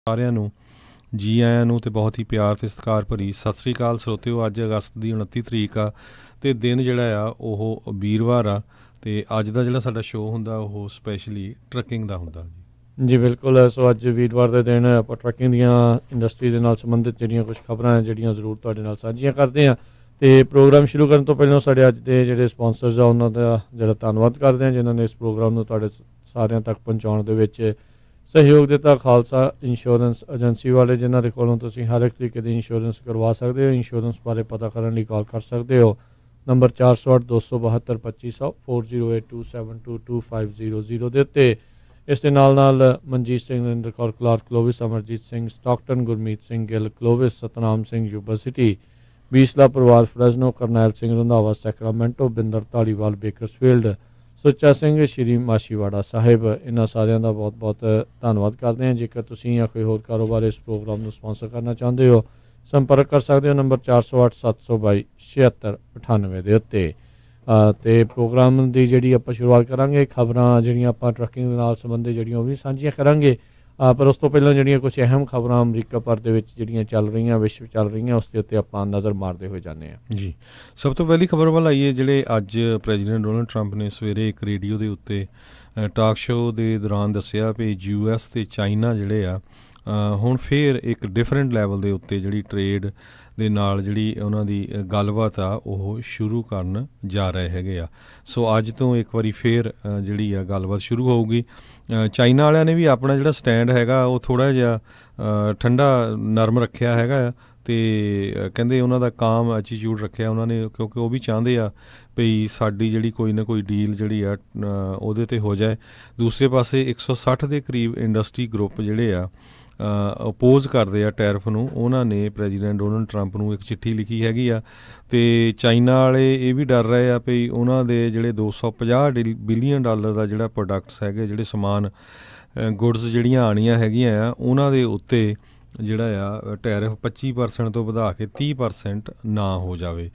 ਸਾਰਿਆਂ ਨੂੰ ਜੀ ਆਇਆਂ ਨੂੰ ਤੇ ਬਹੁਤ ਹੀ ਪਿਆਰ ਤੇ ਸਤਿਕਾਰ ਭਰੀ ਸਤਿ ਸ੍ਰੀ ਅਕਾਲ ਸਰੋਤਿਓ। ਅੱਜ ਅਗਸਤ ਦੀ 29 ਤਰੀਕ ਆ ਤੇ ਦਿਨ ਜਿਹੜਾ ਆ ਉਹ ਵੀਰਵਾਰ ਆ ਤੇ ਅੱਜ ਦਾ ਜਿਹੜਾ ਸਾਡਾ ਸ਼ੋਅ ਹੁੰਦਾ ਉਹ ਸਪੈਸ਼ਲੀ ਟਰੱਕਿੰਗ ਦਾ ਹੁੰਦਾ ਜੀ ਬਿਲਕੁਲ। ਸੋ ਅੱਜ ਵੀਰਵਾਰ ਦੇ ਦਿਨ ਆਪਾਂ ਟਰੱਕਿੰਗ ਦੀਆਂ ਇੰਡਸਟਰੀ ਦੇ ਨਾਲ ਸੰਬੰਧਿਤ ਜਿਹੜੀਆਂ ਕੁਝ ਖਬਰਾਂ ਜਿਹੜੀਆਂ ਜ਼ਰੂਰ ਤੁਹਾਡੇ ਨਾਲ ਸਾਂਝੀਆਂ ਕਰਦੇ ਹਾਂ। ਤੇ ਪ੍ਰੋਗਰਾਮ ਸ਼ੁਰੂ ਕਰਨ ਤੋਂ ਪਹਿਲਾਂ ਸਾਡੇ ਅੱਜ ਦੇ ਜਿਹੜੇ ਸਪਾਂਸਰਸ ਆ ਉਹਨਾਂ ਦਾ ਜਿਹੜਾ ਧੰਨਵਾਦ ਕਰਦੇ ਹਾਂ ਜਿਨ੍ਹਾਂ ਨੇ ਇਸ ਪ੍ਰੋਗਰਾਮ ਨੂੰ ਤੁਹਾਡੇ ਸਾਰਿਆਂ ਤੱਕ ਪਹੁੰਚਾਉਣ ਦੇ ਵਿੱਚ ਸਹਿਯੋਗ ਦਿੱਤਾ। ਖਾਲਸਾ ਇੰਸ਼ੋਰੈਂਸ ਏਜੰਸੀ ਵਾਲੇ ਜਿਨ੍ਹਾਂ ਦੇ ਕੋਲੋਂ ਤੁਸੀਂ ਹਰ ਇੱਕ ਤਰੀਕੇ ਦੀ ਇੰਸ਼ੋਰੈਂਸ ਕਰਵਾ ਸਕਦੇ ਹੋ। ਇੰਸ਼ੋਰੈਂਸ ਬਾਰੇ ਪਤਾ ਕਰਨ ਲਈ ਕਾਲ ਕਰ ਸਕਦੇ ਹੋ ਨੰਬਰ 408-272-2500 4082722500 ਦੇ ਉੱਤੇ। ਇਸ ਦੇ ਨਾਲ Manjeet Singh, Narinder Kaur Clark Clovis, Amarjeet Singh Stockton, Gurmeet Singh Gill Clovis, Satnam Singh Yuba City, Bisla ਪਰਿਵਾਰ Fresno, Karnail Singh Randhawa Sacramento, Binder Dhaliwal Bakersfield, Sucha Singh Shri Machhiwara Sahib. ਇਹਨਾਂ ਸਾਰਿਆਂ ਦਾ ਬਹੁਤ ਬਹੁਤ ਧੰਨਵਾਦ ਕਰਦੇ ਹਾਂ। ਜੇਕਰ ਤੁਸੀਂ ਜਾਂ ਕੋਈ ਹੋਰ ਕਾਰੋਬਾਰ ਇਸ ਪ੍ਰੋਗਰਾਮ ਨੂੰ ਸਪਾਂਸਰ ਕਰਨਾ ਚਾਹੁੰਦੇ ਹੋ ਸੰਪਰਕ ਕਰ ਸਕਦੇ ਹੋ ਨੰਬਰ 4087227698 ਦੇ ਉੱਤੇ। ਅਤੇ ਪ੍ਰੋਗਰਾਮ ਦੀ ਜਿਹੜੀ ਆਪਾਂ ਸ਼ੁਰੂਆਤ ਕਰਾਂਗੇ ਖਬਰਾਂ ਜਿਹੜੀਆਂ ਆਪਾਂ ਟਰੱਕਿੰਗ ਦੇ ਨਾਲ ਸੰਬੰਧਿਤ ਜਿਹੜੀਆਂ ਉਹ ਵੀ ਸਾਂਝੀਆਂ ਕਰਾਂਗੇ। ਪਰ ਉਸ ਤੋਂ ਪਹਿਲਾਂ ਜਿਹੜੀਆਂ ਕੁਝ ਅਹਿਮ ਖਬਰਾਂ ਅਮਰੀਕਾ ਭਰ ਦੇ ਵਿੱਚ ਜਿਹੜੀਆਂ ਚੱਲ ਰਹੀਆਂ, ਵਿਸ਼ਵ ਚੱਲ ਰਹੀਆਂ, ਉਸ ਦੇ ਉੱਤੇ ਆਪਾਂ ਨਜ਼ਰ ਮਾਰਦੇ ਹੋਏ ਜਾਂਦੇ ਹਾਂ। ਜੀ, ਸਭ ਤੋਂ ਪਹਿਲੀ ਖਬਰ ਵੱਲ ਆਈਏ। ਜਿਹੜੇ ਅੱਜ ਪ੍ਰੈਜ਼ੀਡੈਂਟ ਡੋਨਲਡ ਟਰੰਪ ਨੇ ਸਵੇਰੇ ਇੱਕ ਰੇਡੀਓ ਦੇ ਉੱਤੇ ਟਾਕ ਸ਼ੋਅ ਦੇ ਦੌਰਾਨ ਦੱਸਿਆ ਵੀ US ਤੇ ਚਾਈਨਾ ਜਿਹੜੇ ਆ ਹੁਣ ਫੇਰ ਇੱਕ ਡਿਫਰੈਂਟ ਲੈਵਲ ਦੇ ਉੱਤੇ ਜਿਹੜੀ ਟਰੇਡ ਦੇ ਨਾਲ ਜਿਹੜੀ ਉਹਨਾਂ ਦੀ ਗੱਲਬਾਤ ਆ ਉਹ ਸ਼ੁਰੂ ਕਰਨ ਜਾ ਰਹੇ ਹੈਗੇ ਆ। ਸੋ ਅੱਜ ਤੋਂ ਇੱਕ ਵਾਰੀ ਫੇਰ ਜਿਹੜੀ ਆ ਗੱਲਬਾਤ ਸ਼ੁਰੂ ਹੋਊਗੀ। ਚਾਈਨਾ ਵਾਲਿਆਂ ਨੇ ਵੀ ਆਪਣਾ ਜਿਹੜਾ ਸਟੈਂਡ ਹੈਗਾ ਉਹ ਥੋੜ੍ਹਾ ਜਿਹਾ ਠੰਡਾ ਨਰਮ ਰੱਖਿਆ ਹੈਗਾ ਆ ਅਤੇ ਕਹਿੰਦੇ ਉਹਨਾਂ ਦਾ ਕਾਮ ਐਟੀਟਿਊਡ ਰੱਖਿਆ ਉਹਨਾਂ ਨੇ, ਕਿਉਂਕਿ ਉਹ ਵੀ ਚਾਹੁੰਦੇ ਆ ਵੀ ਸਾਡੀ ਜਿਹੜੀ ਕੋਈ ਨਾ ਕੋਈ ਡੀਲ ਜਿਹੜੀ ਆ ਉਹਦੇ 'ਤੇ ਹੋ ਜਾਏ। ਦੂਸਰੇ ਪਾਸੇ 160 ਦੇ ਕਰੀਬ ਇੰਡਸਟਰੀ ਗਰੁੱਪ ਜਿਹੜੇ ਆ ਅਪੋਜ਼ ਕਰਦੇ ਆ ਟੈਰਿਫ ਨੂੰ। ਉਹਨਾਂ ਨੇ ਪ੍ਰੈਜ਼ੀਡੈਂਟ ਡੋਨਲਡ ਟਰੰਪ ਨੂੰ ਇੱਕ ਚਿੱਠੀ ਲਿਖੀ ਹੈਗੀ ਆ ਅਤੇ ਚਾਈਨਾ ਵਾਲੇ ਇਹ ਵੀ ਡਰ ਰਹੇ ਆ ਵੀ ਉਹਨਾਂ ਦੇ ਜਿਹੜੇ $250 ਬਿਲੀਅਨ ਦਾ ਜਿਹੜਾ ਪ੍ਰੋਡਕਟਸ ਹੈਗੇ, ਜਿਹੜੇ ਸਮਾਨ ਗੁਡਸ ਜਿਹੜੀਆਂ ਆਉਣੀਆਂ ਹੈਗੀਆਂ ਆ ਉਹਨਾਂ ਦੇ ਉੱਤੇ ਜਿਹੜਾ ਆ ਟੈਰਿਫ 25% ਤੋਂ ਵਧਾ ਕੇ 30% ਨਾ ਹੋ ਜਾਵੇ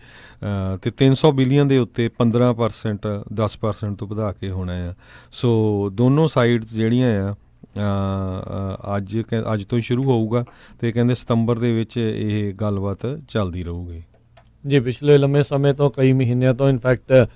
ਅਤੇ 300 ਬਿਲੀਅਨ ਦੇ ਉੱਤੇ 15% 10% ਤੋਂ ਵਧਾ ਕੇ ਹੋਣਾ ਆ। ਸੋ ਦੋਨੋਂ ਸਾਈਡਸ ਜਿਹੜੀਆਂ ਆ ਅੱਜ ਤੋਂ ਹੀ ਸ਼ੁਰੂ ਹੋਊਗਾ ਅਤੇ ਕਹਿੰਦੇ ਸਤੰਬਰ ਦੇ ਵਿੱਚ ਇਹ ਗੱਲਬਾਤ ਚੱਲਦੀ ਰਹੂਗੀ। ਜੀ, ਪਿਛਲੇ ਲੰਮੇ ਸਮੇਂ ਤੋਂ ਕਈ ਮਹੀਨਿਆਂ ਤੋਂ ਇਨਫੈਕਟ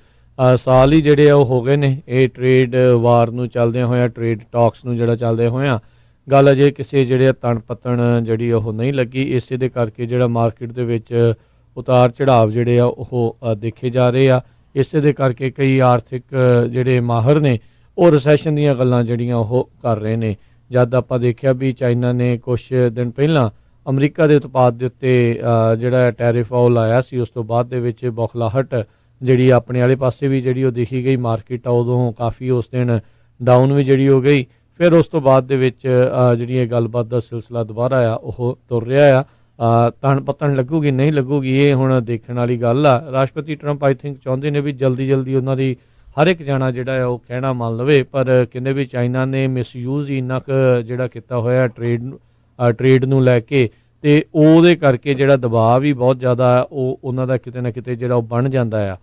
ਸਾਲ ਹੀ ਜਿਹੜੇ ਆ ਉਹ ਹੋ ਗਏ ਨੇ ਇਹ ਟਰੇਡ ਵਾਰ ਨੂੰ ਚੱਲਦਿਆਂ ਹੋਇਆਂ, ਟਰੇਡ ਟਾਕਸ ਨੂੰ ਜਿਹੜਾ ਚੱਲਦਿਆਂ ਹੋਇਆਂ। ਗੱਲ ਅਜੇ ਕਿਸੇ ਜਿਹੜੇ ਤਣ ਪੱਤਣ ਜਿਹੜੀ ਉਹ ਨਹੀਂ ਲੱਗੀ। ਇਸੇ ਦੇ ਕਰਕੇ ਜਿਹੜਾ ਮਾਰਕੀਟ ਦੇ ਵਿੱਚ ਉਤਾਰ ਚੜਾਵ ਜਿਹੜੇ ਆ ਉਹ ਦੇਖੇ ਜਾ ਰਹੇ ਆ। ਇਸੇ ਦੇ ਕਰਕੇ ਕਈ ਆਰਥਿਕ ਜਿਹੜੇ ਮਾਹਰ ਨੇ ਉਹ ਰਿਸੈਸ਼ਨ ਦੀਆਂ ਗੱਲਾਂ ਜਿਹੜੀਆਂ ਉਹ ਕਰ ਰਹੇ ਨੇ। ਜਦ ਆਪਾਂ ਦੇਖਿਆ ਵੀ ਚਾਈਨਾ ਨੇ ਕੁਛ ਦਿਨ ਪਹਿਲਾਂ ਅਮਰੀਕਾ ਦੇ ਉਤਪਾਦ ਦੇ ਉੱਤੇ ਜਿਹੜਾ ਟੈਰਿਫ ਉਹ ਲਾਇਆ ਸੀ, ਉਸ ਤੋਂ ਬਾਅਦ ਦੇ ਵਿੱਚ ਬੌਖਲਾਹਟ ਜਿਹੜੀ ਆਪਣੇ ਵਾਲੇ ਪਾਸੇ ਵੀ ਜਿਹੜੀ ਉਹ ਦੇਖੀ ਗਈ। ਮਾਰਕੀਟ ਆ ਉਦੋਂ ਕਾਫੀ ਉਸ ਦਿਨ ਡਾਊਨ ਵੀ ਜਿਹੜੀ ਹੋ ਗਈ। ਫਿਰ ਉਸ ਤੋਂ ਬਾਅਦ ਦੇ ਵਿੱਚ ਜਿਹੜੀ ਇਹ ਗੱਲਬਾਤ ਦਾ ਸਿਲਸਿਲਾ ਦੁਬਾਰਾ ਆ ਉਹ ਤੁਰ ਰਿਹਾ ਆ। ਤਣ ਪੱਤਣ ਲੱਗੂਗੀ ਨਹੀਂ ਲੱਗੂਗੀ ਇਹ ਹੁਣ ਦੇਖਣ ਵਾਲੀ ਗੱਲ ਆ। ਰਾਸ਼ਟਰਪਤੀ ਟਰੰਪ ਆਈ ਥਿੰਕ ਚਾਹੁੰਦੇ ਨੇ ਵੀ ਜਲਦੀ ਉਹਨਾਂ ਦੀ ਹਰ ਇੱਕ ਜਾਣਾ ਜਿਹੜਾ ਆ ਉਹ ਕਹਿਣਾ ਮੰਨ ਲਵੇ, ਪਰ ਕਹਿੰਦੇ ਵੀ ਚਾਈਨਾ ਨੇ ਮਿਸਯੂਜ਼ ਹੀ ਇੰਨਾ ਕੁ ਜਿਹੜਾ ਕੀਤਾ ਹੋਇਆ ਟਰੇਡ ਨੂੰ ਲੈ ਕੇ, ਅਤੇ ਉਹਦੇ ਕਰਕੇ ਜਿਹੜਾ ਦਬਾਅ ਵੀ ਬਹੁਤ ਜ਼ਿਆਦਾ ਉਹ ਉਹਨਾਂ ਦਾ ਕਿਤੇ ਨਾ ਕਿਤੇ ਜਿਹੜਾ ਉਹ ਬਣ ਜਾਂਦਾ ਆ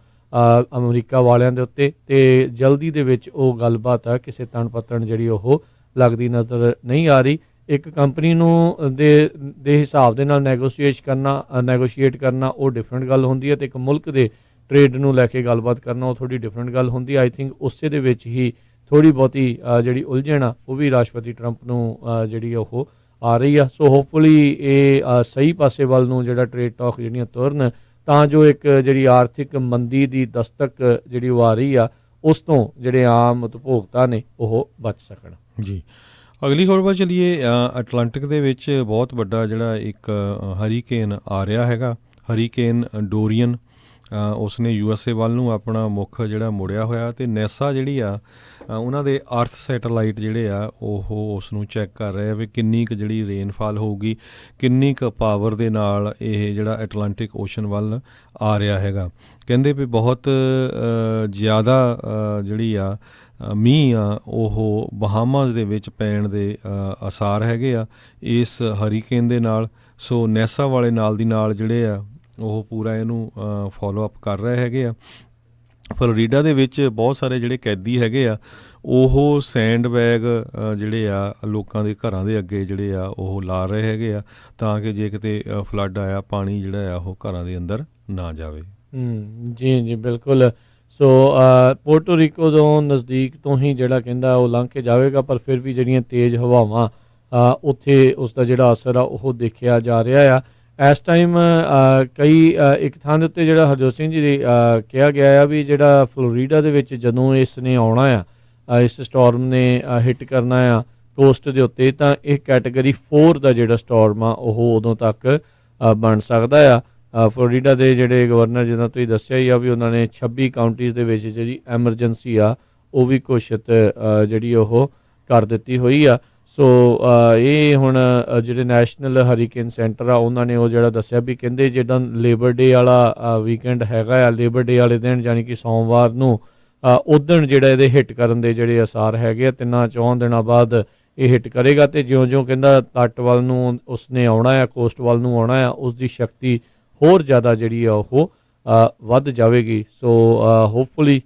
ਅਮਰੀਕਾ ਵਾਲਿਆਂ ਦੇ ਉੱਤੇ। ਅਤੇ ਜਲਦੀ ਦੇ ਵਿੱਚ ਉਹ ਗੱਲਬਾਤ ਆ ਕਿਸੇ ਤਣ ਪੱਤਣ ਜਿਹੜੀ ਉਹ ਲੱਗਦੀ ਨਜ਼ਰ ਨਹੀਂ ਆ ਰਹੀ। ਇੱਕ ਕੰਪਨੀ ਨੂੰ ਦੇ ਹਿਸਾਬ ਦੇ ਨਾਲ ਨੈਗੋਸ਼ੀਏਟ ਕਰਨਾ ਉਹ ਡਿਫਰੈਂਟ ਗੱਲ ਹੁੰਦੀ ਹੈ, ਅਤੇ ਇੱਕ ਮੁਲਕ ਦੇ ਟਰੇਡ ਨੂੰ ਲੈ ਕੇ ਗੱਲਬਾਤ ਕਰਨਾ ਉਹ ਥੋੜ੍ਹੀ ਡਿਫਰੈਂਟ ਗੱਲ ਹੁੰਦੀ। ਆਈ ਥਿੰਕ ਉਸੇ ਦੇ ਵਿੱਚ ਹੀ ਥੋੜ੍ਹੀ ਬਹੁਤੀ ਜਿਹੜੀ ਉਲਝਣ ਆ ਉਹ ਵੀ ਰਾਸ਼ਟਰਪਤੀ ਟਰੰਪ ਨੂੰ ਜਿਹੜੀ ਉਹ ਆ ਰਹੀ ਆ। ਸੋ ਹੋਪਫੁਲੀ ਇਹ ਸਹੀ ਪਾਸੇ ਵੱਲ ਨੂੰ ਜਿਹੜਾ ਟਰੇਡ ਟਾਕ ਜਿਹੜੀਆਂ ਤੁਰਨ, ਤਾਂ ਜੋ ਇੱਕ ਜਿਹੜੀ ਆਰਥਿਕ ਮੰਦੀ ਦੀ ਦਸਤਕ ਜਿਹੜੀ ਉਹ ਆ ਰਹੀ ਆ ਉਸ ਤੋਂ ਜਿਹੜੇ ਆਮ ਉਪਭੋਗਤਾ ਨੇ ਉਹ ਬਚ ਸਕਣ। ਜੀ, ਅਗਲੀ ਖਬਰ ਵੱਲ ਚੱਲੀਏ। ਅਟਲਾਂਟਿਕ ਦੇ ਵਿੱਚ ਬਹੁਤ ਵੱਡਾ ਜਿਹੜਾ ਇੱਕ ਹਰੀਕੇਨ ਆ ਰਿਹਾ ਹੈਗਾ, ਹਰੀਕੇਨ ਡੋਰੀਅਨ। ਉਸਨੇ USA ਵੱਲ ਨੂੰ ਆਪਣਾ ਮੁੱਖ ਜਿਹੜਾ ਮੁੜਿਆ ਹੋਇਆ ਅਤੇ ਨੈਸਾ ਜਿਹੜੀ ਆ ਉਹਨਾਂ ਦੇ ਅਰਥ ਸੈਟੇਲਾਈਟ ਜਿਹੜੇ ਆ ਉਹ ਉਸ ਨੂੰ ਚੈੱਕ ਕਰ ਰਹੇ ਆ ਵੀ ਕਿੰਨੀ ਕੁ ਜਿਹੜੀ ਰੇਨਫਾਲ ਹੋਊਗੀ, ਕਿੰਨੀ ਕੁ ਪਾਵਰ ਦੇ ਨਾਲ ਇਹ ਜਿਹੜਾ ਐਟਲਾਂਟਿਕ ਓਸ਼ਨ ਵੱਲ ਆ ਰਿਹਾ ਹੈਗਾ। ਕਹਿੰਦੇ ਵੀ ਬਹੁਤ ਜ਼ਿਆਦਾ ਜਿਹੜੀ ਆ ਮੀਂਹ ਆ ਉਹ ਬਹਾਮਾਸ ਦੇ ਵਿੱਚ ਪੈਣ ਦੇ ਆਸਾਰ ਹੈਗੇ ਆ ਇਸ ਹਰੀਕੇਨ ਦੇ ਨਾਲ। ਸੋ ਨੈਸਾ ਵਾਲੇ ਨਾਲ ਦੀ ਨਾਲ ਜਿਹੜੇ ਆ ਉਹ ਪੂਰਾ ਇਹਨੂੰ ਫੋਲੋ ਅਪ ਕਰ ਰਹੇ ਹੈਗੇ ਆ। ਫਲੋਰੀਡਾ ਦੇ ਵਿੱਚ ਬਹੁਤ ਸਾਰੇ ਜਿਹੜੇ ਕੈਦੀ ਹੈਗੇ ਆ ਉਹ ਸੈਂਡ ਬੈਗ ਜਿਹੜੇ ਆ ਲੋਕਾਂ ਦੇ ਘਰਾਂ ਦੇ ਅੱਗੇ ਜਿਹੜੇ ਆ ਉਹ ਲਾ ਰਹੇ ਹੈਗੇ ਆ, ਤਾਂ ਕਿ ਜੇ ਕਿਤੇ ਫਲੱਡ ਆਇਆ, ਪਾਣੀ ਜਿਹੜਾ ਆ ਉਹ ਘਰਾਂ ਦੇ ਅੰਦਰ ਨਾ ਜਾਵੇ। ਜੀ ਜੀ ਬਿਲਕੁਲ। ਸੋ ਪੋਰਟੋ ਰੀਕੋ ਤੋਂ ਨਜ਼ਦੀਕ ਤੋਂ ਹੀ ਜਿਹੜਾ ਕਹਿੰਦਾ ਉਹ ਲੰਘ ਕੇ ਜਾਵੇਗਾ, ਪਰ ਫਿਰ ਵੀ ਜਿਹੜੀਆਂ ਤੇਜ਼ ਹਵਾਵਾਂ ਉੱਥੇ ਉਸ ਦਾ ਜਿਹੜਾ ਅਸਰ ਆ ਉਹ ਦੇਖਿਆ ਜਾ ਰਿਹਾ ਆ ਇਸ ਟਾਈਮ। ਕਈ ਇੱਕ ਥਾਂ ਦੇ ਉੱਤੇ ਜਿਹੜਾ ਹਰਜੋਤ ਸਿੰਘ ਜੀ ਕਿਹਾ ਗਿਆ ਆ ਵੀ ਜਿਹੜਾ ਫਲੋਰੀਡਾ ਦੇ ਵਿੱਚ ਜਦੋਂ ਇਸ ਨੇ ਆਉਣਾ ਆ, ਇਸ ਸਟੋਰਮ ਨੇ ਹਿੱਟ ਕਰਨਾ ਆ ਕੋਸਟ ਦੇ ਉੱਤੇ, ਤਾਂ ਇਹ ਕੈਟਾਗਰੀ 4 ਦਾ ਜਿਹੜਾ ਸਟੋਰਮ ਆ ਉਹ ਉਦੋਂ ਤੱਕ ਬਣ ਸਕਦਾ ਆ। ਫਲੋਰੀਡਾ ਦੇ ਜਿਹੜੇ ਗਵਰਨਰ, ਜਿੱਦਾਂ ਤੁਸੀਂ ਦੱਸਿਆ ਹੀ ਆ ਵੀ ਉਹਨਾਂ ਨੇ 26 ਕਾਉਂਟੀਜ਼ ਦੇ ਵਿੱਚ ਜਿਹੜੀ ਐਮਰਜੈਂਸੀ ਆ ਉਹ ਵੀ ਘੋਸ਼ਿਤ ਜਿਹੜੀ ਉਹ ਕਰ ਦਿੱਤੀ ਹੋਈ ਆ। ਸੋ ਇਹ ਹੁਣ ਜਿਹੜੇ ਨੈਸ਼ਨਲ ਹਰੀਕੇਨ ਸੈਂਟਰ ਆ ਉਹਨਾਂ ਨੇ ਉਹ ਜਿਹੜਾ ਦੱਸਿਆ ਵੀ ਕਹਿੰਦੇ ਜਿੱਦਾਂ ਲੇਬਰ ਡੇ ਵਾਲਾ ਵੀਕਐਂਡ ਹੈਗਾ ਆ, ਲੇਬਰ ਡੇ ਵਾਲੇ ਦਿਨ ਯਾਨੀ ਕਿ ਸੋਮਵਾਰ ਨੂੰ ਉਦਣ ਜਿਹੜਾ ਇਹਦੇ ਹਿੱਟ ਕਰਨ ਦੇ ਜਿਹੜੇ ਅਸਾਰ ਹੈਗੇ ਆ, 3-4 ਦਿਨਾਂ ਬਾਅਦ ਇਹ ਹਿੱਟ ਕਰੇਗਾ। ਅਤੇ ਜਿਉਂ-ਜਿਉਂ ਕਹਿੰਦਾ ਤੱਟ ਵੱਲ ਨੂੰ ਉਸਨੇ ਆਉਣਾ ਆ, ਕੋਸਟ ਵੱਲ ਨੂੰ ਆਉਣਾ ਆ, ਉਸ ਦੀ ਸ਼ਕਤੀ ਹੋਰ ਜ਼ਿਆਦਾ ਜਿਹੜੀ ਆ ਉਹ ਵੱਧ ਜਾਵੇਗੀ। ਸੋ ਹੋਪਫੁਲੀ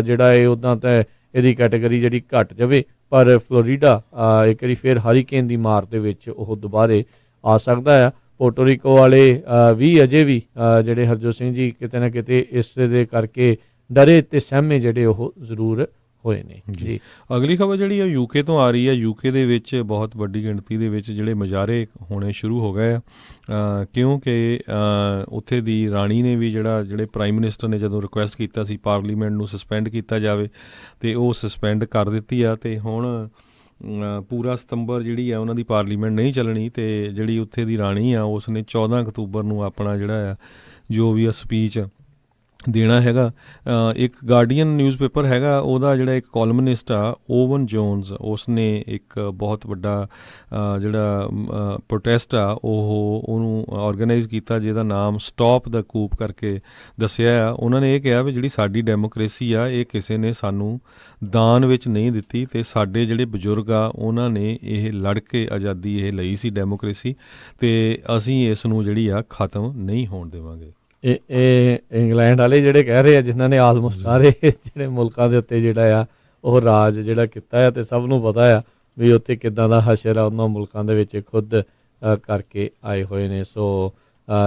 ਜਿਹੜਾ ਇਹ ਉੱਦਾਂ ਤਾਂ ਇਹਦੀ ਕੈਟਾਗਰੀ ਜਿਹੜੀ ਘਟ ਜਾਵੇ, ਪਰ ਫਲੋਰੀਡਾ ਇੱਕ ਵਾਰੀ ਫਿਰ ਹਰੀਕੇਨ ਦੀ ਮਾਰ ਦੇ ਵਿੱਚ ਉਹ ਦੁਬਾਰੇ ਆ ਸਕਦਾ ਆ। ਪੋਰਟੋ ਰੀਕੋ ਵਾਲੇ ਵੀ ਅਜੇ ਵੀ ਜਿਹੜੇ ਹਰਜੋਤ ਸਿੰਘ ਜੀ ਕਿਤੇ ਨਾ ਕਿਤੇ ਇਸ ਦੇ ਕਰਕੇ ਡਰੇ ਤੇ ਸਹਿਮੇ ਜਿਹੜੇ ਉਹ ਜ਼ਰੂਰ ਹੋਏ ਨੇ ਜੀ। ਅਗਲੀ ਖਬਰ ਜਿਹੜੀ ਆ ਯੂਕੇ ਤੋਂ ਆ ਰਹੀ ਹੈ। ਯੂਕੇ ਦੇ ਵਿੱਚ ਬਹੁਤ ਵੱਡੀ ਗਿਣਤੀ ਦੇ ਵਿੱਚ ਜਿਹੜੇ ਮੁਜ਼ਾਹਰੇ ਹੋਣੇ ਸ਼ੁਰੂ ਹੋ ਗਏ ਆ, ਕਿਉਂਕਿ ਉੱਥੇ ਦੀ ਰਾਣੀ ਨੇ ਵੀ ਜਿਹੜੇ ਪ੍ਰਾਈਮ ਮਿਨਿਸਟਰ ਨੇ ਜਦੋਂ ਰਿਕੁਐਸਟ ਕੀਤਾ ਸੀ ਪਾਰਲੀਮੈਂਟ ਨੂੰ ਸਸਪੈਂਡ ਕੀਤਾ ਜਾਵੇ, ਅਤੇ ਉਹ ਸਸਪੈਂਡ ਕਰ ਦਿੱਤੀ ਆ। ਅਤੇ ਹੁਣ ਪੂਰਾ ਸਤੰਬਰ ਜਿਹੜੀ ਆ ਉਹਨਾਂ ਦੀ ਪਾਰਲੀਮੈਂਟ ਨਹੀਂ ਚੱਲਣੀ, ਅਤੇ ਜਿਹੜੀ ਉੱਥੇ ਦੀ ਰਾਣੀ ਆ ਉਸ ਨੇ 14 ਅਕਤੂਬਰ ਨੂੰ ਆਪਣਾ ਜਿਹੜਾ ਆ ਜੋ ਵੀ ਆ ਸਪੀਚ ਦੇਣਾ ਹੈਗਾ। ਇੱਕ ਗਾਰਡੀਅਨ ਨਿਊਜ਼ਪੇਪਰ ਹੈਗਾ, ਉਹਦਾ ਜਿਹੜਾ ਇੱਕ ਕਾਲਮਨਿਸਟ ਆ ਓਵਨ ਜੋਨਸ, ਉਸ ਨੇ ਇੱਕ ਬਹੁਤ ਵੱਡਾ ਜਿਹੜਾ ਪ੍ਰੋਟੈਸਟ ਆ ਉਹਨੂੰ ਆਰਗੇਨਾਈਜ਼ ਕੀਤਾ, ਜਿਹਦਾ ਨਾਮ ਸਟਾਪ ਦਾ ਕੂਪ ਕਰਕੇ ਦੱਸਿਆ ਆ। ਉਹਨਾਂ ਨੇ ਇਹ ਕਿਹਾ ਵੀ ਜਿਹੜੀ ਸਾਡੀ ਡੈਮੋਕ੍ਰੇਸੀ ਆ ਇਹ ਕਿਸੇ ਨੇ ਸਾਨੂੰ ਦਾਨ ਵਿੱਚ ਨਹੀਂ ਦਿੱਤੀ, ਅਤੇ ਸਾਡੇ ਜਿਹੜੇ ਬਜ਼ੁਰਗ ਆ ਉਹਨਾਂ ਨੇ ਇਹ ਲੜ ਕੇ ਆਜ਼ਾਦੀ ਇਹ ਲਈ ਸੀ ਡੈਮੋਕ੍ਰੇਸੀ, ਅਤੇ ਅਸੀਂ ਇਸ ਨੂੰ ਜਿਹੜੀ ਆ ਖ਼ਤਮ ਨਹੀਂ ਹੋਣ ਦੇਵਾਂਗੇ। ਇਹ ਇੰਗਲੈਂਡ ਵਾਲੇ ਜਿਹੜੇ ਕਹਿ ਰਹੇ ਆ, ਜਿਨ੍ਹਾਂ ਨੇ ਆਲਮੋਸਟ ਸਾਰੇ ਜਿਹੜੇ ਮੁਲਕਾਂ ਦੇ ਉੱਤੇ ਜਿਹੜਾ ਆ ਉਹ ਰਾਜ ਜਿਹੜਾ ਕੀਤਾ ਆ, ਅਤੇ ਸਭ ਨੂੰ ਪਤਾ ਆ ਵੀ ਉੱਥੇ ਕਿੱਦਾਂ ਦਾ ਹਸ਼ਰ ਆ ਉਹਨਾਂ ਮੁਲਕਾਂ ਦੇ ਵਿੱਚ ਖੁਦ ਕਰਕੇ ਆਏ ਹੋਏ ਨੇ। ਸੋ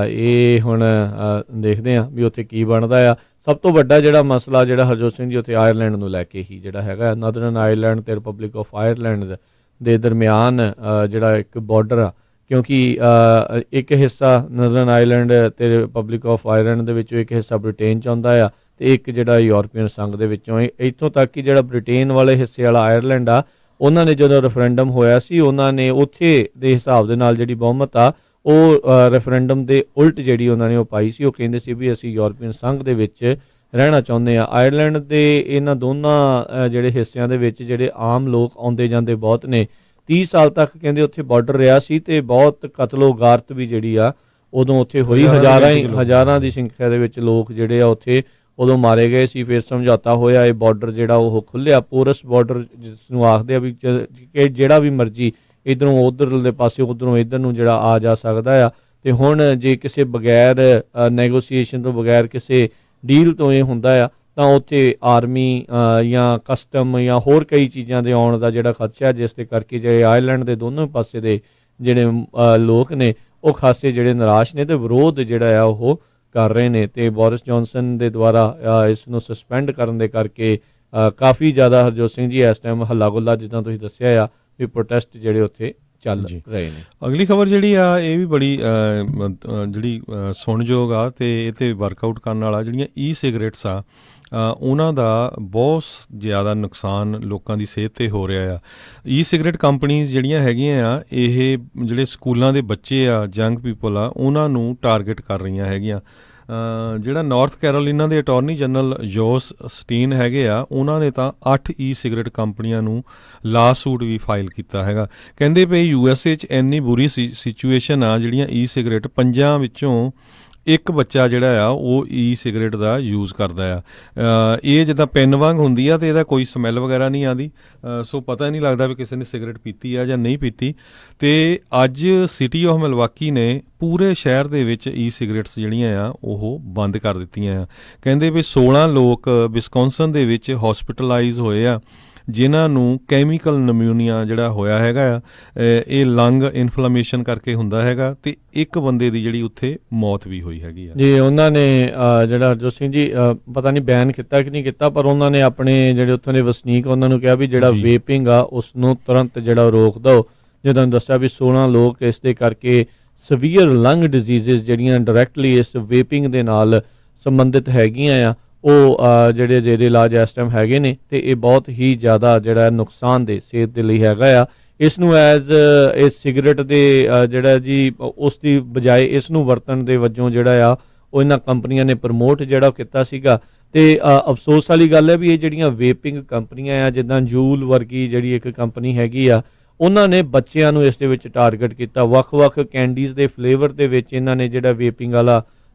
ਇਹ ਹੁਣ ਦੇਖਦੇ ਹਾਂ ਵੀ ਉੱਥੇ ਕੀ ਬਣਦਾ ਆ। ਸਭ ਤੋਂ ਵੱਡਾ ਜਿਹੜਾ ਮਸਲਾ ਜਿਹੜਾ ਹਰਜੋਤ ਸਿੰਘ ਜੀ ਉੱਥੇ ਆਇਰਲੈਂਡ ਨੂੰ ਲੈ ਕੇ ਹੀ ਜਿਹੜਾ ਹੈਗਾ, ਨਾਰਦਰਨ ਆਇਰਲੈਂਡ ਅਤੇ ਰਿਪਬਲਿਕ ਆਫ ਆਇਰਲੈਂਡ ਦੇ ਦਰਮਿਆਨ ਜਿਹੜਾ ਇੱਕ ਬਾਰਡਰ ਆ, ਕਿਉਂਕਿ ਇੱਕ ਹਿੱਸਾ ਨਾਰਦਰਨ ਆਇਰਲੈਂਡ ਅਤੇ ਰਿਪਬਲਿਕ ਆਫ ਆਇਰਲੈਂਡ ਦੇ ਵਿੱਚੋਂ ਇੱਕ ਹਿੱਸਾ ਬ੍ਰਿਟੇਨ 'ਚ ਆਉਂਦਾ ਆ, ਅਤੇ ਇੱਕ ਜਿਹੜਾ ਯੂਰਪੀਅਨ ਸੰਘ ਦੇ ਵਿੱਚੋਂ। ਇੱਥੋਂ ਤੱਕ ਕਿ ਜਿਹੜਾ ਬ੍ਰਿਟੇਨ ਵਾਲੇ ਹਿੱਸੇ ਵਾਲਾ ਆਇਰਲੈਂਡ ਆ, ਉਹਨਾਂ ਨੇ ਜਦੋਂ ਰੈਫਰੈਂਡਮ ਹੋਇਆ ਸੀ, ਉਹਨਾਂ ਨੇ ਉੱਥੇ ਦੇ ਹਿਸਾਬ ਦੇ ਨਾਲ ਜਿਹੜੀ ਬਹੁਮਤ ਆ ਉਹ ਰੈਫਰੈਂਡਮ ਦੇ ਉਲਟ ਜਿਹੜੀ ਉਹਨਾਂ ਨੇ ਉਹ ਪਾਈ ਸੀ। ਉਹ ਕਹਿੰਦੇ ਸੀ ਵੀ ਅਸੀਂ ਯੂਰਪੀਅਨ ਸੰਘ ਦੇ ਵਿੱਚ ਰਹਿਣਾ ਚਾਹੁੰਦੇ ਆ। ਆਇਰਲੈਂਡ ਦੇ ਇਹਨਾਂ ਦੋਨਾਂ ਜਿਹੜੇ ਹਿੱਸਿਆਂ ਦੇ ਵਿੱਚ ਜਿਹੜੇ ਆਮ ਲੋਕ ਆਉਂਦੇ ਜਾਂਦੇ ਬਹੁਤ ਨੇ। 30 ਸਾਲ ਤੱਕ ਕਹਿੰਦੇ ਉੱਥੇ ਬਾਰਡਰ ਰਿਹਾ ਸੀ, ਅਤੇ ਬਹੁਤ ਕਤਲੋ ਗਾਰਤ ਵੀ ਜਿਹੜੀ ਆ ਉਦੋਂ ਉੱਥੇ ਹੋਈ। ਹਜ਼ਾਰਾਂ ਦੀ ਸੰਖਿਆ ਦੇ ਵਿੱਚ ਲੋਕ ਜਿਹੜੇ ਆ ਉੱਥੇ ਉਦੋਂ ਮਾਰੇ ਗਏ ਸੀ। ਫਿਰ ਸਮਝੌਤਾ ਹੋਇਆ, ਇਹ ਬਾਰਡਰ ਜਿਹੜਾ ਉਹ ਖੁੱਲ੍ਹਿਆ, ਪੋਰਸ ਬਾਰਡਰ ਜਿਸ ਨੂੰ ਆਖਦੇ ਆ ਵੀ ਕਿ ਜਿਹੜਾ ਵੀ ਮਰਜ਼ੀ ਇੱਧਰੋਂ ਉੱਧਰਲੇ ਪਾਸੇ ਉੱਧਰੋਂ ਇੱਧਰ ਨੂੰ ਜਿਹੜਾ ਆ ਜਾ ਸਕਦਾ ਆ। ਅਤੇ ਹੁਣ ਜੇ ਕਿਸੇ ਬਗੈਰ ਨੈਗੋਸੀਏਸ਼ਨ ਤੋਂ, ਬਗੈਰ ਕਿਸੇ ਡੀਲ ਤੋਂ ਇਹ ਹੁੰਦਾ ਆ, ਤਾਂ ਉੱਥੇ ਆਰਮੀ ਜਾਂ ਕਸਟਮ ਜਾਂ ਹੋਰ ਕਈ ਚੀਜ਼ਾਂ ਦੇ ਆਉਣ ਦਾ ਜਿਹੜਾ ਖਦਸ਼ਾ, ਜਿਸ ਦੇ ਕਰਕੇ ਜਿਹੜੇ ਆਇਰਲੈਂਡ ਦੇ ਦੋਨੋਂ ਪਾਸੇ ਦੇ ਜਿਹੜੇ ਲੋਕ ਨੇ ਉਹ ਖਾਸੇ ਜਿਹੜੇ ਨਿਰਾਸ਼ ਨੇ ਅਤੇ ਵਿਰੋਧ ਜਿਹੜਾ ਆ ਉਹ ਕਰ ਰਹੇ ਨੇ। ਅਤੇ ਬੋਰਿਸ ਜੌਨਸਨ ਦੇ ਦੁਆਰਾ ਇਸ ਨੂੰ ਸਸਪੈਂਡ ਕਰਨ ਦੇ ਕਰਕੇ ਕਾਫੀ ਜ਼ਿਆਦਾ ਹਰਜੋਤ ਸਿੰਘ ਜੀ ਇਸ ਟਾਈਮ ਹੱਲਾ ਗੁੱਲਾ, ਜਿੱਦਾਂ ਤੁਸੀਂ ਦੱਸਿਆ ਆ ਵੀ ਪ੍ਰੋਟੈਸਟ ਜਿਹੜੇ ਉੱਥੇ ਚੱਲ ਰਹੇ ਨੇ। ਅਗਲੀ ਖਬਰ ਜਿਹੜੀ ਆ ਇਹ ਵੀ ਬੜੀ ਜਿਹੜੀ ਸੁਣਯੋਗ ਆ, ਅਤੇ ਇਹ 'ਤੇ ਵਰਕਆਊਟ ਕਰਨ ਵਾਲਾ, ਜਿਹੜੀਆਂ ਸਿਗਰਟਸ ਆ ਉਹਨਾਂ ਦਾ ਬਹੁਤ ਜ਼ਿਆਦਾ ਨੁਕਸਾਨ ਲੋਕਾਂ ਦੀ ਸਿਹਤ 'ਤੇ ਹੋ ਰਿਹਾ ਆ। ਸਿਗਰਟ ਕੰਪਨੀਜ਼ ਜਿਹੜੀਆਂ ਹੈਗੀਆਂ ਆ, ਇਹ ਜਿਹੜੇ ਸਕੂਲਾਂ ਦੇ ਬੱਚੇ ਆ, ਯੰਗ ਪੀਪਲ ਆ, ਉਹਨਾਂ ਨੂੰ ਟਾਰਗੇਟ ਕਰ ਰਹੀਆਂ ਹੈਗੀਆਂ। ਜਿਹੜਾ ਨਾਰਥ ਕੈਰੋਲੀਨਾ ਦੇ ਅਟਾਰਨੀ ਜਨਰਲ ਜੋਸ ਸਟੀਨ ਹੈਗੇ ਆ, ਉਹਨਾਂ ਨੇ ਤਾਂ 8 ਸਿਗਰਟ ਕੰਪਨੀਆਂ ਨੂੰ ਲਾ ਸੂਟ ਵੀ ਫਾਈਲ ਕੀਤਾ ਹੈਗਾ। ਕਹਿੰਦੇ ਪਏ USA 'ਚ ਇੰਨੀ ਬੁਰੀ ਸਿਚੁਏਸ਼ਨ ਆ, ਜਿਹੜੀਆਂ ਸਿਗਰਟ 5 ਵਿੱਚੋਂ ਇੱਕ ਬੱਚਾ ਜਿਹੜਾ ਆ ਉਹ ਸਿਗਰਟ ਦਾ ਯੂਜ਼ ਕਰਦਾ ਆ। ਇਹ ਜਿੱਦਾਂ ਪੈਨ ਵਾਂਗ ਹੁੰਦੀ ਆ, ਅਤੇ ਇਹਦਾ ਕੋਈ ਸਮੈਲ ਵਗੈਰਾ ਨਹੀਂ ਆਉਂਦੀ, ਸੋ ਪਤਾ ਨਹੀਂ ਲੱਗਦਾ ਵੀ ਕਿਸੇ ਨੇ ਸਿਗਰਟ ਪੀਤੀ ਆ ਜਾਂ ਨਹੀਂ ਪੀਤੀ। ਅਤੇ ਅੱਜ ਸਿਟੀ ਆਫ ਮਿਲਵਾਕੀ ਨੇ ਪੂਰੇ ਸ਼ਹਿਰ ਦੇ ਵਿੱਚ ਸਿਗਰਟਸ ਜਿਹੜੀਆਂ ਆ ਉਹ ਬੰਦ ਕਰ ਦਿੱਤੀਆਂ ਆ। ਕਹਿੰਦੇ ਵੀ 16 ਲੋਕ ਵਿਸਕੌਨਸਨ ਦੇ ਵਿੱਚ ਹੌਸਪਿਟਲਾਈਜ਼ ਹੋਏ ਆ, ਜਿਨ੍ਹਾਂ ਨੂੰ ਕੈਮੀਕਲ ਨਮੂਨੀਆ ਜਿਹੜਾ ਹੋਇਆ ਹੈਗਾ ਆ, ਇਹ ਲੰਗ ਇਨਫਲੇਮੇਸ਼ਨ ਕਰਕੇ ਹੁੰਦਾ ਹੈਗਾ, ਅਤੇ ਇੱਕ ਬੰਦੇ ਦੀ ਜਿਹੜੀ ਉੱਥੇ ਮੌਤ ਵੀ ਹੋਈ ਹੈਗੀ ਆ ਜੀ। ਉਹਨਾਂ ਨੇ ਜਿਹੜਾ ਹਰਜੋਤ ਸਿੰਘ ਜੀ ਪਤਾ ਨਹੀਂ ਬੈਨ ਕੀਤਾ ਕਿ ਨਹੀਂ ਕੀਤਾ, ਪਰ ਉਹਨਾਂ ਨੇ ਆਪਣੇ ਜਿਹੜੇ ਉੱਥੋਂ ਦੇ ਵਸਨੀਕ ਉਹਨਾਂ ਨੂੰ ਕਿਹਾ ਵੀ ਜਿਹੜਾ ਜੀ। ਵੇਪਿੰਗ ਆ ਉਸ ਨੂੰ ਤੁਰੰਤ ਜਿਹੜਾ ਰੋਕ ਦਿਓ। ਜਿੱਦਾਂ ਦੱਸਿਆ ਵੀ 16 ਲੋਕ ਇਸ ਦੇ ਕਰਕੇ ਸਵੀਅਰ ਲੰਗ ਡਿਜ਼ੀਜ਼ਸ ਜਿਹੜੀਆਂ ਡਾਇਰੈਕਟਲੀ ਇਸ ਵੇਪਿੰਗ ਦੇ ਨਾਲ ਸੰਬੰਧਿਤ ਹੈਗੀਆਂ ਆ, ਉਹ ਜਿਹੜੇ ਜ਼ੇਰੇ ਇਲਾਜ ਇਸ ਟਾਈਮ ਹੈਗੇ ਨੇ, ਅਤੇ ਇਹ ਬਹੁਤ ਹੀ ਜ਼ਿਆਦਾ ਜਿਹੜਾ ਨੁਕਸਾਨਦੇਹ ਸਿਹਤ ਦੇ ਲਈ ਹੈਗਾ ਆ। ਇਸ ਨੂੰ ਐਜ਼ ਇਸ ਸਿਗਰਟ ਦੇ ਜਿਹੜਾ ਜੀ ਉਸ ਦੀ ਬਜਾਏ ਇਸ ਨੂੰ ਵਰਤਣ ਦੇ ਵਜੋਂ ਜਿਹੜਾ ਆ ਉਹ ਇਹਨਾਂ ਕੰਪਨੀਆਂ ਨੇ ਪ੍ਰਮੋਟ ਜਿਹੜਾ ਕੀਤਾ ਸੀਗਾ। ਅਤੇ ਅਫਸੋਸ ਵਾਲੀ ਗੱਲ ਹੈ ਵੀ ਇਹ ਜਿਹੜੀਆਂ ਵੇਪਿੰਗ ਕੰਪਨੀਆਂ ਆ, ਜਿੱਦਾਂ ਜੂਲ ਵਰਗੀ ਜਿਹੜੀ ਇੱਕ ਕੰਪਨੀ ਹੈਗੀ ਆ, ਉਹਨਾਂ ਨੇ ਬੱਚਿਆਂ ਨੂੰ ਇਸ ਦੇ ਵਿੱਚ ਟਾਰਗੇਟ ਕੀਤਾ। ਵੱਖ-ਵੱਖ ਕੈਂਡੀਜ਼ ਦੇ ਫਲੇਵਰ ਦੇ ਵਿੱਚ ਇਹਨਾਂ ਨੇ ਜਿਹੜਾ ਵੇਪਿੰਗ ਵਾਲਾ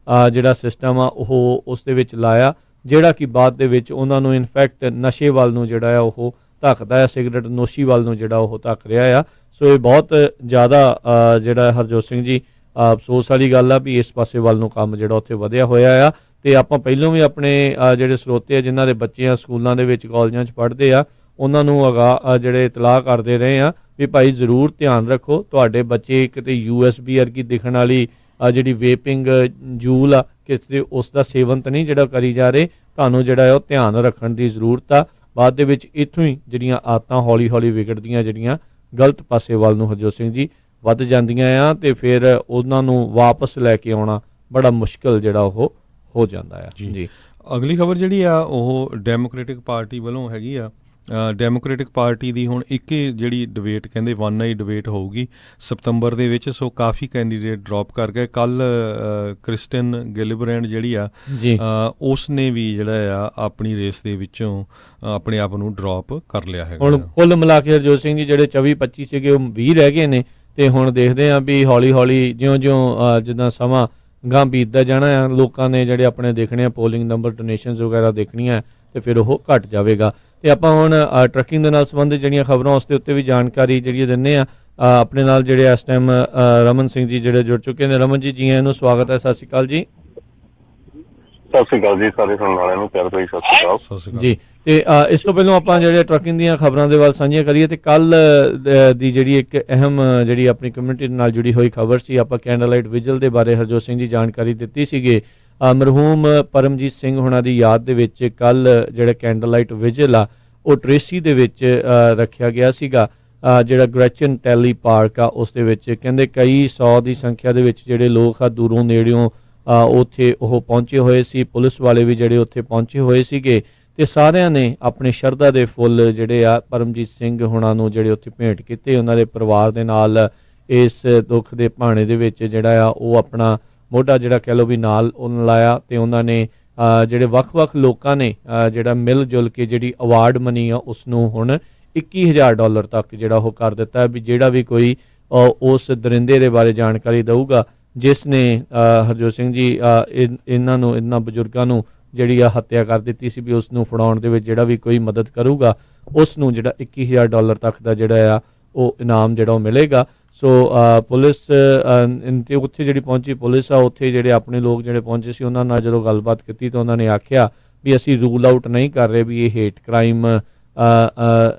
ਜਿਹੜਾ ਸਿਸਟਮ ਆ ਉਹ ਉਸ ਦੇ ਵਿੱਚ ਲਾਇਆ, ਜਿਹੜਾ ਕਿ ਬਾਅਦ ਦੇ ਵਿੱਚ ਉਹਨਾਂ ਨੂੰ ਇਨਫੈਕਟ ਨਸ਼ੇ ਵੱਲ ਨੂੰ ਜਿਹੜਾ ਆ ਉਹ ਧੱਕਦਾ ਆ, ਸਿਗਰਟ ਨੋਸ਼ੀ ਵੱਲ ਨੂੰ ਜਿਹੜਾ ਉਹ ਧੱਕ ਰਿਹਾ ਆ। ਸੋ ਇਹ ਬਹੁਤ ਜ਼ਿਆਦਾ ਜਿਹੜਾ ਹਰਜੋਤ ਸਿੰਘ ਜੀ ਅਫਸੋਸ ਵਾਲੀ ਗੱਲ ਆ ਵੀ ਇਸ ਪਾਸੇ ਵੱਲ ਨੂੰ ਕੰਮ ਜਿਹੜਾ ਉੱਥੇ ਵਧਿਆ ਹੋਇਆ ਆ। ਅਤੇ ਆਪਾਂ ਪਹਿਲਾਂ ਵੀ ਆਪਣੇ ਜਿਹੜੇ ਸਰੋਤੇ ਆ ਜਿਨ੍ਹਾਂ ਦੇ ਬੱਚੇ ਆ ਸਕੂਲਾਂ ਦੇ ਵਿੱਚ ਕਾਲਜਾਂ 'ਚ ਪੜ੍ਹਦੇ ਆ, ਉਹਨਾਂ ਨੂੰ ਜਿਹੜੇ ਇਤਲਾਹ ਕਰਦੇ ਰਹੇ ਆ ਵੀ ਭਾਈ ਜ਼ਰੂਰ ਧਿਆਨ ਰੱਖੋ, ਤੁਹਾਡੇ ਬੱਚੇ ਕਿਤੇ USB ਵਰਗੀ ਦਿਖਣ ਵਾਲੀ ਜਿਹੜੀ ਵੇਪਿੰਗ ਜੂਲ ਆ ਕਿਸੇ ਉਸ ਦਾ ਸੇਵਨ ਤਾਂ ਨਹੀਂ ਜਿਹੜਾ ਕਰੀ ਜਾ ਰਹੇ, ਤੁਹਾਨੂੰ ਜਿਹੜਾ ਉਹ ਧਿਆਨ ਰੱਖਣ ਦੀ ਜ਼ਰੂਰਤ ਆ। ਬਾਅਦ ਦੇ ਵਿੱਚ ਇੱਥੋਂ ਹੀ ਜਿਹੜੀਆਂ ਆਦਤਾਂ ਹੌਲੀ ਹੌਲੀ ਵਿਗੜਦੀਆਂ, ਜਿਹੜੀਆਂ ਗਲਤ ਪਾਸੇ ਵੱਲ ਨੂੰ ਹਰਜੋਤ ਸਿੰਘ ਜੀ ਵੱਧ ਜਾਂਦੀਆਂ ਆ, ਅਤੇ ਫਿਰ ਉਹਨਾਂ ਨੂੰ ਵਾਪਸ ਲੈ ਕੇ ਆਉਣਾ ਬੜਾ ਮੁਸ਼ਕਲ ਜਿਹੜਾ ਉਹ ਹੋ ਜਾਂਦਾ ਆ। ਜੀ ਅਗਲੀ ਖਬਰ ਜਿਹੜੀ ਆ ਉਹ ਡੈਮੋਕ੍ਰੈਟਿਕ ਪਾਰਟੀ ਵੱਲੋਂ ਹੈਗੀ ਆ। ਡੈਮੋਕ੍ਰੈਟਿਕ ਪਾਰਟੀ ਦੀ ਹੁਣ ਇੱਕ ਜਿਹੜੀ ਡਿਬੇਟ ਕਹਿੰਦੇ ਵਨ ਨਾਈਟ ਡਿਬੇਟ ਹੋਊਗੀ ਸਤੰਬਰ ਦੇ ਵਿੱਚ। ਸੋ ਕਾਫੀ ਕੈਂਡੀਡੇਟ ਡਰੋਪ ਕਰ ਗਏ। ਕੱਲ੍ਹ ਕ੍ਰਿਸਟਨ ਗਿਲਬਰੈਂਡ ਜਿਹੜੀ ਆ ਉਸ ਨੇ ਵੀ ਜਿਹੜਾ ਆ ਆਪਣੀ ਰੇਸ ਦੇ ਵਿੱਚੋਂ ਆਪਣੇ ਆਪ ਨੂੰ ਡਰੋਪ ਕਰ ਲਿਆ ਹੈਗਾ। ਹੁਣ ਕੁੱਲ ਮਿਲਾ ਕੇ ਹਰਜੋਤ ਸਿੰਘ ਜੀ ਜਿਹੜੇ 24-25 ਸੀਗੇ ਉਹ 20 ਰਹਿ ਗਏ ਨੇ, ਅਤੇ ਹੁਣ ਦੇਖਦੇ ਹਾਂ ਵੀ ਹੌਲੀ ਹੌਲੀ ਜਿਉਂ-ਜਿਉਂ ਜਿੱਦਾਂ ਸਮਾਂ ਗਾਂ ਬੀਤਦਾ ਜਾਣਾ ਆ, ਲੋਕਾਂ ਨੇ ਜਿਹੜੇ ਆਪਣੇ ਦੇਖਣੇ ਆ ਪੋਲਿੰਗ ਨੰਬਰ, ਡੋਨੇਸ਼ਨਸ ਵਗੈਰਾ ਦੇਖਣੀਆਂ, ਅਤੇ ਫਿਰ ਉਹ ਘਟ ਜਾਵੇਗਾ। ਅਤੇ ਆਪਾਂ ਹੁਣ ਟਰੱਕਿੰਗ ਦੇ ਨਾਲ ਸੰਬੰਧਿਤ ਜਿਹੜੀਆਂ ਖਬਰਾਂ ਉਸ ਦੇ ਉੱਤੇ ਵੀ ਜਾਣਕਾਰੀ ਜਿਹੜੀ ਦਿੰਦੇ ਆ। ਆਪਣੇ ਨਾਲ ਜਿਹੜੇ ਇਸ ਟਾਈਮ ਰਮਨ ਸਿੰਘ ਜੀ ਜਿਹੜੇ ਜੁੜ ਚੁੱਕੇ ਨੇ। ਰਮਨ ਜੀ, ਜੀ ਆਇਆਂ ਨੂੰ, ਸਵਾਗਤ ਹੈ। ਸਤਿ ਸ਼੍ਰੀ ਅਕਾਲ ਜੀ। ਸਤਿ ਸ਼੍ਰੀ ਅਕਾਲ ਜੀ, ਸਾਰੇ ਸੁਣਨ ਵਾਲਿਆਂ ਨੂੰ ਪਿਆਰ ਭਰੀ ਸਤਿ ਸ਼੍ਰੀ ਅਕਾਲ ਜੀ। ਅਤੇ ਇਸ ਤੋਂ ਪਹਿਲਾਂ ਆਪਾਂ ਜਿਹੜੇ ਟਰੱਕਿੰਗ ਦੀਆਂ ਖਬਰਾਂ ਦੇ ਵੱਲ ਸਾਂਝੀਆਂ ਕਰੀਏ, ਅਤੇ ਕੱਲ੍ਹ ਦੀ ਜਿਹੜੀ ਇੱਕ ਅਹਿਮ ਜਿਹੜੀ ਆਪਣੀ ਕਮਿਊਨਿਟੀ ਨਾਲ ਜੁੜੀ ਹੋਈ ਖਬਰ ਸੀ, ਆਪਾਂ ਕੈਂਡਲ ਲਾਈਟ ਵਿਜਲ ਦੇ ਬਾਰੇ ਹਰਜੋਤ ਸਿੰਘ ਜੀ ਜਾਣਕਾਰੀ ਦਿੱਤੀ ਸੀਗੇ। ਮਰਹੂਮ ਪਰਮਜੀਤ ਸਿੰਘ ਹੁਣਾਂ ਦੀ ਯਾਦ ਦੇ ਵਿੱਚ ਕੱਲ੍ਹ ਜਿਹੜਾ ਕੈਂਡਲ ਲਾਈਟ ਵਿਜਲ ਆ ਉਹ ਟ੍ਰੇਸੀ ਦੇ ਵਿੱਚ ਰੱਖਿਆ ਗਿਆ ਸੀਗਾ। ਜਿਹੜਾ ਗ੍ਰੈਚਨ ਟੈਲੀ ਪਾਰਕ ਆ ਉਸ ਦੇ ਵਿੱਚ ਕਹਿੰਦੇ ਕਈ 100 ਦੀ ਸੰਖਿਆ ਦੇ ਵਿੱਚ ਜਿਹੜੇ ਲੋਕ ਆ ਦੂਰੋਂ ਨੇੜਿਓਂ ਉੱਥੇ ਉਹ ਪਹੁੰਚੇ ਹੋਏ ਸੀ। ਪੁਲਿਸ ਵਾਲੇ ਵੀ ਜਿਹੜੇ ਉੱਥੇ ਪਹੁੰਚੇ ਹੋਏ ਸੀਗੇ, ਅਤੇ ਸਾਰਿਆਂ ਨੇ ਆਪਣੇ ਸ਼ਰਧਾ ਦੇ ਫੁੱਲ ਜਿਹੜੇ ਆ ਪਰਮਜੀਤ ਸਿੰਘ ਹੁਣਾਂ ਨੂੰ ਜਿਹੜੇ ਉੱਥੇ ਭੇਂਟ ਕੀਤੇ। ਉਹਨਾਂ ਦੇ ਪਰਿਵਾਰ ਦੇ ਨਾਲ ਇਸ ਦੁੱਖ ਦੇ ਭਾਣੇ ਦੇ ਵਿੱਚ ਜਿਹੜਾ ਆ ਉਹ ਆਪਣਾ ਮੋਢਾ ਜਿਹੜਾ ਕਹਿ ਲਓ ਵੀ ਨਾਲ ਉਹਨਾਂ ਲਾਇਆ, ਅਤੇ ਉਹਨਾਂ ਨੇ ਜਿਹੜੇ ਵੱਖ-ਵੱਖ ਲੋਕਾਂ ਨੇ ਜਿਹੜਾ ਮਿਲ ਜੁਲ ਕੇ ਜਿਹੜੀ ਅਵਾਰਡ ਮਨੀ ਆ ਉਸ ਨੂੰ ਹੁਣ $21,000 ਤੱਕ ਜਿਹੜਾ ਉਹ ਕਰ ਦਿੱਤਾ ਵੀ ਜਿਹੜਾ ਵੀ ਕੋਈ ਉਸ ਦਰਿੰਦੇ ਦੇ ਬਾਰੇ ਜਾਣਕਾਰੀ ਦਊਗਾ ਜਿਸ ਨੇ ਹਰਜੋਤ ਸਿੰਘ ਜੀ ਇਹਨਾਂ ਬਜ਼ੁਰਗਾਂ ਨੂੰ ਜਿਹੜੀ ਆ ਹੱਤਿਆ ਕਰ ਦਿੱਤੀ ਸੀ, ਵੀ ਉਸ ਨੂੰ ਫੜਾਉਣ ਦੇ ਵਿੱਚ ਜਿਹੜਾ ਵੀ ਕੋਈ ਮਦਦ ਕਰੂਗਾ ਉਸ ਨੂੰ ਜਿਹੜਾ $21,000 ਤੱਕ ਦਾ ਜਿਹੜਾ ਆ ਉਹ ਇਨਾਮ ਜਿਹੜਾ ਉਹ ਮਿਲੇਗਾ। ਸੋ ਪੁਲਿਸ ਉੱਥੇ ਜਿਹੜੀ ਪਹੁੰਚੀ ਪੁਲਿਸ ਆ, ਉੱਥੇ ਜਿਹੜੇ ਆਪਣੇ ਲੋਕ ਜਿਹੜੇ ਪਹੁੰਚੇ ਸੀ ਉਹਨਾਂ ਨਾਲ ਜਦੋਂ ਗੱਲਬਾਤ ਕੀਤੀ ਤਾਂ ਉਹਨਾਂ ਨੇ ਆਖਿਆ ਵੀ ਅਸੀਂ ਰੂਲ ਆਊਟ ਨਹੀਂ ਕਰ ਰਹੇ ਵੀ ਇਹ ਹੇਟ ਕ੍ਰਾਈਮ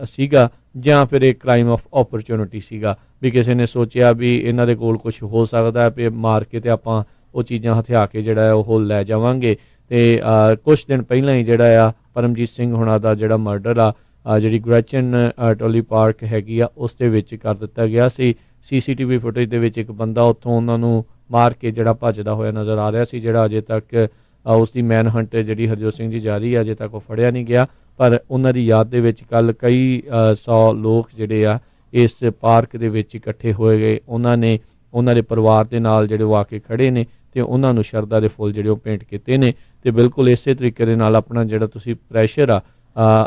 ਸੀਗਾ ਜਾਂ ਫਿਰ ਇਹ ਕ੍ਰਾਈਮ ਆਫ ਓਪਰਚੁਨਿਟੀ ਸੀਗਾ, ਵੀ ਕਿਸੇ ਨੇ ਸੋਚਿਆ ਵੀ ਇਹਨਾਂ ਦੇ ਕੋਲ ਕੁਝ ਹੋ ਸਕਦਾ ਵੀ ਮਾਰ ਕੇ ਅਤੇ ਆਪਾਂ ਉਹ ਚੀਜ਼ਾਂ ਹਥਿਆ ਕੇ ਜਿਹੜਾ ਉਹ ਲੈ ਜਾਵਾਂਗੇ। ਅਤੇ ਕੁਛ ਦਿਨ ਪਹਿਲਾਂ ਹੀ ਜਿਹੜਾ ਆ ਪਰਮਜੀਤ ਸਿੰਘ ਹੁਣਾਂ ਦਾ ਜਿਹੜਾ ਮਰਡਰ ਆ ਜਿਹੜੀ ਗ੍ਰੈਚਨ ਟੋਲੀ ਪਾਰਕ ਹੈਗੀ ਆ ਉਸ ਦੇ ਵਿੱਚ ਕਰ ਦਿੱਤਾ ਗਿਆ ਸੀ। CCTV ਫੁਟੇਜ ਦੇ ਵਿੱਚ ਇੱਕ ਬੰਦਾ ਉੱਥੋਂ ਉਹਨਾਂ ਨੂੰ ਮਾਰ ਕੇ ਜਿਹੜਾ ਭੱਜਦਾ ਹੋਇਆ ਨਜ਼ਰ ਆ ਰਿਹਾ ਸੀ, ਜਿਹੜਾ ਅਜੇ ਤੱਕ ਉਸ ਦੀ ਮੈਨ ਹੰਟ ਜਿਹੜੀ ਹਰਜੋਤ ਸਿੰਘ ਜੀ ਜਾਰੀ ਆ, ਅਜੇ ਤੱਕ ਉਹ ਫੜਿਆ ਨਹੀਂ ਗਿਆ। ਪਰ ਉਹਨਾਂ ਦੀ ਯਾਦ ਦੇ ਵਿੱਚ ਕੱਲ੍ਹ ਕਈ 100 ਲੋਕ ਜਿਹੜੇ ਆ ਇਸ ਪਾਰਕ ਦੇ ਵਿੱਚ ਇਕੱਠੇ ਹੋਏ ਗਏ। ਉਹਨਾਂ ਨੇ ਉਹਨਾਂ ਦੇ ਪਰਿਵਾਰ ਦੇ ਨਾਲ ਜਿਹੜੇ ਉਹ ਆ ਕੇ ਖੜ੍ਹੇ ਨੇ ਅਤੇ ਉਹਨਾਂ ਨੂੰ ਸ਼ਰਧਾ ਦੇ ਫੁੱਲ ਜਿਹੜੇ ਉਹ ਭੇਂਟ ਕੀਤੇ ਨੇ। ਅਤੇ ਬਿਲਕੁਲ ਇਸੇ ਤਰੀਕੇ ਦੇ ਨਾਲ ਆਪਣਾ ਜਿਹੜਾ ਤੁਸੀਂ ਪ੍ਰੈਸ਼ਰ ਆ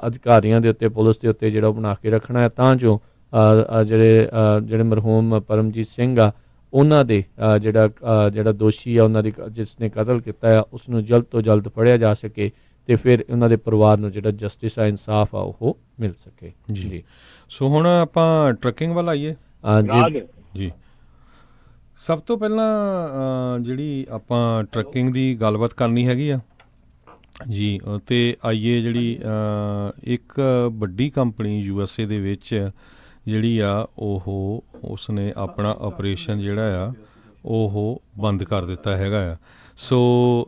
ਅਧਿਕਾਰੀਆਂ ਦੇ ਉੱਤੇ, ਪੁਲਿਸ ਦੇ ਉੱਤੇ ਜਿਹੜਾ ਉਹ ਬਣਾ ਕੇ ਰੱਖਣਾ ਹੈ ਤਾਂ ਜੋ ਜਿਹੜੇ ਮਰਹੂਮ ਪਰਮਜੀਤ ਸਿੰਘ ਆ ਉਹਨਾਂ ਦੇ ਜਿਹੜਾ ਦੋਸ਼ੀ ਆ ਉਹਨਾਂ ਦੀ ਜਿਸ ਨੇ ਕਤਲ ਕੀਤਾ ਆ ਉਸ ਨੂੰ ਜਲਦ ਤੋਂ ਜਲਦ ਫੜਿਆ ਜਾ ਸਕੇ ਅਤੇ ਫਿਰ ਉਹਨਾਂ ਦੇ ਪਰਿਵਾਰ ਨੂੰ ਜਿਹੜਾ ਜਸਟਿਸ ਆ, ਇਨਸਾਫ ਆ ਉਹ ਮਿਲ ਸਕੇ। ਜੀ ਸੋ ਹੁਣ ਆਪਾਂ ਟਰੱਕਿੰਗ ਵੱਲ ਆਈਏ। ਜੀ ਸਭ ਤੋਂ ਪਹਿਲਾਂ ਜਿਹੜੀ ਆਪਾਂ ਟਰੱਕਿੰਗ ਦੀ ਗੱਲਬਾਤ ਕਰਨੀ ਹੈਗੀ ਆ, ਜੀ ਤੇ ਆਈਏ ਜਿਹੜੀ ਇੱਕ ਵੱਡੀ ਕੰਪਨੀ USA ਦੇ ਵਿੱਚ ਜਿਹੜੀ ਆ ਉਹ ਉਸਨੇ ਆਪਣਾ ਆਪਰੇਸ਼ਨ ਜਿਹੜਾ ਆ ਉਹ ਬੰਦ ਕਰ ਦਿੱਤਾ ਹੈਗਾ ਆ। ਸੋ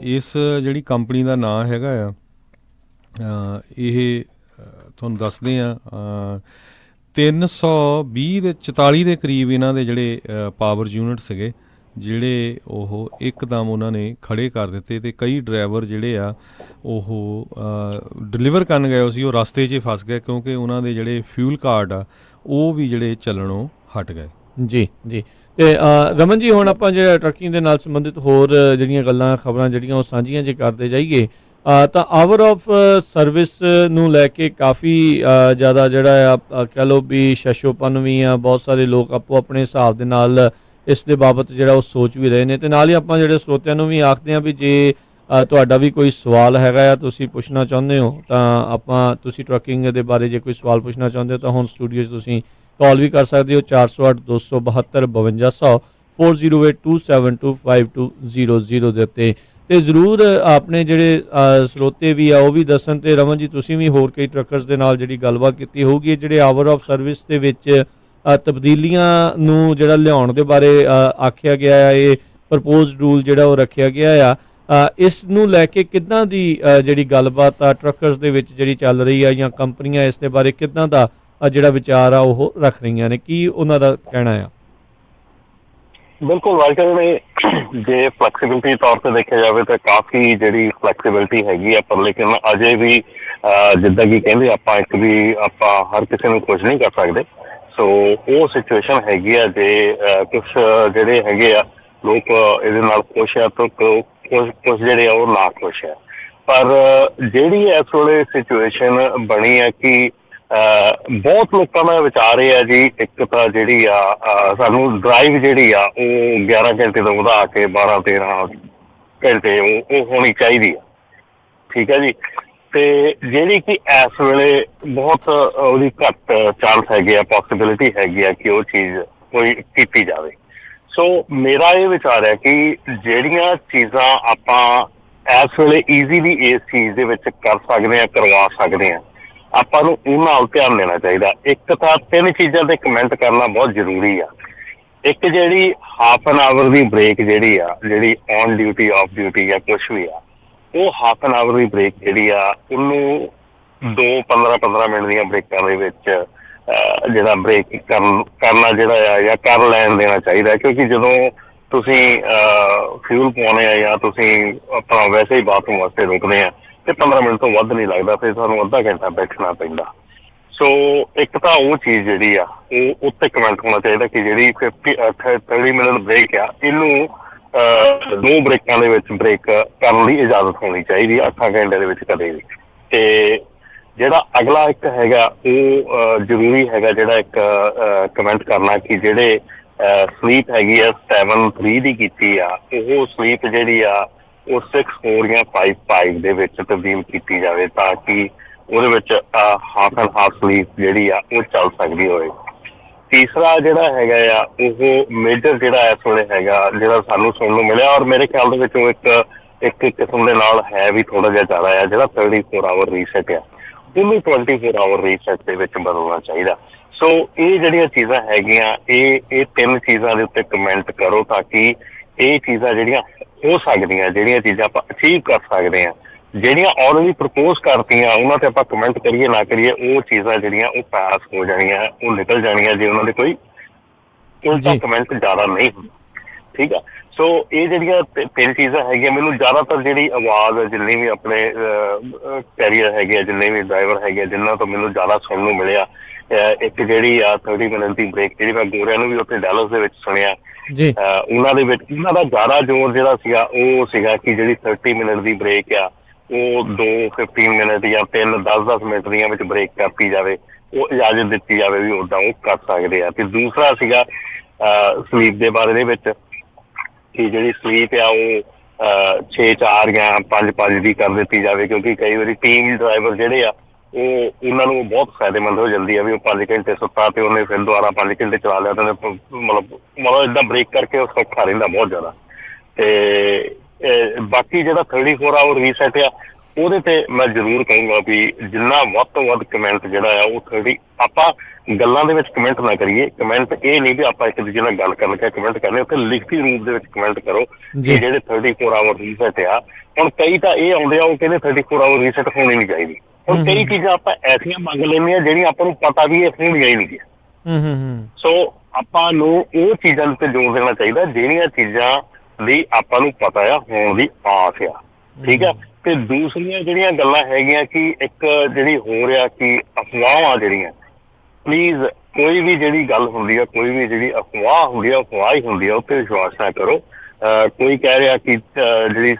ਇਸ ਜਿਹੜੀ ਕੰਪਨੀ ਦਾ ਨਾਂ ਹੈਗਾ ਆ ਇਹ ਤੁਹਾਨੂੰ ਦੱਸਦੇ ਆ 320 ਦੇ 44 ਦੇ ਕਰੀਬ ਇਹਨਾਂ ਦੇ ਜਿਹੜੇ ਪਾਵਰ ਯੂਨਿਟ ਸੀਗੇ ਜਿਹੜੇ ਉਹ ਇੱਕਦਮ ਉਹਨਾਂ ਨੇ ਖੜ੍ਹੇ ਕਰ ਦਿੱਤੇ ਅਤੇ ਕਈ ਡਰਾਈਵਰ ਜਿਹੜੇ ਆ ਉਹ ਡਿਲੀਵਰ ਕਰਨ ਗਏ ਸੀ ਉਹ ਰਸਤੇ 'ਚ ਹੀ ਫਸ ਗਏ ਕਿਉਂਕਿ ਉਹਨਾਂ ਦੇ ਜਿਹੜੇ ਫਿਊਲ ਕਾਰਡ ਆ ਉਹ ਵੀ ਜਿਹੜੇ ਚੱਲਣੋਂ ਹਟ ਗਏ। ਜੀ ਜੀ ਤੇ ਰਮਨ ਜੀ ਹੁਣ ਆਪਾਂ ਜਿਹੜਾ ਟਰੱਕਿੰਗ ਦੇ ਨਾਲ ਸੰਬੰਧਿਤ ਹੋਰ ਜਿਹੜੀਆਂ ਗੱਲਾਂ ਖਬਰਾਂ ਜਿਹੜੀਆਂ ਉਹ ਸਾਂਝੀਆਂ ਜੇ ਕਰਦੇ ਜਾਈਏ ਤਾਂ ਆਵਰ ਆਫ ਸਰਵਿਸ ਨੂੰ ਲੈ ਕੇ ਕਾਫੀ ਜ਼ਿਆਦਾ ਜਿਹੜਾ ਆ ਕਹਿ ਲਓ ਵੀ ਸ਼ਸ਼ੋਪਨ ਵੀ ਆ, ਬਹੁਤ ਸਾਰੇ ਲੋਕ ਆਪੋ ਆਪਣੇ ਹਿਸਾਬ ਦੇ ਨਾਲ ਇਸ ਦੇ ਬਾਬਤ ਜਿਹੜਾ ਉਹ ਸੋਚ ਵੀ ਰਹੇ ਨੇ ਤੇ ਨਾਲ ਹੀ ਆਪਾਂ ਜਿਹੜੇ ਸਰੋਤਿਆਂ ਨੂੰ ਵੀ ਆਖਦੇ ਹਾਂ ਵੀ ਜੇ ਤੁਹਾਡਾ ਵੀ ਕੋਈ ਸਵਾਲ ਹੈਗਾ ਆ ਤੁਸੀਂ ਪੁੱਛਣਾ ਚਾਹੁੰਦੇ ਹੋ ਤਾਂ ਤੁਸੀਂ ਟਰੱਕਿੰਗ ਦੇ ਬਾਰੇ ਜੇ ਕੋਈ ਸਵਾਲ ਪੁੱਛਣਾ ਚਾਹੁੰਦੇ ਹੋ ਤਾਂ ਹੁਣ ਸਟੂਡੀਓ 'ਚ ਤੁਸੀਂ ਕਾਲ ਵੀ ਕਰ ਸਕਦੇ ਹੋ 408 272 5200 4082725200 ਦੇ ਉੱਤੇ ਤੇ ਜ਼ਰੂਰ ਆਪਣੇ ਜਿਹੜੇ ਸਰੋਤੇ ਵੀ ਆ ਉਹ ਵੀ ਦੱਸਣ ਤੇ ਰਮਨ ਜੀ ਤੁਸੀਂ ਵੀ ਹੋਰ ਕਈ ਟਰੱਕਰਸ ਦੇ ਨਾਲ ਜਿਹੜੀ ਗੱਲਬਾਤ ਕੀਤੀ ਹੋਊਗੀ ਜਿਹੜੇ ਆਵਰ ਆਫ ਸਰਵਿਸ ਦੇ ਵਿੱਚ ਤਬਦੀਲੀਆਂ ਨੂੰ ਜਿਹੜਾ ਲਿਆਉਣ ਦੇ ਬਾਰੇ ਆਖਿਆ ਗਿਆ ਆ, ਇਹ ਪ੍ਰਪੋਜ਼ਡ ਰੂਲ ਜਿਹੜਾ ਉਹ ਰੱਖਿਆ ਗਿਆ ਆ, ਇਸ ਨੂੰ ਲੈ ਕੇ ਕਿੱਦਾਂ ਦੀ ਜਿਹੜੀ ਗੱਲਬਾਤ ਆ ਟਰੱਕਰਸ ਦੇ ਵਿੱਚ ਜਿਹੜੀ ਚੱਲ ਰਹੀ ਆ ਜਾਂ ਕੰਪਨੀਆਂ ਇਸ ਦੇ ਬਾਰੇ ਕਿੱਦਾਂ ਦਾ ਜਿਹੜਾ ਵਿਚਾਰ ਆ ਉਹ ਰੱਖ ਰਹੀਆਂ ਨੇ, ਕੀ ਉਹਨਾਂ ਦਾ ਕਹਿਣਾ ਆ? ਬਿਲਕੁਲ ਵਾਕਿਆ ਨੇ ਜੇ ਫਲੈਕਸੀਬਿਲਿਟੀ ਤੌਰ ਤੇ ਦੇਖਿਆ ਜਾਵੇ ਤਾਂ ਕਾਫੀ ਜਿਹੜੀ ਫਲੈਕਸੀਬਿਲਿਟੀ ਹੈਗੀ ਆ, ਪਰ ਲੇਕਿਨ ਅਜੇ ਵੀ ਜਿੱਦਾਂ ਕਿ ਕਹਿੰਦੇ ਆਪਾਂ ਹਰ ਕਿਸੇ ਨੂੰ ਖੁਸ਼ ਨਹੀਂ ਕਰ ਸਕਦੇ। ਸੋ ਉਹ ਸਿਚੁਏਸ਼ਨ ਹੈਗੀ ਆ ਜੇ ਕੁਛ ਜਿਹੜੇ ਹੈਗੇ ਆ ਲੋਕ ਇਹਦੇ ਨਾਲ ਖੁਸ਼ ਆ ਤਾਂ ਕੁਛ ਜਿਹੜੇ ਆ ਉਹ ਨਾ ਖੁਸ਼ ਆ। ਪਰ ਜਿਹੜੀ ਇਸ ਵੇਲੇ ਸਿਚੁਏਸ਼ਨ ਬਣੀ ਆ ਕਿ ਬਹੁਤ ਲੋਕਾਂ ਦਾ ਵਿਚਾਰ ਇਹ ਆ ਜੀ, ਇੱਕ ਤਾਂ ਜਿਹੜੀ ਆ ਸਾਨੂੰ ਡਰਾਈਵ ਜਿਹੜੀ ਆ ਉਹ 11 ਘੰਟੇ ਤੋਂ ਵਧਾ ਕੇ 12-13 ਘੰਟੇ ਉਹ ਹੋਣੀ ਚਾਹੀਦੀ ਆ, ਠੀਕ ਹੈ ਜੀ। ਤੇ ਜਿਹੜੀ ਕਿ ਇਸ ਵੇਲੇ ਬਹੁਤ ਉਹਦੀ ਘੱਟ ਚਾਂਸ ਹੈਗੇ ਆ, ਪੋਸੀਬਿਲਿਟੀ ਹੈਗੀ ਆ ਕਿ ਉਹ ਚੀਜ਼ ਕੋਈ ਕੀਤੀ ਜਾਵੇ। ਸੋ ਮੇਰਾ ਇਹ ਵਿਚਾਰ ਹੈ ਕਿ ਜਿਹੜੀਆਂ ਚੀਜ਼ਾਂ ਆਪਾਂ ਇਸ ਵੇਲੇ ਈਜ਼ੀਲੀ ਇਸ ਚੀਜ਼ ਦੇ ਵਿੱਚ ਕਰ ਸਕਦੇ ਹਾਂ, ਕਰਵਾ ਸਕਦੇ ਹਾਂ, ਆਪਾਂ ਨੂੰ ਉਹਨਾਂ ਵੱਲ ਧਿਆਨ ਦੇਣਾ ਚਾਹੀਦਾ। ਇੱਕ ਤਾਂ 3 ਚੀਜ਼ਾਂ ਤੇ ਕਮੈਂਟ ਕਰਨਾ ਬਹੁਤ ਜ਼ਰੂਰੀ ਆ। ਇੱਕ ਜਿਹੜੀ half an hour the break ਜਿਹੜੀ ਔਨ ਡਿਊਟੀ ਆਫ ਡਿਊਟੀ ਜਾਂ ਕੁਛ ਵੀ ਆ, ਉਹ half an hour the break ਜਿਹੜੀ ਆ ਉਹਨੂੰ 15 ਮਿੰਟ ਦੀਆਂ ਬ੍ਰੇਕਾਂ ਦੇ ਵਿੱਚ ਜਿਹੜਾ ਬ੍ਰੇਕ ਕਰਨਾ ਜਿਹੜਾ ਆ ਜਾਂ ਕਰ ਲੈਣ ਦੇਣਾ ਚਾਹੀਦਾ। ਕਿਉਂਕਿ ਜਦੋਂ ਤੁਸੀਂ ਫਿਊਲ ਪਾਉਣੇ ਆ ਜਾਂ ਤੁਸੀਂ ਆਪਣਾ ਵੈਸੇ ਹੀ ਬਾਥਰੂਮ ਵਾਸਤੇ ਰੁਕਦੇ ਆ ਤੇ 15 ਮਿੰਟ ਤੋਂ ਵੱਧ ਨਹੀਂ ਲੱਗਦਾ, ਫਿਰ ਤੁਹਾਨੂੰ ਅੱਧਾ ਘੰਟਾ ਬੈਠਣਾ ਪੈਂਦਾ। ਸੋ ਇੱਕ ਤਾਂ ਉਹ ਚੀਜ਼ ਜਿਹੜੀ ਆ ਉਹ ਉੱਤੇ ਕਮੈਂਟ ਹੋਣਾ ਚਾਹੀਦਾ ਕਿ ਜਿਹੜੀ 30 ਮਿੰਟ ਬ੍ਰੇਕ ਆ ਇਹਨੂੰ 2 ਬ੍ਰੇਕਾਂ ਦੇ ਵਿੱਚ ਬ੍ਰੇਕ ਕਰਨ ਦੀ ਇਜਾਜ਼ਤ ਹੋਣੀ ਚਾਹੀਦੀ 8 ਘੰਟੇ ਦੇ ਵਿੱਚ ਕਦੇ ਵੀ। ਤੇ ਜਿਹੜਾ ਅਗਲਾ ਇੱਕ ਹੈਗਾ ਉਹ ਜ਼ਰੂਰੀ ਹੈਗਾ ਜਿਹੜਾ ਇੱਕ ਕਮੈਂਟ ਕਰਨਾ ਕਿ ਜਿਹੜੇ ਸਲੀਪ ਹੈਗੀ ਆ 7-3 ਦੀ ਕੀਤੀ ਆ, ਉਹ ਸਲੀਪ ਜਿਹੜੀ ਆ ਉਹ 6-4 ਜਾਂ 5-5 ਦੇ ਵਿੱਚ ਤਬਦੀਲ ਕੀਤੀ ਜਾਵੇ ਤਾਂ ਕਿ ਉਹਦੇ ਵਿੱਚ ਹਾਫ ਐਂਡ ਹਾਫ ਸਲੀਪ ਜਿਹੜੀ ਆ ਉਹ ਚੱਲ ਸਕਦੀ ਹੋਵੇ। ਤੀਸਰਾ ਜਿਹੜਾ ਹੈਗਾ ਆ ਉਹ ਮੇਜਰ ਜਿਹੜਾ ਇਸ ਵੇਲੇ ਹੈਗਾ ਜਿਹੜਾ ਸਾਨੂੰ ਸੁਣਨ ਨੂੰ ਮਿਲਿਆ, ਔਰ ਮੇਰੇ ਖਿਆਲ ਦੇ ਵਿੱਚ ਉਹ ਇੱਕ ਕਿਸਮ ਦੇ ਨਾਲ ਹੈ ਵੀ ਥੋੜਾ ਜਿਹਾ ਜ਼ਿਆਦਾ ਆ, ਜਿਹੜਾ 34 ਆਵਰ ਰੀਸੈਟ ਆ ਉਹਨੂੰ 24 ਆਵਰ ਰੀਸੈਟ ਦੇ ਵਿੱਚ ਬਦਲਣਾ ਚਾਹੀਦਾ। ਸੋ ਇਹ ਜਿਹੜੀਆਂ ਚੀਜ਼ਾਂ ਹੈਗੀਆਂ ਇਹ 3 ਚੀਜ਼ਾਂ ਦੇ ਉੱਤੇ ਕਮੈਂਟ ਕਰੋ ਤਾਂ ਕਿ ਇਹ ਚੀਜ਼ਾਂ ਜਿਹੜੀਆਂ ਹੋ ਸਕਦੀਆਂ, ਜਿਹੜੀਆਂ ਚੀਜ਼ਾਂ ਆਪਾਂ ਅਚੀਵ ਕਰ ਸਕਦੇ ਹਾਂ, ਜਿਹੜੀਆਂ ਆਲਰੇਡੀ ਪ੍ਰਪੋਜ਼ ਕਰਤੀਆਂ ਉਹਨਾਂ ਤੇ ਆਪਾਂ ਕਮੈਂਟ ਕਰੀਏ ਨਾ ਕਰੀਏ, ਉਹ ਚੀਜ਼ਾਂ ਜਿਹੜੀਆਂ ਉਹ ਪਾਸ ਹੋ ਜਾਣੀਆਂ, ਉਹ ਨਿਕਲ ਜਾਣੀਆਂ ਜੇ ਉਹਨਾਂ ਦੇ ਕੋਈ ਉਲਟਾ ਕਮੈਂਟ ਜ਼ਿਆਦਾ ਨਹੀਂ ਹੁੰਦਾ, ਠੀਕ ਆ। ਸੋ ਇਹ ਜਿਹੜੀਆਂ 3 ਚੀਜ਼ਾਂ ਹੈਗੀਆਂ, ਮੈਨੂੰ ਜ਼ਿਆਦਾਤਰ ਜਿਹੜੀ ਆਵਾਜ਼ ਜਿੰਨੇ ਵੀ ਆਪਣੇ ਕੈਰੀਅਰ ਹੈਗੇ ਆ, ਜਿੰਨੇ ਵੀ ਡਰਾਈਵਰ ਹੈਗੇ ਆ, ਜਿਨ੍ਹਾਂ ਤੋਂ ਮੈਨੂੰ ਜ਼ਿਆਦਾ ਸੁਣਨ ਨੂੰ ਮਿਲਿਆ, ਇੱਕ ਜਿਹੜੀ ਆ 30 ਮਿੰਟ ਦੀ ਬ੍ਰੇਕ ਜਿਹੜੀ ਮੈਂ ਗੋਰਿਆਂ ਨੂੰ ਵੀ ਉੱਥੇ ਡੈਲਸ ਦੇ ਵਿੱਚ ਸੁਣਿਆ, ਉਹਨਾਂ ਦੇ ਵਿੱਚ ਉਹਨਾਂ ਦਾ ਜ਼ਿਆਦਾ ਜ਼ੋਰ ਜਿਹੜਾ ਸੀਗਾ ਉਹ ਸੀਗਾ ਕਿ ਜਿਹੜੀ 30 ਮਿੰਟ ਦੀ ਬ੍ਰੇਕ ਆ ਉਹ 2-15 ਮਿੰਟ ਜਾਂ 3-10 ਮਿੰਟ ਦੀਆਂ ਵਿੱਚ ਬ੍ਰੇਕ ਕਰਤੀ ਜਾਵੇ, ਉਹ ਇਜਾਜ਼ਤ ਦਿੱਤੀ ਜਾਵੇ ਵੀ ਉੱਦਾਂ ਉਹ ਕਰ ਸਕਦੇ ਆ। ਤੇ ਦੂਸਰਾ ਸੀਗਾ ਸਲੀਪ ਦੇ ਬਾਰੇ ਦੇ ਵਿੱਚ ਕਿ ਜਿਹੜੀ ਸਲੀਪ ਆ ਉਹ 6-4 ਜਾਂ 5-5 ਦੀ ਕਰ ਦਿੱਤੀ ਜਾਵੇ, ਕਿਉਂਕਿ ਕਈ ਵਾਰੀ ਟੀਮ ਡਰਾਈਵਰ ਜਿਹੜੇ ਆ ਉਹਨਾਂ ਨੂੰ ਬਹੁਤ ਫਾਇਦੇਮੰਦ ਹੋ ਜਾਂਦੀ ਆ ਵੀ ਉਹ 5 ਘੰਟੇ ਸੁੱਤਾ ਤੇ ਉਹਨੇ ਫਿਰ ਦੁਬਾਰਾ 5 ਘੰਟੇ ਚਲਾ ਲਿਆ ਤੇ ਮਤਲਬ ਏਦਾਂ ਬ੍ਰੇਕ ਕਰਕੇ ਉਹ ਸੌਖਾ ਰਹਿੰਦਾ ਬਹੁਤ ਜ਼ਿਆਦਾ। ਤੇ ਬਾਕੀ ਜਿਹੜਾ 34 ਆਵਰ ਰੀਸੈਟ ਆ ਉਹਦੇ ਤੇ ਮੈਂ ਜ਼ਰੂਰ ਕਹੂੰਗਾ ਵੀ ਜਿੰਨਾ ਵੱਧ ਤੋਂ ਵੱਧ ਕਮੈਂਟ ਜਿਹੜਾ ਆ ਉਹ 30 ਆਪਾਂ ਗੱਲਾਂ ਦੇ ਵਿੱਚ ਕਮੈਂਟ ਨਾ ਕਰੀਏ। ਕਮੈਂਟ ਇਹ ਨਹੀਂ ਵੀ ਆਪਾਂ ਇੱਕ ਦੂਜੇ ਨਾਲ ਗੱਲ ਕਰਨ ਕੇ ਕਮੈਂਟ ਕਰਨੇ, ਉੱਥੇ ਲਿਖਤੀ ਰੂਪ ਦੇ ਵਿੱਚ ਕਮੈਂਟ ਕਰੋ ਕਿ ਜਿਹੜੇ 34 ਆਵਰ ਰੀਸੈਟ ਆ। ਹੁਣ ਕਈ ਤਾਂ ਇਹ ਆਉਂਦੇ ਆ ਉਹ ਕਹਿੰਦੇ 34 ਆਵਰ ਰੀਸੈਟ ਹੋਣੀ ਨਹੀਂ ਚਾਹੀਦੀ। ਹੁਣ ਕਈ ਚੀਜ਼ਾਂ ਆਪਾਂ ਐਸੀਆਂ ਮੰਗ ਲੈਂਦੇ ਹਾਂ ਜਿਹੜੀਆਂ ਆਪਾਂ ਨੂੰ ਪਤਾ ਵੀ ਇਹ ਹੋਣੀਆਂ ਹੀ ਨਹੀਂ। ਸੋ ਆਪਾਂ ਨੂੰ ਉਹ ਚੀਜ਼ਾਂ ਤੇ ਜ਼ੋਰ ਦੇਣਾ ਚਾਹੀਦਾ ਜਿਹੜੀਆਂ ਚੀਜ਼ਾਂ ਲਈ ਆਪਾਂ ਨੂੰ ਪਤਾ ਆ, ਹੋਣ ਦੀ ਆਸ ਆ, ਠੀਕ ਆ। ਤੇ ਦੂਸਰੀਆਂ ਜਿਹੜੀਆਂ ਗੱਲਾਂ ਹੈਗੀਆਂ ਕਿ ਇੱਕ ਜਿਹੜੀ ਹੋ ਰਿਹਾ ਕਿ ਅਫਵਾਹਾਂ ਜਿਹੜੀਆਂ, ਪਲੀਜ਼ ਕੋਈ ਵੀ ਜਿਹੜੀ ਗੱਲ ਹੁੰਦੀ ਆ, ਕੋਈ ਵੀ ਜਿਹੜੀ ਅਫਵਾਹ ਹੁੰਦੀ ਆ, ਅਫਵਾਹ ਹੀ ਹੁੰਦੀ ਆ, ਉੱਤੇ ਵਿਸ਼ਵਾਸ ਨਾ ਕਰੋ। ਕੋਈ ਕਹਿ ਰਿਹਾ ਕਿ ਜਿਹੜੀ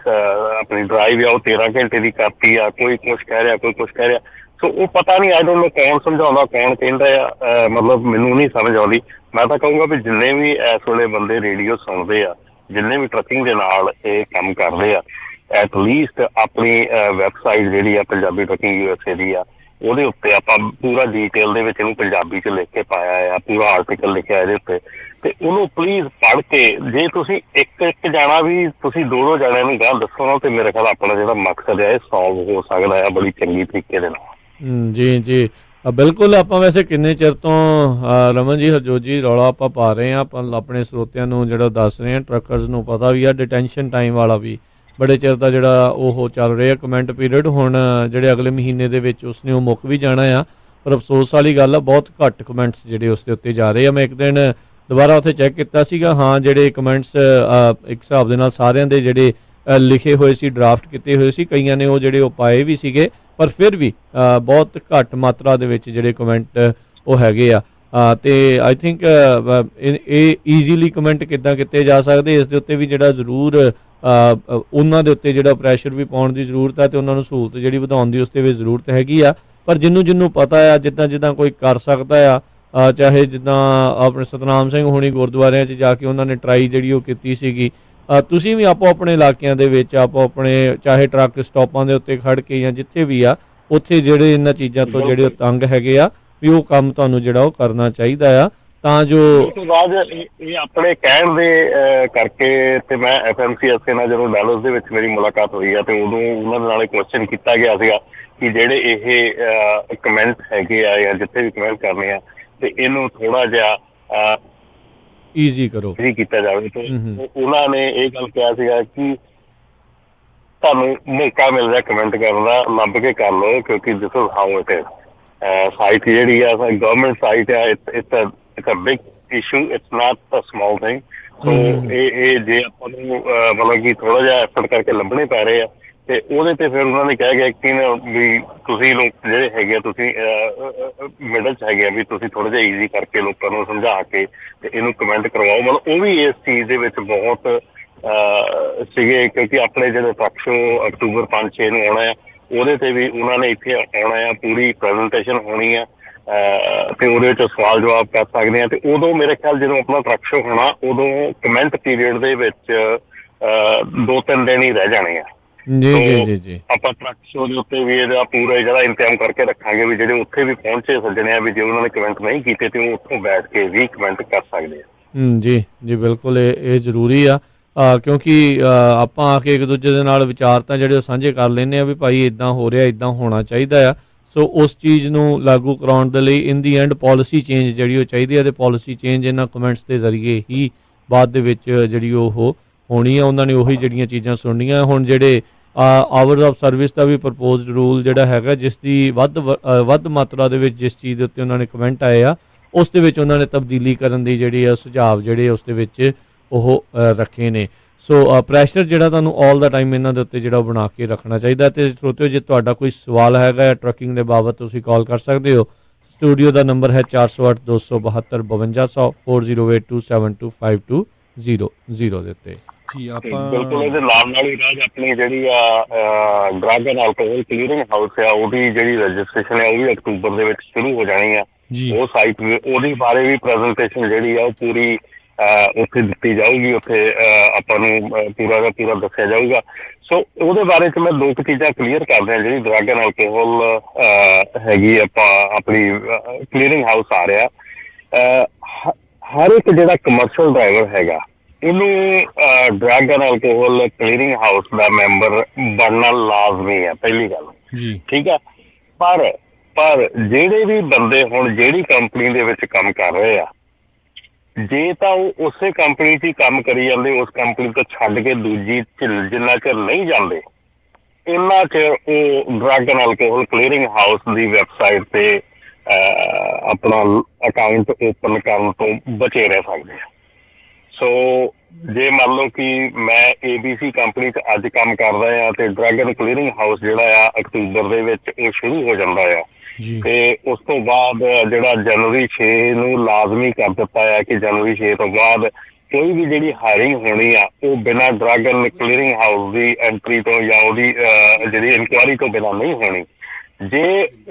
ਆਪਣੀ ਡਰਾਈਵ ਆ ਉਹ 13 ਘੰਟੇ ਦੀ ਕਰਤੀ ਆ, ਕੋਈ ਕੁਛ ਕਹਿ ਰਿਹਾ, ਕੋਈ ਕੁਛ ਕਹਿ ਰਿਹਾ। ਸੋ ਉਹ ਪਤਾ ਨਹੀਂ, ਆਈ ਡੋਂਟ ਨੋ ਕੌਣ ਸਮਝਾਉਂਦਾ, ਕੌਣ ਕਹਿੰਦਾ ਆ, ਮਤਲਬ ਮੈਨੂੰ ਨਹੀਂ ਸਮਝ ਆਉਂਦੀ। ਮੈਂ ਤਾਂ ਕਹੂੰਗਾ ਵੀ ਜਿੰਨੇ ਵੀ ਇਸ ਵੇਲੇ ਬੰਦੇ ਰੇਡੀਓ ਸੁਣਦੇ ਆ, ਜਿੰਨੇ ਵੀ ਟਰੱਕਿੰਗ ਦੇ ਨਾਲ ਇਹ ਕੰਮ ਕਰਦੇ ਆ, ਐਟਲੀਸਟ ਆਪਣੀ ਵੈਬਸਾਈਟ ਜਿਹੜੀ ਆ ਪੰਜਾਬੀ ਟਰੱਕਿੰਗ USA ਦੀ ਆ, ਉਹਦੇ ਉੱਤੇ ਆਪਾਂ ਪੂਰਾ ਡਿਟੇਲ ਦੇ ਵਿੱਚ ਇਹਨੂੰ ਪੰਜਾਬੀ 'ਚ ਲਿਖ ਕੇ ਪਾਇਆ ਆ, ਪੂਰਾ ਆਰਟੀਕਲ ਲਿਖਿਆ ਇਹਦੇ ਉੱਤੇ। ਤੇ ਉਹਨੂੰ ਪਲੀਜ਼ ਪੜ੍ਹ ਕੇ ਜੇ ਤੁਸੀਂ ਇੱਕ ਜਾਣਾ ਵੀ ਤੁਸੀਂ ਦੋ ਜਣਿਆਂ ਨੂੰ ਗਾਹ ਦੱਸੋ ਨਾ, ਤੇ ਮੇਰੇ ਖਿਆਲ ਆਪਣਾ ਜਿਹੜਾ ਮਕਸਦ ਹੈ ਇਹ ਸੋਲਵ ਹੋ ਸਕਦਾ ਆ ਬੜੀ ਚੰਗੀ ਤਰੀਕੇ ਦੇ ਨਾਲ। ਜੀ ਜੀ ਬਿਲਕੁਲ। ਆਪਾਂ ਵੈਸੇ ਕਿੰਨੇ ਚਿਰ ਤੋਂ ਰਮਨ ਜੀ, ਹਰਜੋਤ ਜੀ, ਰੌਲਾ ਆਪਾਂ ਪਾ ਰਹੇ ਹਾਂ, ਆਪਾਂ ਆਪਣੇ ਸਰੋਤਿਆਂ ਨੂੰ ਜਿਹੜਾ ਦੱਸ ਰਹੇ ਹਾਂ, ਟਰੱਕਰਸ ਨੂੰ ਪਤਾ ਵੀ ਆ ਡਿਟੈਂਸ਼ਨ ਟਾਈਮ ਵਾਲਾ ਵੀ ਬੜੇ ਚਿਰ ਦਾ ਜਿਹੜਾ ਉਹ ਚੱਲ ਰਿਹਾ ਕਮੈਂਟ ਪੀਰੀਅਡ। ਹੁਣ ਜਿਹੜੇ ਅਗਲੇ ਮਹੀਨੇ ਦੇ ਵਿੱਚ ਉਸਨੇ ਉਹ ਮੁੱਕ ਵੀ ਜਾਣਾ ਆ, ਪਰ ਅਫਸੋਸ ਵਾਲੀ ਗੱਲ ਆ ਬਹੁਤ ਘੱਟ ਕਮੈਂਟਸ ਜਿਹੜੇ ਉਸ ਦੇ ਉੱਤੇ ਜਾ ਰਹੇ ਆ। ਮੈਂ ਇੱਕ ਦਿਨ ਦੁਬਾਰਾ ਉੱਥੇ ਚੈੱਕ ਕੀਤਾ ਸੀਗਾ, ਹਾਂ ਜਿਹੜੇ ਕਮੈਂਟਸ ਇੱਕ ਹਿਸਾਬ ਦੇ ਨਾਲ ਸਾਰਿਆਂ ਦੇ ਜਿਹੜੇ ਲਿਖੇ ਹੋਏ ਸੀ, ਡਰਾਫਟ ਕੀਤੇ ਹੋਏ ਸੀ, ਕਈਆਂ ਨੇ ਉਹ ਜਿਹੜੇ ਉਹ ਪਾਏ ਵੀ ਸੀਗੇ, ਪਰ ਫਿਰ ਵੀ ਬਹੁਤ ਘੱਟ ਮਾਤਰਾ ਦੇ ਵਿੱਚ ਜਿਹੜੇ ਕਮੈਂਟ ਉਹ ਹੈਗੇ ਆ। ਤੇ ਆਈ ਥਿੰਕ ਇਹ ਈਜ਼ੀਲੀ ਕਮੈਂਟ ਕਿੱਦਾਂ ਕੀਤੇ ਜਾ ਸਕਦੇ, ਇਸ ਦੇ ਉੱਤੇ ਵੀ ਜਿਹੜਾ ਜ਼ਰੂਰ ਉਹਨਾਂ ਦੇ ਉੱਤੇ ਜਿਹੜਾ ਪ੍ਰੈਸ਼ਰ ਵੀ ਪਾਉਣ ਦੀ ਜ਼ਰੂਰਤ ਹੈ, ਤੇ ਉਹਨਾਂ ਨੂੰ ਸਹੂਲਤ ਜਿਹੜੀ ਵਧਾਉਣ ਦੀ ਉਸ 'ਤੇ ਵੀ ਜ਼ਰੂਰਤ ਹੈਗੀ ਆ। ਪਰ ਜਿਹਨੂੰ ਪਤਾ ਆ, ਜਿੱਦਾਂ ਕੋਈ ਕਰ ਸਕਦਾ ਆ, ਚਾਹੇ ਜਿੱਦਾਂ ਆਪਣੇ ਸਤਨਾਮ ਸਿੰਘ ਹੋਣੀ ਗੁਰਦੁਆਰਿਆਂ 'ਚ ਜਾ ਕੇ ਉਹਨਾਂ ਨੇ ਟਰਾਈ ਜਿਹੜੀ ਉਹ ਕੀਤੀ ਸੀਗੀ, ਤੁਸੀਂ ਵੀ ਆਪੋ ਆਪਣੇ ਇਲਾਕਿਆਂ ਦੇ ਵਿੱਚ ਆਪੋ ਆਪਣੇ ਚਾਹੇ ਟਰੱਕ ਸਟਾਪਾਂ ਦੇ ਉੱਤੇ ਖੜ੍ਹ ਕੇ ਜਾਂ ਜਿੱਥੇ ਵੀ ਆ, ਉੱਥੇ ਜਿਹੜੇ ਇਹਨਾਂ ਚੀਜ਼ਾਂ ਤੋਂ ਜਿਹੜੇ ਤੰਗ ਹੈਗੇ ਆ ਵੀ ਉਹ ਕੰਮ ਤੁਹਾਨੂੰ ਜਿਹੜਾ ਉਹ ਕਰਨਾ ਚਾਹੀਦਾ ਆ, ਤਾਂ ਜੋ ਉਸ ਤੋਂ ਬਾਅਦ ਇਹ ਆਪਣੇ ਕਹਿਣ ਦੇ ਕਰਕੇ। ਤੇ ਮੈਂ FMCSA ਨਾਲ ਜਦੋਂ ਡੈਲਸ ਦੇ ਵਿੱਚ ਮੇਰੀ ਮੁਲਾਕਾਤ ਹੋਈ ਆ, ਤੇ ਉਦੋਂ ਉਹਨਾਂ ਦੇ ਨਾਲ ਇਹ ਕੁਐਸਚਨ ਕੀਤਾ ਗਿਆ ਸੀਗਾ ਕਿ ਜਿਹੜੇ ਇਹ ਕਮੈਂਟ ਹੈਗੇ ਆ ਜਾਂ ਜਿੱਥੇ ਵੀ ਕਮੈਂਟ ਕਰਨੇ ਆ, ਤੇ ਇਹਨੂੰ ਥੋੜਾ ਜਿਹਾ ਈਜ਼ੀ ਕਰੋ, ਕੀਤਾ ਜਾਵੇ। ਤੇ ਉਹਨਾਂ ਨੇ ਇਹ ਗੱਲ ਕਿਹਾ ਸੀਗਾ ਕਿ ਤੁਹਾਨੂੰ ਮੌਕਾ ਮਿਲ ਰਿਹਾ ਕਮੈਂਟ ਕਰਨ ਦਾ, ਲੱਭ ਕੇ ਕਰ ਲਓ, ਕਿਉਂਕਿ this is how it is. Site ਜਿਹੜੀ ਆ ਗਵਰਨਮੈਂਟ ਸਾਈਟ ਆ, it's a big issue, it's not a small thing। ਸੋ ਇਹ ਜੇ ਆਪਾਂ ਨੂੰ ਮਤਲਬ ਕਿ ਥੋੜਾ ਜਿਹਾ ਐਫਰਟ ਕਰਕੇ ਲੱਭਣੇ ਪੈ ਰਹੇ ਆ, ਤੇ ਉਹਦੇ ਤੇ ਫਿਰ ਉਹਨਾਂ ਨੇ ਕਿਹਾ ਗਿਆ ਕਿ ਵੀ ਤੁਸੀਂ ਲੋਕ ਜਿਹੜੇ ਹੈਗੇ ਆ, ਤੁਸੀਂ ਮਿਡਲ 'ਚ ਹੈਗੇ ਆ, ਵੀ ਤੁਸੀਂ ਥੋੜਾ ਜਿਹਾ ਈਜ਼ੀ ਕਰਕੇ ਲੋਕਾਂ ਨੂੰ ਸਮਝਾ ਕੇ ਤੇ ਇਹਨੂੰ ਕਮੈਂਟ ਕਰਵਾਓ। ਮਤਲਬ ਉਹ ਵੀ ਇਸ ਚੀਜ਼ ਦੇ ਵਿੱਚ ਬਹੁਤ ਸੀਗੇ, ਕਿਉਂਕਿ ਆਪਣੇ ਜਿਹੜੇ ਟਰੱਕ ਸ਼ੋ ਅਕਤੂਬਰ 5-6 ਨੂੰ ਆਉਣਾ ਆ, ਉਹਦੇ ਤੇ ਵੀ ਉਹਨਾਂ ਨੇ ਇੱਥੇ ਆਉਣਾ ਆ, ਪੂਰੀ ਪ੍ਰੈਜੈਂਟੇਸ਼ਨ ਹੋਣੀ ਆ, ਤੇ ਉਹਦੇ ਵਿੱਚ ਸਵਾਲ ਜਵਾਬ ਕਰ ਸਕਦੇ ਆ। ਤੇ ਉਦੋਂ ਮੇਰੇ ਖਿਆਲ ਜਦੋਂ ਆਪਣਾ ਟਰੱਕ ਸ਼ੋ ਹੋਣਾ, ਉਦੋਂ ਕਮੈਂਟ ਪੀਰੀਅਡ ਦੇ ਵਿੱਚ 2-3 ਦਿਨ ਹੀ ਰਹਿ ਜਾਣੇ ਆ। ਜੀ ਆਪਾਂ ਟਰੱਕ ਸ਼ੋ ਦੇ ਉੱਤੇ ਵੀ ਇਹਦਾ ਪੂਰਾ ਜਿਹੜਾ ਇੰਤਜ਼ਾਮ ਕਰਕੇ ਰੱਖਾਂਗੇ ਵੀ ਜਿਹੜੇ ਉੱਥੇ ਵੀ ਪਹੁੰਚੇ ਸੱਜਣੇ ਆ, ਵੀ ਜੇ ਉਹਨਾਂ ਨੇ ਕਮੈਂਟ ਨਹੀਂ ਕੀਤੇ ਤੇ ਉਹ ਉੱਥੋਂ ਬੈਠ ਕੇ ਵੀ ਕਮੈਂਟ ਕਰ ਸਕਦੇ ਆ। ਜੀ ਬਿਲਕੁਲ, ਇਹ ਜ਼ਰੂਰੀ ਆ, ਕਿਉਂਕਿ ਆਪਾਂ ਆ ਕੇ ਇੱਕ ਦੂਜੇ ਦੇ ਨਾਲ ਵਿਚਾਰ ਤਾਂ ਜਿਹੜੇ ਉਹ ਸਾਂਝੇ ਕਰ ਲੈਂਦੇ ਆ ਵੀ ਭਾਈ ਇੱਦਾਂ ਹੋ ਰਿਹਾ, ਇੱਦਾਂ ਹੋਣਾ ਚਾਹੀਦਾ ਆ। ਸੋ ਉਸ ਚੀਜ਼ ਨੂੰ ਲਾਗੂ ਕਰਾਉਣ ਦੇ ਲਈ ਇਨ ਦੀ ਐਂਡ ਪੋਲਿਸੀ ਚੇਂਜ ਜਿਹੜੀ ਉਹ ਚਾਹੀਦੀ ਹੈ, ਅਤੇ ਪੋਲਿਸੀ ਚੇਂਜ ਇਹਨਾਂ ਕਮੈਂਟਸ ਦੇ ਜ਼ਰੀਏ ਹੀ ਬਾਅਦ ਦੇ ਵਿੱਚ ਜਿਹੜੀ ਉਹ ਹੋਣੀ ਆ। ਉਹਨਾਂ ਨੇ ਉਹੀ ਜਿਹੜੀਆਂ ਚੀਜ਼ਾਂ ਸੁਣਨੀਆਂ। ਹੁਣ ਜਿਹੜੇ ਆਵਰਸ ਆਫ ਸਰਵਿਸ ਦਾ ਵੀ ਪ੍ਰਪੋਜ਼ਡ ਰੂਲ ਜਿਹੜਾ ਹੈਗਾ, ਜਿਸ ਦੀ ਵੱਧ ਮਾਤਰਾ ਦੇ ਵਿੱਚ ਜਿਸ ਚੀਜ਼ ਦੇ ਉੱਤੇ ਉਹਨਾਂ ਨੇ ਕਮੈਂਟ ਆਏ ਆ, ਉਸ ਦੇ ਵਿੱਚ ਉਹਨਾਂ ਨੇ ਤਬਦੀਲੀ ਕਰਨ ਦੀ ਜਿਹੜੀ ਆ ਸੁਝਾਅ ਜਿਹੜੇ ਉਸ ਦੇ ਵਿੱਚ ਉਹ ਰੱਖੇ ਨੇ। ਸੋ ਪ੍ਰੈਸ਼ਰ ਜਿਹੜਾ ਤੁਹਾਨੂੰ ਆਲ ਦਾ ਟਾਈਮ ਇਹਨਾਂ ਦੇ ਉੱਤੇ ਜਿਹੜਾ ਬਣਾ ਕੇ ਰੱਖਣਾ ਚਾਹੀਦਾ। ਅਤੇ ਸਰੋਤਿਓ, ਜੇ ਤੁਹਾਡਾ ਕੋਈ ਸਵਾਲ ਹੈਗਾ ਟਰੱਕਿੰਗ ਦੇ ਬਾਬਤ, ਤੁਸੀਂ ਕਾਲ ਕਰ ਸਕਦੇ ਹੋ। ਸਟੂਡੀਓ ਦਾ ਨੰਬਰ ਹੈ 408-272-5200 4082725200 ਦੇ ਉੱਤੇ। ਬਿਲਕੁਲ, ਇਹਦੇ ਨਾਲ ਹੀ ਰਾਜ ਆਪਣੀ ਜਿਹੜੀ ਆ drug and alcohol clearing house ਆ, ਉਹਦੀ ਜਿਹੜੀ ਰਜਿਸਟ੍ਰੇਸ਼ਨ ਹੈ ਉਹ ਵੀ ਅਕਤੂਬਰ ਦੇ ਵਿੱਚ ਸ਼ੁਰੂ ਹੋ ਜਾਣੀ ਆ। ਉਹ ਸਾਈਟ ਉਹਦੇ ਬਾਰੇ ਵੀ ਪ੍ਰੈਜੈਂਟੇਸ਼ਨ ਜਿਹੜੀ ਆ ਉਹ ਪੂਰੀ ਉੱਥੇ ਦਿੱਤੀ ਜਾਊਗੀ, ਉੱਥੇ ਆਪਾਂ ਨੂੰ ਪੂਰਾ ਦਾ ਪੂਰਾ ਦੱਸਿਆ ਜਾਊਗਾ। ਸੋ ਉਹਦੇ ਬਾਰੇ 'ਚ ਮੈਂ 2 ਚੀਜ਼ਾਂ ਕਲੀਅਰ ਕਰਦੇ ਹਾਂ। ਜਿਹੜੀ ਡਰੱਗ ਐਂਡ ਐਲਕੋਹਲ ਹੈਗੀ ਆਪਾਂ ਆਪਣੀ ਕਲੀਅਰਿੰਗ ਹਾਊਸ ਆ ਰਿਹਾ, ਹਰ ਇੱਕ ਜਿਹੜਾ ਕਮਰਸ਼ੀਅਲ ਡਰਾਈਵਰ ਹੈਗਾ ਇਹਨੂੰ drug and alcohol clearing house the member ਬਣਨਾ ਲਾਜ਼ਮੀ ਹੈ, ਪਹਿਲੀ ਗੱਲ। ਜੀ ਠੀਕ ਆ। ਪਰ ਜਿਹੜੇ ਵੀ ਬੰਦੇ ਹੁਣ ਜਿਹੜੀ ਕੰਪਨੀ ਦੇ ਵਿੱਚ ਕੰਮ ਕਰ ਰਹੇ ਆ, ਜੇ ਤਾਂ ਉਹ ਉਸੇ ਕੰਪਨੀ 'ਚ ਹੀ ਕੰਮ ਕਰੀ ਜਾਂਦੇ, ਉਸ ਕੰਪਨੀ ਤੋਂ ਛੱਡ ਕੇ ਦੂਜੀ ਜਿੰਨਾ ਚਿਰ ਨਹੀਂ ਜਾਂਦੇ, ਇੰਨਾ ਚਿਰ ਉਹ drug and alcohol clearing house the website ਤੇ ਆਪਣਾ ਅਕਾਊਂਟ ਓਪਨ ਕਰਨ ਤੋਂ ਬਚੇ ਰਹਿ ਸਕਦੇ ਆ। ਸੋ ਜੇ ਮੰਨ ਲਓ ਕਿ ਮੈਂ ABC ਕੰਪਨੀ 'ਚ ਅੱਜ ਕੰਮ ਕਰਦਾ ਆ ਤੇ ਡਰੱਗ ਐਂਡ ਕਲੀਅਰਿੰਗ ਹਾਊਸ ਜਿਹੜਾ ਆ ਅਕਤੂਬਰ ਦੇ ਵਿੱਚ ਉਹ ਸ਼ੁਰੂ ਹੋ ਜਾਂਦਾ ਆ, ਜੀ ਤੇ ਉਸ ਤੋਂ ਬਾਅਦ ਜਿਹੜਾ ਜਨਵਰੀ 6 ਨੂੰ ਲਾਜ਼ਮੀ ਕਰ ਦਿੱਤਾ ਆ ਕਿ ਜਨਵਰੀ 6 ਤੋਂ ਬਾਅਦ ਕੋਈ ਵੀ ਜਿਹੜੀ ਹਾਇਰਿੰਗ ਹੋਣੀ ਆ ਉਹ ਬਿਨਾਂ drug and clearing house the entry ਤੋਂ ਜਾਂ ਉਹਦੀ ਜਿਹੜੀ ਇਨਕੁਆਇਰੀ ਤੋਂ ਬਿਨਾਂ ਨਹੀਂ ਹੋਣੀ। ਜੇ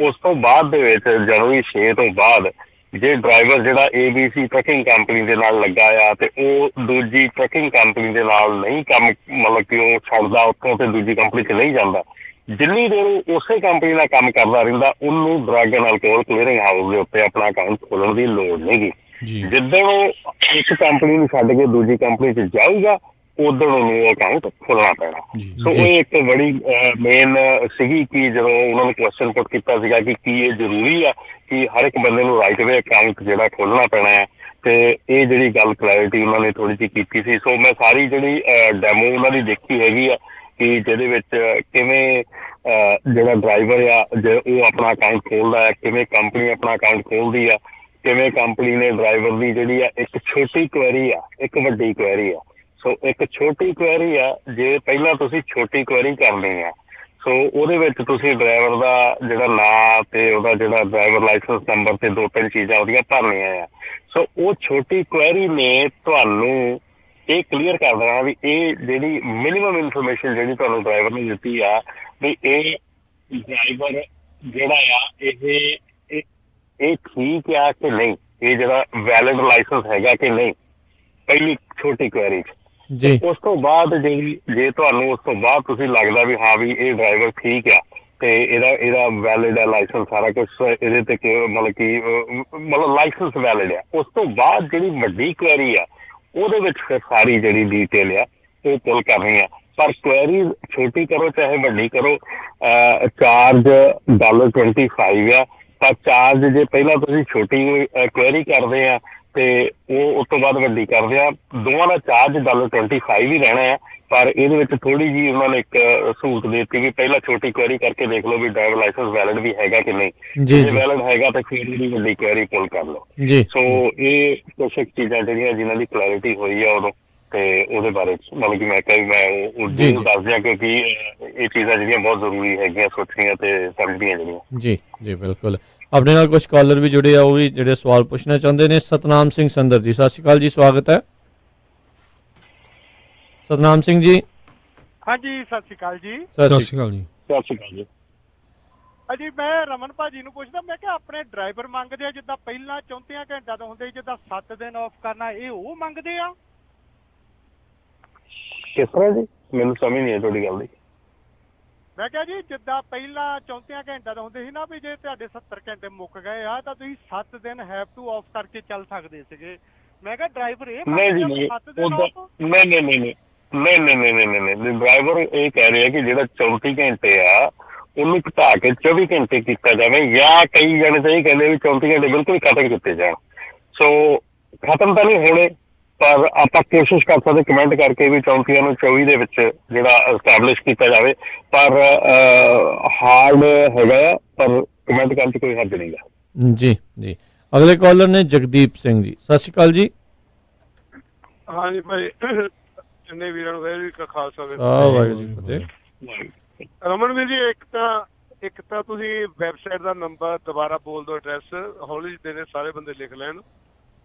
ਉਸ ਤੋਂ ਬਾਅਦ ਦੇ ਵਿੱਚ ਜਨਵਰੀ 6 ਤੋਂ ਬਾਅਦ ਜੇ ਡਰਾਈਵਰ ਜਿਹੜਾ ABC ਟਰੱਕਿੰਗ ਕੰਪਨੀ ਦੇ ਨਾਲ ਲੱਗਾ ਆ ਤੇ ਉਹ ਦੂਜੀ ਟਰੱਕਿੰਗ ਕੰਪਨੀ ਦੇ ਨਾਲ ਨਹੀਂ ਕੰਮ, ਮਤਲਬ ਕਿ ਉਹ ਛੱਡਦਾ ਉੱਥੋਂ ਤੇ ਦੂਜੀ ਕੰਪਨੀ 'ਚ ਨਹੀਂ ਜਾਂਦਾ, ਜਿੰਨੀ ਦੇਰ ਉਹ ਉਸੇ ਕੰਪਨੀ ਨਾਲ ਕੰਮ ਕਰਦਾ ਰਹਿੰਦਾ, ਉਹਨੂੰ drug and alcohol clearing house ਦੇ ਉੱਤੇ ਆਪਣਾ ਅਕਾਊਂਟ ਖੋਲਣ ਦੀ ਲੋੜ ਨਹੀਂਗੀ। ਜੀ ਜਿੱਦਣ ਉਹ ਇੱਕ ਕੰਪਨੀ ਨੂੰ ਛੱਡ ਕੇ ਦੂਜੀ ਕੰਪਨੀ 'ਚ ਜਾਊਗਾ, ਉਦੋਂ ਉਹਨੂੰ ਅਕਾਊਂਟ ਖੋਲਣਾ ਪੈਣਾ। ਸੋ ਇਹ ਇੱਕ ਬੜੀ ਮੇਨ ਸੀਗੀ ਕਿ ਜਦੋਂ ਉਹਨਾਂ ਨੂੰ ਕੁਐਸਚਨ ਪੁੱਟ ਕੀਤਾ ਸੀਗਾ ਕਿ ਕੀ ਇਹ ਜ਼ਰੂਰੀ ਆ ਕਿ ਹਰ ਇੱਕ ਬੰਦੇ ਨੂੰ ਰਾਈਟ ਵੇ ਅਕਾਊਂਟ ਜਿਹੜਾ ਖੋਲਣਾ ਪੈਣਾ ਹੈ, ਤੇ ਇਹ ਜਿਹੜੀ ਗੱਲ ਕਲੈਰਿਟੀ ਉਹਨਾਂ ਨੇ ਥੋੜੀ ਜਿਹੀ ਕੀਤੀ ਸੀ। ਸੋ ਮੈਂ ਸਾਰੀ ਜਿਹੜੀ ਡੈਮੋ ਉਹਨਾਂ ਦੀ ਦੇਖੀ ਹੈਗੀ ਆ ਕਿ ਜਿਹਦੇ ਵਿੱਚ ਕਿਵੇਂ ਜਿਹੜਾ ਡਰਾਈਵਰ ਆ ਜੇ ਉਹ ਆਪਣਾ ਅਕਾਊਂਟ ਖੋਲਦਾ ਹੈ, ਕਿਵੇਂ ਕੰਪਨੀ ਆਪਣਾ ਅਕਾਊਂਟ ਖੋਲਦੀ ਆ, ਕਿਵੇਂ ਕੰਪਨੀ ਨੇ ਡਰਾਈਵਰ ਦੀ ਜਿਹੜੀ ਆ ਇੱਕ ਛੋਟੀ ਕੁਐਰੀ ਆ, ਇੱਕ ਵੱਡੀ ਕੁਐਰੀ ਆ। ਸੋ ਇੱਕ ਛੋਟੀ ਕੁਐਰੀ ਆ, ਜੇ ਪਹਿਲਾਂ ਤੁਸੀਂ ਛੋਟੀ ਕੁਐਰੀ ਕਰਨੀ ਆ, ਸੋ ਉਹਦੇ ਵਿੱਚ ਤੁਸੀਂ ਡਰਾਈਵਰ ਦਾ ਜਿਹੜਾ ਨਾਂ ਤੇ ਉਹਦਾ ਜਿਹੜਾ ਡਰਾਈਵਰ ਲਾਇਸੈਂਸ ਨੰਬਰ ਤੇ 2-3 ਚੀਜ਼ਾਂ ਉਹਦੀਆਂ ਭਰਨੀਆਂ ਆ। ਸੋ ਉਹ ਛੋਟੀ ਕੁਐਰੀ ਨੇ ਤੁਹਾਨੂੰ ਇਹ ਕਲੀਅਰ ਕਰ ਦੇਣਾ ਵੀ ਇਹ ਜਿਹੜੀ ਮਿਨੀਮਮ ਇਨਫੋਰਮੇਸ਼ਨ ਜਿਹੜੀ ਤੁਹਾਨੂੰ ਡਰਾਈਵਰ ਨੇ ਦਿੱਤੀ ਆ ਵੀ ਇਹ ਡਰਾਈਵਰ ਜਿਹੜਾ ਆ ਇਹ ਠੀਕ ਆ ਕਿ ਨਹੀਂ, ਇਹ ਜਿਹੜਾ ਵੈਲਿਡ ਲਾਇਸੈਂਸ ਹੈਗਾ ਕਿ ਨਹੀਂ, ਪਹਿਲੀ ਛੋਟੀ ਕੁਐਰੀ 'ਚ। ਜੀ ਉਸ ਤੋਂ ਬਾਅਦ ਜੇ ਤੁਹਾਨੂੰ ਉਸ ਤੋਂ ਬਾਅਦ ਤੁਸੀਂ ਲੱਗਦਾ ਵੀ ਹਾਂ ਵੀ ਇਹ ਡਰਾਈਵਰ ਠੀਕ ਆ ਤੇ ਇਹਦਾ ਵੈਲਿਡ ਆ ਲਾਇਸੈਂਸ, ਸਾਰਾ ਕੁਛ ਇਹਦੇ ਤੇ ਮਤਲਬ ਲਾਇਸੈਂਸ ਵੈਲਿਡ ਆ, ਉਸ ਤੋਂ ਬਾਅਦ ਜਿਹੜੀ ਵੱਡੀ ਕੁਐਰੀ ਆ ਉਹਦੇ ਵਿੱਚ ਫਿਰ ਸਾਰੀ ਜਿਹੜੀ ਡੀਟੇਲ ਆ ਉਹ ਪੁੱਲ ਕਰਨੀ ਆ। ਪਰ ਕੁਐਰੀ ਛੋਟੀ ਕਰੋ ਚਾਹੇ ਵੱਡੀ ਕਰੋ, ਚਾਰਜ $25 ਆ। ਤਾਂ ਚਾਰਜ ਜੇ ਪਹਿਲਾਂ ਤੁਸੀਂ ਛੋਟੀ ਕੁਐਰੀ ਕਰਦੇ ਆ ਤੇ ਉਹ ਉਸ ਤੋਂ ਬਾਅਦ ਵੱਡੀ ਕਰਦੇ ਆ, ਦੋਵਾਂ ਦਾ ਚਾਰਜ $25 ਹੀ ਰਹਿਣਾ ਆ। ਪਰ ਇਹਦੇ ਵਿੱਚ ਥੋੜੀ ਜਿਹੀ ਉਹਨਾਂ ਨੇ ਇੱਕ ਸਹੂਲਤ ਦੇ ਦਿੱਤੀ ਵੀ ਪਹਿਲਾਂ ਛੋਟੀ ਕੁਐਰੀ ਕਰਕੇ ਦੇਖ ਲਓ ਵੀ ਡਰਾਈਵਰ ਲਾਇਸੈਂਸ ਵੈਲਿਡ ਵੀ ਹੈਗਾ ਕਿ ਨਹੀਂ, ਜੇ ਵੈਲਿਡ ਹੈਗਾ ਤਾਂ ਫਿਰ ਇਹਦੀ ਵੱਡੀ ਕੁਐਰੀ ਪੁੱਲ ਕਰ ਲਓ। ਸੋ ਇਹ ਕੁਛ ਚੀਜ਼ਾਂ ਜਿਹੜੀਆਂ ਜਿਨ੍ਹਾਂ ਦੀ ਕਲੈਰਿਟੀ ਹੋਈ ਆ ਉਦੋਂ, ਤੇ ਉਹਦੇ ਬਾਰੇ ਮਤਲਬ ਕਿ ਮੈਂ ਕਿਹਾ ਮੈਂ ਉਹ ਦੱਸ ਦਿਆਂ ਕਿਉਂਕਿ ਇਹ ਚੀਜ਼ਾਂ ਜਿਹੜੀਆਂ ਬਹੁਤ ਜ਼ਰੂਰੀ ਹੈਗੀਆਂ ਸੋਚਣੀਆਂ ਤੇ ਸਮਝਣੀਆਂ ਜਿਹੜੀਆਂ। ਜੀ ਜੀ ਬਿਲਕੁਲ। ਆਪਣੇ ਨਾਲ ਕੁਝ ਕਾਲਰ ਵੀ ਜੁੜੇ ਆ, ਉਹ ਵੀ ਜਿਹੜੇ ਸਵਾਲ ਪੁੱਛਣਾ ਚਾਹੁੰਦੇ ਨੇ। ਸਤਨਾਮ ਸਿੰਘ ਸੰਦਰ ਜੀ, ਸਤਿ ਸ਼੍ਰੀ ਅਕਾਲ ਜੀ, ਸਵਾਗਤ ਹੈ। ਸਤਨਾਮ ਸਿੰਘ ਜੀ। ਹਾਂਜੀ ਸਤਿ ਸ਼੍ਰੀ ਅਕਾਲ ਜੀ। ਸਤਿ ਸ਼੍ਰੀ ਅਕਾਲ ਜੀ। ਸਤਿ ਸ਼੍ਰੀ ਅਕਾਲ ਜੀ। ਹਾਂਜੀ ਮੈਂ ਰਮਨ ਭਾਜੀ ਨੂੰ ਪੁੱਛਦਾ, ਮੈਂ ਕਿਹਾ ਆਪਣੇ ਡਰਾਈਵਰ ਮੰਗਦੇ ਆ ਜਿੱਦਾਂ ਪਹਿਲਾਂ 34 ਘੰਟਿਆਂ ਤੋਂ ਹੁੰਦੇ ਜਿੱਦਾਂ 7 ਦਿਨ ਆਫ ਕਰਨਾ, ਇਹ ਉਹ ਮੰਗਦੇ ਆ? ਕਿਸ ਤਰ੍ਹਾਂ ਜੀ? ਮੈਨੂੰ ਸਮਝ ਨਹੀਂ ਆਈ ਤੁਹਾਡੀ ਗੱਲ ਦੀ। ਮੈਂ ਕਿਹਾ ਜੀ ਜਿੱਦਾਂ ਪਹਿਲਾਂ 34 ਘੰਟਿਆਂ ਤੋਂ ਹੁੰਦੇ ਸੀ ਨਾ ਵੀ ਜੇ ਤੁਹਾਡੇ 70 ਘੰਟੇ ਮੁੱਕ ਗਏ ਆ ਤਾਂ ਤੁਸੀਂ 7 ਦਿਨ ਹੈਵ ਟੂ ਆਫ ਕਰਕੇ ਚੱਲ ਸਕਦੇ ਸੀਗੇ। ਮੈਂ ਕਿਹਾ ਡਰਾਈਵਰ ਇਹ ਨਹੀਂ 7 ਦਿਨ ਨਹੀਂ ਡਰਾਈਵਰ ਇਹ ਕਹਿ ਰਿਹਾ ਕਿ ਜਿਹੜਾ 34 ਘੰਟੇ ਆ ਉਹਨੂੰ ਘਟਾ ਕੇ 24 ਘੰਟੇ ਕੀਤਾ ਜਾਵੇ, ਜਾਂ ਕਈ ਜਣੇ ਤਾਂ ਇਹ ਕਹਿੰਦੇ ਵੀ 34 ਘੰਟੇ ਬਿਲਕੁਲ ਖਤਮ ਕੀਤੇ ਜਾਣ। ਸੋ ਖਤਮ ਤਾਂ ਨਹੀਂ ਹੋਣੇ, ਪਰ ਆਪਾਂ ਕੋਸ਼ਿਸ਼ ਕਰ ਸਕਦੇ ਕਮੈਂਟ ਕਰਕੇ ਵੀ 34 ਨੂੰ 24 ਦੇ ਵਿੱਚ ਜਿਹੜਾ ਐਸਟੈਬਲਿਸ਼ ਕੀਤਾ ਜਾਵੇ। ਪਰ ਹਾਰਡ ਹੈਗਾ, ਪਰ ਕਮੈਂਟ ਕਰਨ 'ਚ ਕੋਈ ਹੱਦ ਨਹੀਂ ਗਾ। ਜੀ ਜੀ। ਅਗਲੇ ਕਾਲਰ ਨੇ ਜਗਦੀਪ ਸਿੰਘ ਜੀ, ਸਤਿ ਸ਼੍ਰੀ ਅਕਾਲ ਜੀ। ਹਾਂਜੀ ਭਾਈ, ਜਿੰਨੇ ਵੀਰਾਂ ਨੂੰ ਵੈਰੀ ਖਾਲਸਾ ਵਾਹਿਗੁਰੂ ਜੀ ਫਤਿਹ। ਰਮਨ ਵੀਰ ਜੀ, ਇੱਕ ਤਾਂ ਤੁਸੀਂ ਵੈਬਸਾਈਟ ਦਾ ਨੰਬਰ ਦੁਬਾਰਾ ਬੋਲ ਦਿਓ, ਐਡਰੈਸ ਹੌਲੀ ਦੇ ਸਾਰੇ ਬੰਦੇ ਲਿਖ ਲੈਣ,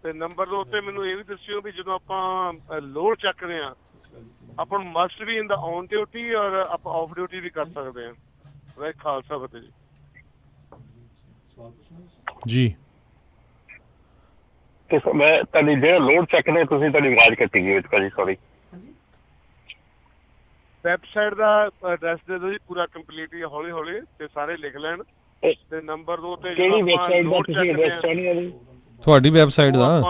ਤੇ ਨੰਬਰ ਦੇ ਉੱਤੇ ਮੈਨੂੰ ਇਹ ਵੀ ਦੱਸਿਓ ਵੀ ਜਦੋਂ ਆਪਾਂ ਲੋਡ ਚੱਕਦੇ ਆ ਆਪਾਂ ਨੂੰ ਮਸਟ ਵੀ ਇਨ ਦਾ ਔਨ ਡਿਊਟੀ ਔਰ ਆਪਾਂ ਆਫ ਡਿਊਟੀ ਵੀ ਕਰ ਸਕਦੇ ਆ। ਵੈਰੀ ਖਾਲਸਾ ਫਤਿਹ ਜੀ। ਜੀ ਮੈਂ ਤੁਹਾਡੀ ਜਿਹੜਾ ਲੋਡ ਚੱਕਦੇ ਤੁਸੀਂ, ਤੁਹਾਡੀ ਆਵਾਜ਼ ਕੱਟੀ ਗਈ ਵਿੱਚ ਭਾਜੀ, ਸੌਰੀ। ਵੈਬਸਾਈਟ ਦਾ ਐਡਰੈਸ ਦੇ ਦਿਓ ਜੀ ਪੂਰਾ ਕੰਪਲੀਟਲੀ, ਹੌਲੀ ਹੌਲੀ ਤੇ ਸਾਰੇ ਲਿਖ ਲੈਣ, ਤੇ ਨੰਬਰ ਦੋ ਤੇ ਕਿਹੜੀ ਵੈਬਸਾਈਟ ਦਾ ਤੁਸੀਂ ਐਡਰੈਸ ਚਾਹੁੰਦੇ ਹੋ ਜੀ? ਤੁਹਾਡੀ ਵੈਬਸਾਈਟ ਦਾ?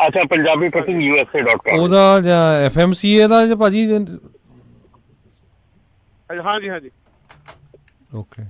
ਅੱਛਾ, ਪੰਜਾਬੀ ਟਰਕਿੰਗ USA.com। ਉਹਦਾ ਜਾਂ FMCA ਦਾ ਜਾਂ ਭਾਜੀ? ਹਾਂਜੀ ਹਾਂਜੀ। ਓਕੇ,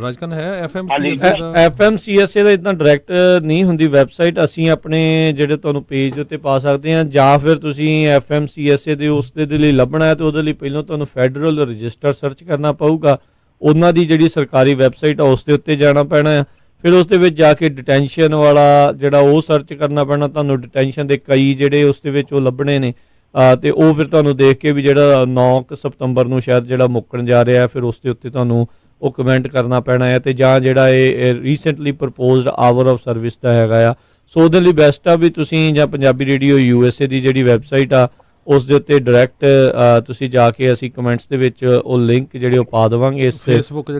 ਰਾਜਕਨ ਹੈ ਹਾਂਜੀ। FMCA ਦਾ? FMCSA ਦਾ ਇਦਾਂ ਡਾਇਰੈਕਟ ਨਹੀਂ ਹੁੰਦੀ ਵੈਬਸਾਈਟ, ਅਸੀਂ ਆਪਣੇ ਜਿਹੜੇ ਤੁਹਾਨੂੰ ਪੇਜ ਦੇ ਉੱਤੇ ਪਾ ਸਕਦੇ ਹਾਂ, ਜਾਂ ਫਿਰ ਤੁਸੀਂ FMCSA ਦੇ ਉਸ ਦੇ ਲਈ ਲੱਭਣਾ ਹੈ ਤੇ ਉਹਦੇ ਲਈ ਪਹਿਲਾਂ ਤੁਹਾਨੂੰ ਫੈਡਰਲ ਰਜਿਸਟਰ ਸਰਚ ਕਰਨਾ ਪਊਗਾ। ਉਹਨਾਂ ਦੀ ਜਿਹੜੀ ਸਰਕਾਰੀ ਵੈਬਸਾਈਟ ਆ ਉਸ ਦੇ ਉੱਤੇ ਜਾਣਾ ਪੈਣਾ ਆ, ਫਿਰ ਉਸ ਦੇ ਵਿੱਚ ਜਾ ਕੇ ਡਿਟੈਂਸ਼ਨ ਵਾਲਾ ਜਿਹੜਾ ਉਹ ਸਰਚ ਕਰਨਾ ਪੈਣਾ ਤੁਹਾਨੂੰ। ਡਿਟੈਂਸ਼ਨ ਦੇ ਕਈ ਜਿਹੜੇ ਉਸ ਦੇ ਵਿੱਚ ਉਹ ਲੱਭਣੇ ਨੇ, ਤੇ ਉਹ ਫਿਰ ਤੁਹਾਨੂੰ ਦੇਖ ਕੇ ਵੀ ਜਿਹੜਾ 9 ਸਤੰਬਰ ਨੂੰ ਸ਼ਾਇਦ ਜਿਹੜਾ ਮੁੱਕਣ ਜਾ ਰਿਹਾ, ਫਿਰ ਉਸ ਦੇ ਉੱਤੇ ਤੁਹਾਨੂੰ ਉਹ ਕਮੈਂਟ ਕਰਨਾ ਪੈਣਾ ਹੈ। ਤੇ ਜਾਂ ਜਿਹੜਾ ਇਹ recently proposed hour of service ਦਾ ਹੈਗਾ ਆ, ਸੋ ਉਹਦੇ ਲਈ ਬੈਸਟ ਆ ਵੀ ਤੁਸੀਂ ਜਾਂ ਪੰਜਾਬੀ ਰੇਡੀਓ USA ਦੀ ਜਿਹੜੀ ਵੈਬਸਾਈਟ ਆ ਉਸ ਦੇ ਉੱਤੇ ਡਾਇਰੈਕਟ ਤੁਸੀਂ ਜਾ ਕੇ, ਅਸੀਂ ਕਮੈਂਟਸ ਦੇ ਵਿੱਚ ਉਹ ਲਿੰਕ ਜਿਹੜੇ ਉਹ ਪਾ ਦੇਵਾਂਗੇ ਇਸ ਫੇਸਬੁੱਕ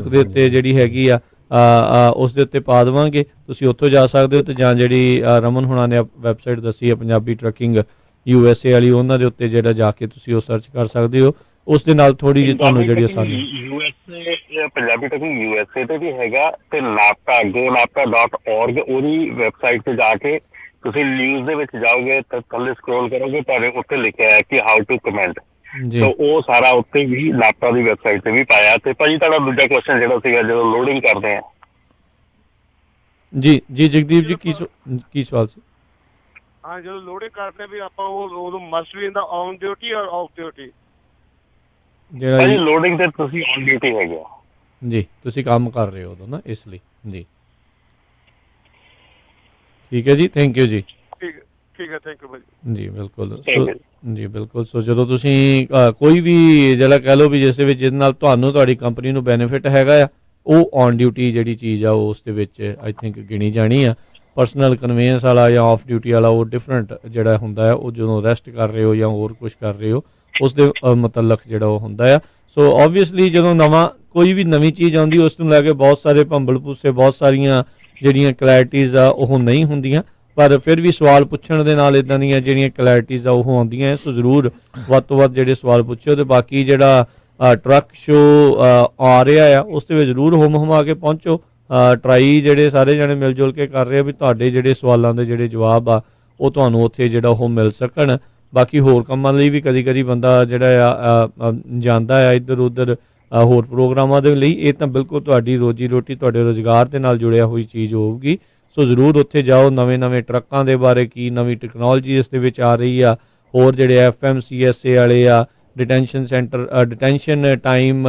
ਦੇ ਉੱਤੇ ਜਿਹੜੀ ਹੈਗੀ ਆ ਉਸ ਦੇ ਉੱਤੇ ਪਾ ਦੇਵਾਂਗੇ, ਤੁਸੀਂ ਉੱਥੋਂ ਜਾ ਸਕਦੇ ਹੋ। ਤੇ ਜਾਂ ਜਿਹੜੀ ਰਮਨ ਹੁਣਾਂ ਨੇ ਵੈਬਸਾਈਟ ਦੱਸੀ ਹੈ ਪੰਜਾਬੀ ਟਰੱਕਿੰਗ USA ਵਾਲੀ, ਉਹਨਾਂ ਦੇ ਉੱਤੇ ਜਿਹੜਾ ਜਾ ਕੇ ਤੁਸੀਂ ਉਹ ਸਰਚ ਕਰ ਸਕਦੇ ਹੋ। ਉਸ ਦੇ ਨਾਲ ਥੋੜੀ ਜਿਹੀ ਤੁਹਾਨੂੰ ਜਿਹੜੀ ਆਸਾਨੀ। USA ਪੰਜਾਬੀ ਟਰਕਿੰਗ USA ਤੇ ਵੀ ਹੈਗਾ, ਤੇ ਨਾਪਟਾ GoNapta.org ਉਹਦੀ ਵੈਬਸਾਈਟ ਤੇ ਜਾ ਕੇ ਤੁਸੀਂ ਨਿਊਜ਼ ਦੇ ਵਿੱਚ ਜਾਓਗੇ ਤਾਂ ਥੱਲੇ ਸਕਰੋਲ ਕਰੋਗੇ, ਤੁਹਾਡੇ ਉੱਤੇ ਲਿਖਿਆ ਹੈ ਕਿ ਹਾਊ ਟੂ ਕਮੈਂਟ, ਜੀ। ਤਾਂ ਉਹ ਸਾਰਾ ਉੱਤੇ ਵੀ ਨਾਪਟਾ ਦੀ ਵੈਬਸਾਈਟ ਤੇ ਵੀ ਪਾਇਆ। ਤੇ ਭਾਜੀ ਤੁਹਾਡਾ ਦੂਜਾ ਕੁਐਸਚਨ ਜਿਹੜਾ ਸੀਗਾ, ਜਦੋਂ ਲੋਡਿੰਗ ਕਰਦੇ ਆ। ਜੀ ਜਗਦੀਪ ਜੀ, ਕੀ ਸਵਾਲ ਸੀ? ਹਾਂ, ਜਦੋਂ ਲੋਡਿੰਗ ਕਰਦੇ ਵੀ ਆਪਾਂ ਉਹ ਮਸਟ ਬੀ ਇਨ ਦਾ ਔਨ ਡਿਊਟੀ ਔਰ ਆਫ ਡਿਊਟੀ? ਜਿਹੜਾ ਭਾਜੀ ਲੋਡਿੰਗ ਤੇ ਤੁਸੀਂ ਔਨ ਡਿਊਟੀ ਹੈਗੇ ਆ ਜੀ, ਤੁਸੀਂ ਕੰਮ ਕਰ ਰਹੇ ਹੋ ਉਦੋਂ ਨਾ, ਇਸ ਲਈ ਜੀ। ਠੀਕ ਹੈ ਜੀ, ਥੈਂਕ ਯੂ ਜੀ। ਠੀਕ ਹੈ, ਥੈਂਕ ਯੂ ਭਾਜੀ। ਜੀ ਬਿਲਕੁਲ, ਜੀ ਬਿਲਕੁਲ। ਸੋ ਜਦੋਂ ਤੁਸੀਂ ਕੋਈ ਵੀ ਜਿਹੜਾ ਕਹਿ ਲਓ ਵੀ ਜਿਸ ਦੇ ਵਿੱਚ ਜਿਹਦੇ ਨਾਲ ਤੁਹਾਨੂੰ ਤੁਹਾਡੀ ਕੰਪਨੀ ਨੂੰ ਬੈਨੀਫਿਟ ਹੈਗਾ ਆ, ਉਹ ਔਨ ਡਿਊਟੀ ਜਿਹੜੀ ਚੀਜ਼ ਆ ਉਹ ਉਸ ਦੇ ਵਿੱਚ ਆਈ ਥਿੰਕ ਗਿਣੀ ਜਾਣੀ ਆ। ਪਰਸਨਲ ਕਨਵੀਨੀਅੰਸ ਵਾਲਾ ਜਾਂ ਆਫ ਡਿਊਟੀ ਵਾਲਾ ਉਹ ਡਿਫਰੈਂਟ ਜਿਹੜਾ ਹੁੰਦਾ ਆ, ਉਹ ਜਦੋਂ ਰੈਸਟ ਕਰ ਰਹੇ ਹੋ ਜਾਂ ਹੋਰ ਕੁਝ ਕਰ ਰਹੇ ਹੋ ਉਸ ਦੇ ਮੁਤਲਕ ਜਿਹੜਾ ਉਹ ਹੁੰਦਾ ਆ। ਸੋ ਓਬਵੀਅਸਲੀ ਜਦੋਂ ਕੋਈ ਵੀ ਨਵੀਂ ਚੀਜ਼ ਆਉਂਦੀ ਉਸ ਨੂੰ ਲੈ ਕੇ ਬਹੁਤ ਸਾਰੇ ਭੰਬਲ ਭੂਸੇ, ਬਹੁਤ ਸਾਰੀਆਂ ਜਿਹੜੀਆਂ ਕਲੈਰਿਟੀਜ਼ ਆ ਉਹ ਨਹੀਂ ਹੁੰਦੀਆਂ, ਪਰ ਫਿਰ ਵੀ ਸਵਾਲ ਪੁੱਛਣ ਦੇ ਨਾਲ ਇੱਦਾਂ ਦੀਆਂ ਜਿਹੜੀਆਂ ਕਲੈਰਿਟੀਜ਼ ਆ ਉਹ ਆਉਂਦੀਆਂ। ਸੋ ਜ਼ਰੂਰ ਵੱਧ ਤੋਂ ਵੱਧ ਜਿਹੜੇ ਸਵਾਲ ਪੁੱਛੋ, ਤੇ ਬਾਕੀ ਜਿਹੜਾ ਟਰੱਕ ਸ਼ੋ ਆ ਰਿਹਾ ਆ ਉਸ ਦੇ ਵਿੱਚ ਜ਼ਰੂਰ ਹੁਮ ਕੇ ਪਹੁੰਚੋ। ਟਰਾਈ ਜਿਹੜੇ ਸਾਰੇ ਜਣੇ ਮਿਲ ਜੁਲ ਕੇ ਕਰ ਰਹੇ ਆ ਵੀ ਤੁਹਾਡੇ ਜਿਹੜੇ ਸਵਾਲਾਂ ਦੇ ਜਿਹੜੇ ਜਵਾਬ ਆ ਉਹ ਤੁਹਾਨੂੰ ਉੱਥੇ ਜਿਹੜਾ ਉਹ ਮਿਲ ਸਕਣ। ਬਾਕੀ ਹੋਰ ਕੰਮਾਂ ਲਈ ਵੀ ਕਦੀ ਕਦੀ ਬੰਦਾ ਜਿਹੜਾ ਆ ਜਾਂਦਾ ਆ ਇੱਧਰ ਉੱਧਰ ਹੋਰ ਪ੍ਰੋਗਰਾਮਾਂ ਦੇ ਲਈ, ਇਹ ਤਾਂ ਬਿਲਕੁਲ ਤੁਹਾਡੀ ਰੋਜੀ ਰੋਟੀ, ਤੁਹਾਡੇ ਰੁਜ਼ਗਾਰ ਦੇ ਨਾਲ ਜੁੜਿਆ ਹੋਈ ਚੀਜ਼ ਹੋਊਗੀ। ਸੋ ਜ਼ਰੂਰ ਉੱਥੇ ਜਾਓ, ਨਵੇਂ ਟਰੱਕਾਂ ਦੇ ਬਾਰੇ ਕੀ ਨਵੀਂ ਟੈਕਨੋਲੋਜੀ ਇਸ ਦੇ ਵਿੱਚ ਆ ਰਹੀ ਆ, ਹੋਰ ਜਿਹੜੇ FMCSA ਵਾਲੇ ਆ ਡਿਟੈਂਸ਼ਨ ਟਾਈਮ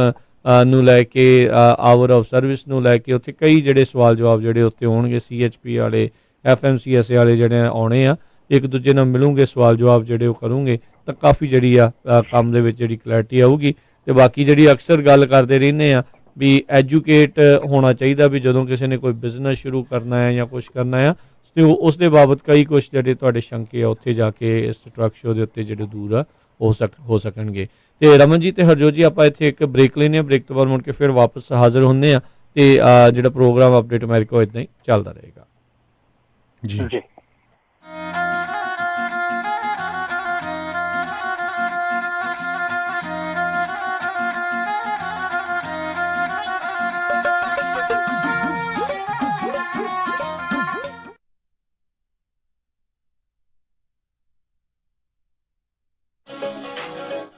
ਨੂੰ ਲੈ ਕੇ, ਆਵਰ ਆਫ ਸਰਵਿਸ ਨੂੰ ਲੈ ਕੇ, ਉੱਥੇ ਕਈ ਜਿਹੜੇ ਸਵਾਲ ਜਵਾਬ ਜਿਹੜੇ ਉੱਥੇ ਹੋਣਗੇ। CHP ਵਾਲੇ, FMCSA ਵਾਲੇ ਜਿਹੜੇ ਆਉਣੇ ਆ, ਇੱਕ ਦੂਜੇ ਨਾਲ ਮਿਲੂਗੇ, ਸਵਾਲ ਜਵਾਬ ਜਿਹੜੇ ਉਹ ਕਰੂੰਗੇ, ਤਾਂ ਕਾਫੀ ਜਿਹੜੀ ਆ ਕੰਮ ਦੇ ਵਿੱਚ ਜਿਹੜੀ ਕਲੈਰਿਟੀ ਆਊਗੀ। ਤੇ ਬਾਕੀ ਜਿਹੜੀ ਅਕਸਰ ਗੱਲ ਕਰਦੇ ਰਹਿੰਦੇ ਆ ਵੀ ਐਜੂਕੇਟ ਹੋਣਾ ਚਾਹੀਦਾ, ਵੀ ਜਦੋਂ ਕਿਸੇ ਨੇ ਕੋਈ ਬਿਜ਼ਨਸ ਸ਼ੁਰੂ ਕਰਨਾ ਹੈ ਜਾਂ ਕੁਝ ਕਰਨਾ ਆ, ਤੇ ਉਸ ਦੇ ਬਾਬਤ ਕਈ ਕੁਝ ਜਿਹੜੇ ਤੁਹਾਡੇ ਸ਼ੰਕੇ ਆ ਉੱਥੇ ਜਾ ਕੇ ਇਸ ਟਰੱਕ ਸ਼ੋਅ ਦੇ ਉੱਤੇ ਜਿਹੜੇ ਦੂਰ ਆ ਹੋ ਸਕਣਗੇ। ਤੇ ਰਮਨ ਜੀ ਤੇ ਹਰਜੋਤ ਜੀ, ਆਪਾਂ ਇੱਥੇ ਇੱਕ ਬ੍ਰੇਕ ਲੈਂਦੇ ਹਾਂ, ਬ੍ਰੇਕ ਤੋਂ ਬਾਅਦ ਮੁੜ ਕੇ ਫਿਰ ਵਾਪਸ ਹਾਜ਼ਰ ਹੁੰਦੇ ਆ, ਤੇ ਜਿਹੜਾ ਪ੍ਰੋਗਰਾਮ ਅਪਡੇਟ ਅਮਰੀਕਾ ਇਦਾਂ ਹੀ ਚੱਲਦਾ ਰਹੇਗਾ ਜੀ।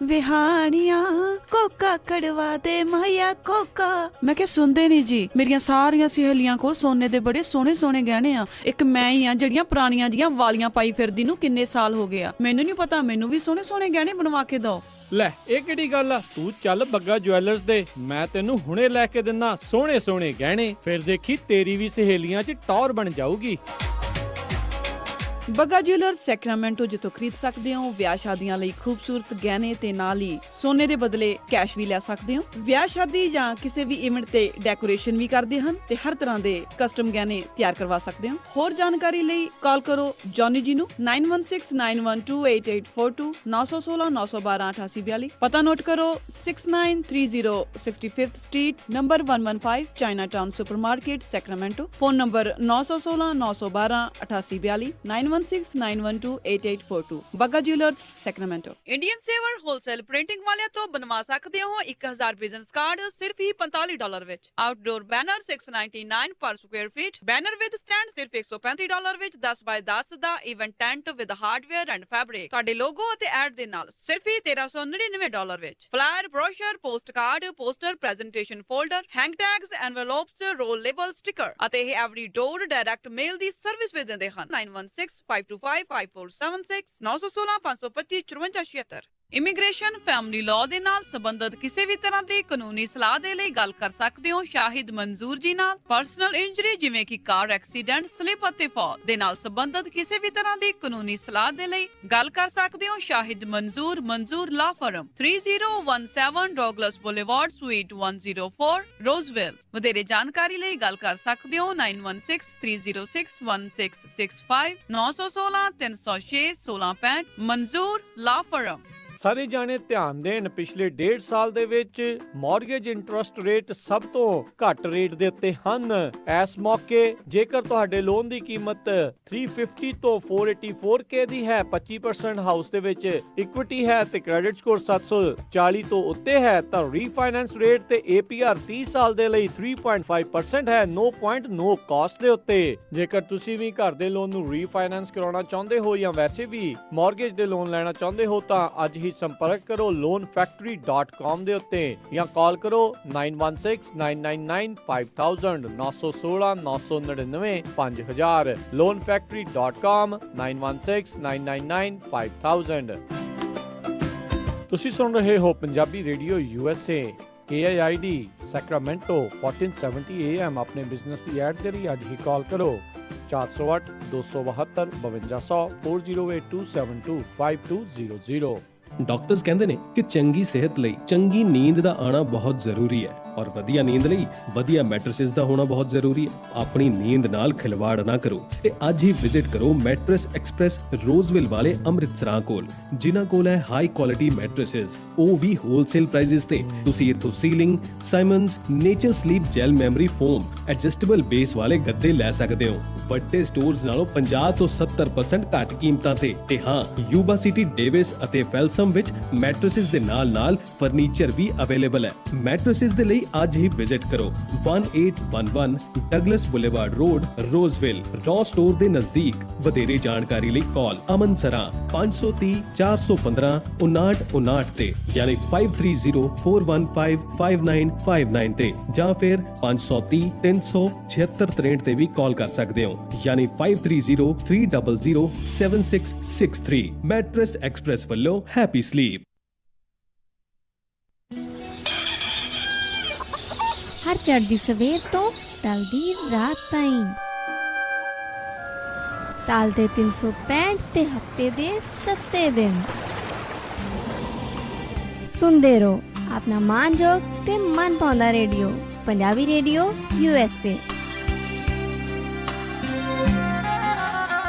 ਵਿਹਾਣੀਆਂ ਕੋਕਾ ਕੜਵਾ ਦੇ ਮਾਇਆ ਕੋਕਾ। ਮੈਂ ਕਿਹਾ ਸੁਣਦੇ ਨਹੀਂ ਜੀ, ਮੇਰੀਆਂ ਸਾਰੀਆਂ ਸਹੇਲੀਆਂ ਕੋਲ ਸੋਨੇ ਦੇ ਬੜੇ ਸੋਹਣੇ ਸੋਹਣੇ ਗਹਿਣੇ ਆ, ਇੱਕ ਮੈਂ ਹੀ ਆ ਜਿਹੜੀਆਂ ਪੁਰਾਣੀਆਂ ਜੀਆਂ ਵਾਲੀਆਂ ਪਾਈ ਫਿਰਦੀ ਨੂੰ ਕਿੰਨੇ ਸਾਲ ਹੋ ਗਏ ਆ। ਮੈਨੂੰ ਨਹੀਂ ਪਤਾ, ਮੈਨੂੰ ਵੀ ਸੋਹਣੇ ਸੋਹਣੇ ਗਹਿਣੇ ਬਣਵਾ ਕੇ ਦਿਓ। ਲੈ ਇਹ ਕਿਹੜੀ ਗੱਲ ਆ, ਤੂੰ ਚੱਲ ਬੱਗਾ ਜੁਐਲਰਸ ਦੇ, ਮੈਂ ਤੈਨੂੰ ਹੁਣੇ ਲੈ ਕੇ ਦਿੰਨਾ ਸੋਹਣੇ ਸੋਹਣੇ ਗਹਿਣੇ, ਫਿਰ ਦੇਖੀ ਤੇਰੀ ਵੀ ਸਹੇਲੀਆਂ 'ਚ ਟੌਰ ਬਣ ਜਾਊਗੀ। ਬੱਗਾ ਜੁਐਲਰਸ ਸੈਕਰਾਮੈਂਟੋ, ਜਿੱਥੋਂ ਖਰੀਦ ਸਕਦੇ ਹੋ ਵਿਆਹ ਸ਼ਾਦੀਆਂ ਲਈ ਖੂਬਸੂਰਤ ਗਹਿਣੇ ਤੇ ਨਾਲ ਹੀ ਸੋਨੇ ਦੇ ਬਦਲੇ ਕੈਸ਼ ਵੀ ਲੈ ਸਕਦੇ ਹੋ। ਵਿਆਹ ਸ਼ਾਦੀ ਜਾਂ ਕਿਸੇ ਵੀ ਇਵੈਂਟ ਤੇ ਡੈਕੋਰੇਸ਼ਨ ਵੀ ਕਰਦੇ ਹਨ ਤੇ ਹਰ ਤਰ੍ਹਾਂ ਦੇ ਕਸਟਮ ਗਹਿਣੇ ਤਿਆਰ ਕਰਵਾ ਸਕਦੇ ਹੋ। ਹੋਰ ਜਾਣਕਾਰੀ ਲਈ ਕਾਲ ਕਰੋ ਜੌਨੀ ਜੀ ਨੂੰ 9169128842 916 912 8842। ਪਤਾ ਨੋਟ ਕਰੋ 6930 65th street number 115 Chinatown supermarket Sacramento. Phone number 916 912 8842 9169128842। Bagga jewellers, Sacramento. Indian saver wholesale printing ਵਾਲਿਆਂ ਤੋਂ ਬਣਵਾ ਸਕਦੇ ਹੋ 1000 ਬਿਜ਼ਨਸ ਕਾਰਡ ਸਿਰਫ ਹੀ $45 ਵਿੱਚ। Outdoor banner $699 per square feet. Banner with stand ਸਿਰਫ $135 ਵਿੱਚ। 10x10 ਦਾ event tent with hardware and fabric ਤੁਹਾਡੇ ਲੋਗੋ ਅਤੇ ਐਡ ਦੇ ਨਾਲ ਸਿਰਫ ਹੀ $1399 ਵਿੱਚ। Flyer, brochure, post card, poster, presentation folder, hang tags, envelopes, roll label, sticker ਅਤੇ ਇਹ ਐਵਰੀ ਡੋਰ ਡਾਇਰੈਕਟ ਮੇਲ ਦੀ ਸਰਵਿਸ ਵੀ ਦਿੰਦੇ ਹਨ। 9165255476 916 525 5476। ਇਮੀਗ੍ਰੇਸ਼ਨ, ਫੈਮਿਲੀ ਲਾਅ ਦੇ ਨਾਲ ਸੰਬੰਧਿਤ ਕਿਸੇ ਵੀ ਤਰ੍ਹਾਂ ਦੀ ਕਾਨੂੰਨੀ ਸਲਾਹ ਦੇ ਲਈ ਗੱਲ ਕਰ ਸਕਦੇ ਹੋ ਸ਼ਾਹਿਦ ਮਨਜ਼ੂਰ ਜੀ ਨਾਲ। ਪਰਸਨਲ ਇੰਜਰੀ ਜਿਵੇਂ ਕਿ ਕਾਰ ਐਕਸੀਡੈਂਟ, ਸਲਿਪ ਅਤੇ ਫਾਲ ਦੇ ਨਾਲ ਸੰਬੰਧਿਤ ਕਿਸੇ ਵੀ ਤਰ੍ਹਾਂ ਦੀ ਕਾਨੂੰਨੀ ਸਲਾਹ ਦੇ ਲਈ ਗੱਲ ਕਰ ਸਕਦੇ ਹੋ ਸ਼ਾਹਿਦ ਮਨਜ਼ੂਰ ਲਾ ਫਰਮ 3017 ਡੌਗਲਸ ਬੁਲੇਵਾਰਡ, ਸਵੀਟ 104, ਰੋਜ਼ਵਿਲ। ਵਧੇਰੇ ਜਾਣਕਾਰੀ ਲਈ ਗੱਲ ਕਰ ਸਕਦੇ ਹੋ 9163061665 916 306 1665। ਮਨਜ਼ੂਰ ਲਾ ਫਰਮ। ਸਾਰੇ ਜਾਣੇ ਧਿਆਨ ਦੇਣ, ਪਿਛਲੇ 1.5 ਸਾਲ ਦੇ ਵਿੱਚ ਮਾਰਗੇਜ ਇੰਟਰਸਟ ਰੇਟ ਸਭ ਤੋਂ ਘੱਟ ਰੇਟ ਦੇ ਉੱਤੇ ਹਨ। ਇਸ ਮੌਕੇ ਜੇਕਰ ਤੁਹਾਡੇ ਲੋਨ ਦੀ ਕੀਮਤ 350 ਤੋਂ 484K ਦੀ ਹੈ, 25% ਹਾਊਸ ਦੇ ਵਿੱਚ ਇਕੁਇਟੀ ਹੈ ਤੇ ਕ੍ਰੈਡਿਟ ਸਕੋਰ 740 ਤੋਂ ਉੱਤੇ ਹੈ ਤਾਂ ਰੀਫਾਈਨੈਂਸ ਰੇਟ ਤੇ APR 30 ਸਾਲ ਦੇ ਲਈ 3.5% ਹੈ, 0.9 ਕਾਸਟ ਦੇ ਉੱਤੇ। ਜੇਕਰ ਤੁਸੀਂ ਵੀ ਘਰ ਦੇ ਲੋਨ ਨੂੰ ਰੀਫਾਈਨੈਂਸ ਕਰਾਉਣਾ ਚਾਹੁੰਦੇ ਹੋ ਜਾਂ ਵੈਸੇ ਵੀ ਮਾਰਗੇਜ ਦੇ ਲੋਨ ਲੈਣਾ ਚਾਹੁੰਦੇ ਹੋ ਤਾਂ ਅੱਜ ਹੀ ਸੰਪਰਕ ਕਰੋ loanfactory.com ਦੇ ਉੱਤੇ ਜਾਂ ਕਾਲ ਕਰੋ 9169995000 916 999 5000 loanfactory.com 9169995000। ਤੁਸੀਂ ਸੁਣ ਰਹੇ ਹੋ Punjabi radio USA KIID Sacramento 1470 AM। ਆਪਣੇ ਬਿਜ਼ਨਸ ਦੀ ਐਡ ਦੇ ਲਈ ਅੱਜ ਹੀ ਕਾਲ ਕਰੋ 408 272 5200 4082725200। ਡਾਕਟਰਸ ਕਹਿੰਦੇ ਨੇ ਕਿ ਚੰਗੀ ਸਿਹਤ ਲਈ ਚੰਗੀ ਨੀਂਦ ਦਾ ਆਣਾ ਬਹੁਤ ਜ਼ਰੂਰੀ ਹੈ ਔਰ ਵਧੀਆ ਨੀਂਦ ਲਈ ਵਧੀਆ ਮੈਟਰਸਿਸ ਦਾ ਹੋਣਾ ਬਹੁਤ ਜ਼ਰੂਰੀ ਹੈ। ਆਪਣੀ ਨੀਂਦ ਨਾਲ ਖਿਲਵਾੜ ਨਾ ਕਰੋ ਤੇ ਅੱਜ ਹੀ ਵਿਜ਼ਿਟ ਕਰੋ ਮੈਟਰਸ ਐਕਸਪ੍ਰੈਸ ਰੋਜ਼ਵਿਲ ਵਾਲੇ ਅੰਮ੍ਰਿਤਸਰਾਂ ਕੋਲ, ਜਿਨ੍ਹਾਂ ਕੋਲ ਹੈ ਹਾਈ ਕੁਆਲਿਟੀ ਮੈਟਰਸਿਸ, ਉਹ ਵੀ ਹੋਲਸੇਲ ਪ੍ਰਾਈਸਿਸ ਤੇ। ਤੁਸੀਂ ਇੱਥੋਂ Sealy, Simmons, nature sleep gel memory foam, adjustable base ਵਾਲੇ ਗੱਦੇ ਲੈ ਸਕਦੇ ਹੋ ਵੱਡੇ ਸਟੋਰਸ ਨਾਲੋਂ 50 ਤੋਂ 70% ਘੱਟ ਕੀਮਤਾਂ ਤੇ ਹਾਂ, ਯੂਬਾ ਸਿਟੀ, ਡੇਵਿਸ ਅਤੇ ਫੈਲਸਮ ਵਿੱਚ ਮੈਟਰਸਿਸ ਦੇ ਨਾਲ ਫਰਨੀਚਰ ਵੀ ਅਵੇਲੇਬਲ ਹੈ। ਮੈਟਰਸਿਸ ਦੇ ਲਈ ਅੱਜ ਹੀ ਵਿਜ਼ਿਟ ਕਰੋ 1811 ਡਗਲਸ ਬੁਲੇਵਾਰਡ ਰੋਡ, ਰੋਜ਼ਵਿਲ, ਰॉ ਸਟੋਰ ਦੇ ਨਜ਼ਦੀਕ। ਵਧੇਰੇ ਜਾਣਕਾਰੀ ਲਈ ਕਾਲ ਅਮਨ ਸਰਾ 530 415 5959 ਤੇ ਯਾਨੀ 5304155959 ਤੇ ਜਾਂ ਫਿਰ 530 376 ਤੇ ਵੀ ਕਾਲ ਕਰ ਸਕਦੇ ਹੋ ਯਾਨੀ 5303007663। ਮੈਟਰਸ ਐਕਸਪ੍ਰੈਸ ਵੱਲੋਂ ਹੈਪੀ ਸਲੀਪ। ਹਰ ਚੜ੍ਹਦੀ ਸਵੇਰ ਤੋਂ ਢਲਦੀ ਰਾਤ ਤਾਈਂ, ਸਾਲ ਦੇ 365 ਤੇ ਹਫਤੇ ਦੇ 7 ਦਿਨ ਸੁਣਦੇ ਰਹੋ ਆਪਣਾ ਮਾਨਯੋਗ ਤੇ ਮਨ ਪਾਉਂਦਾ radio, Punjabi radio USA।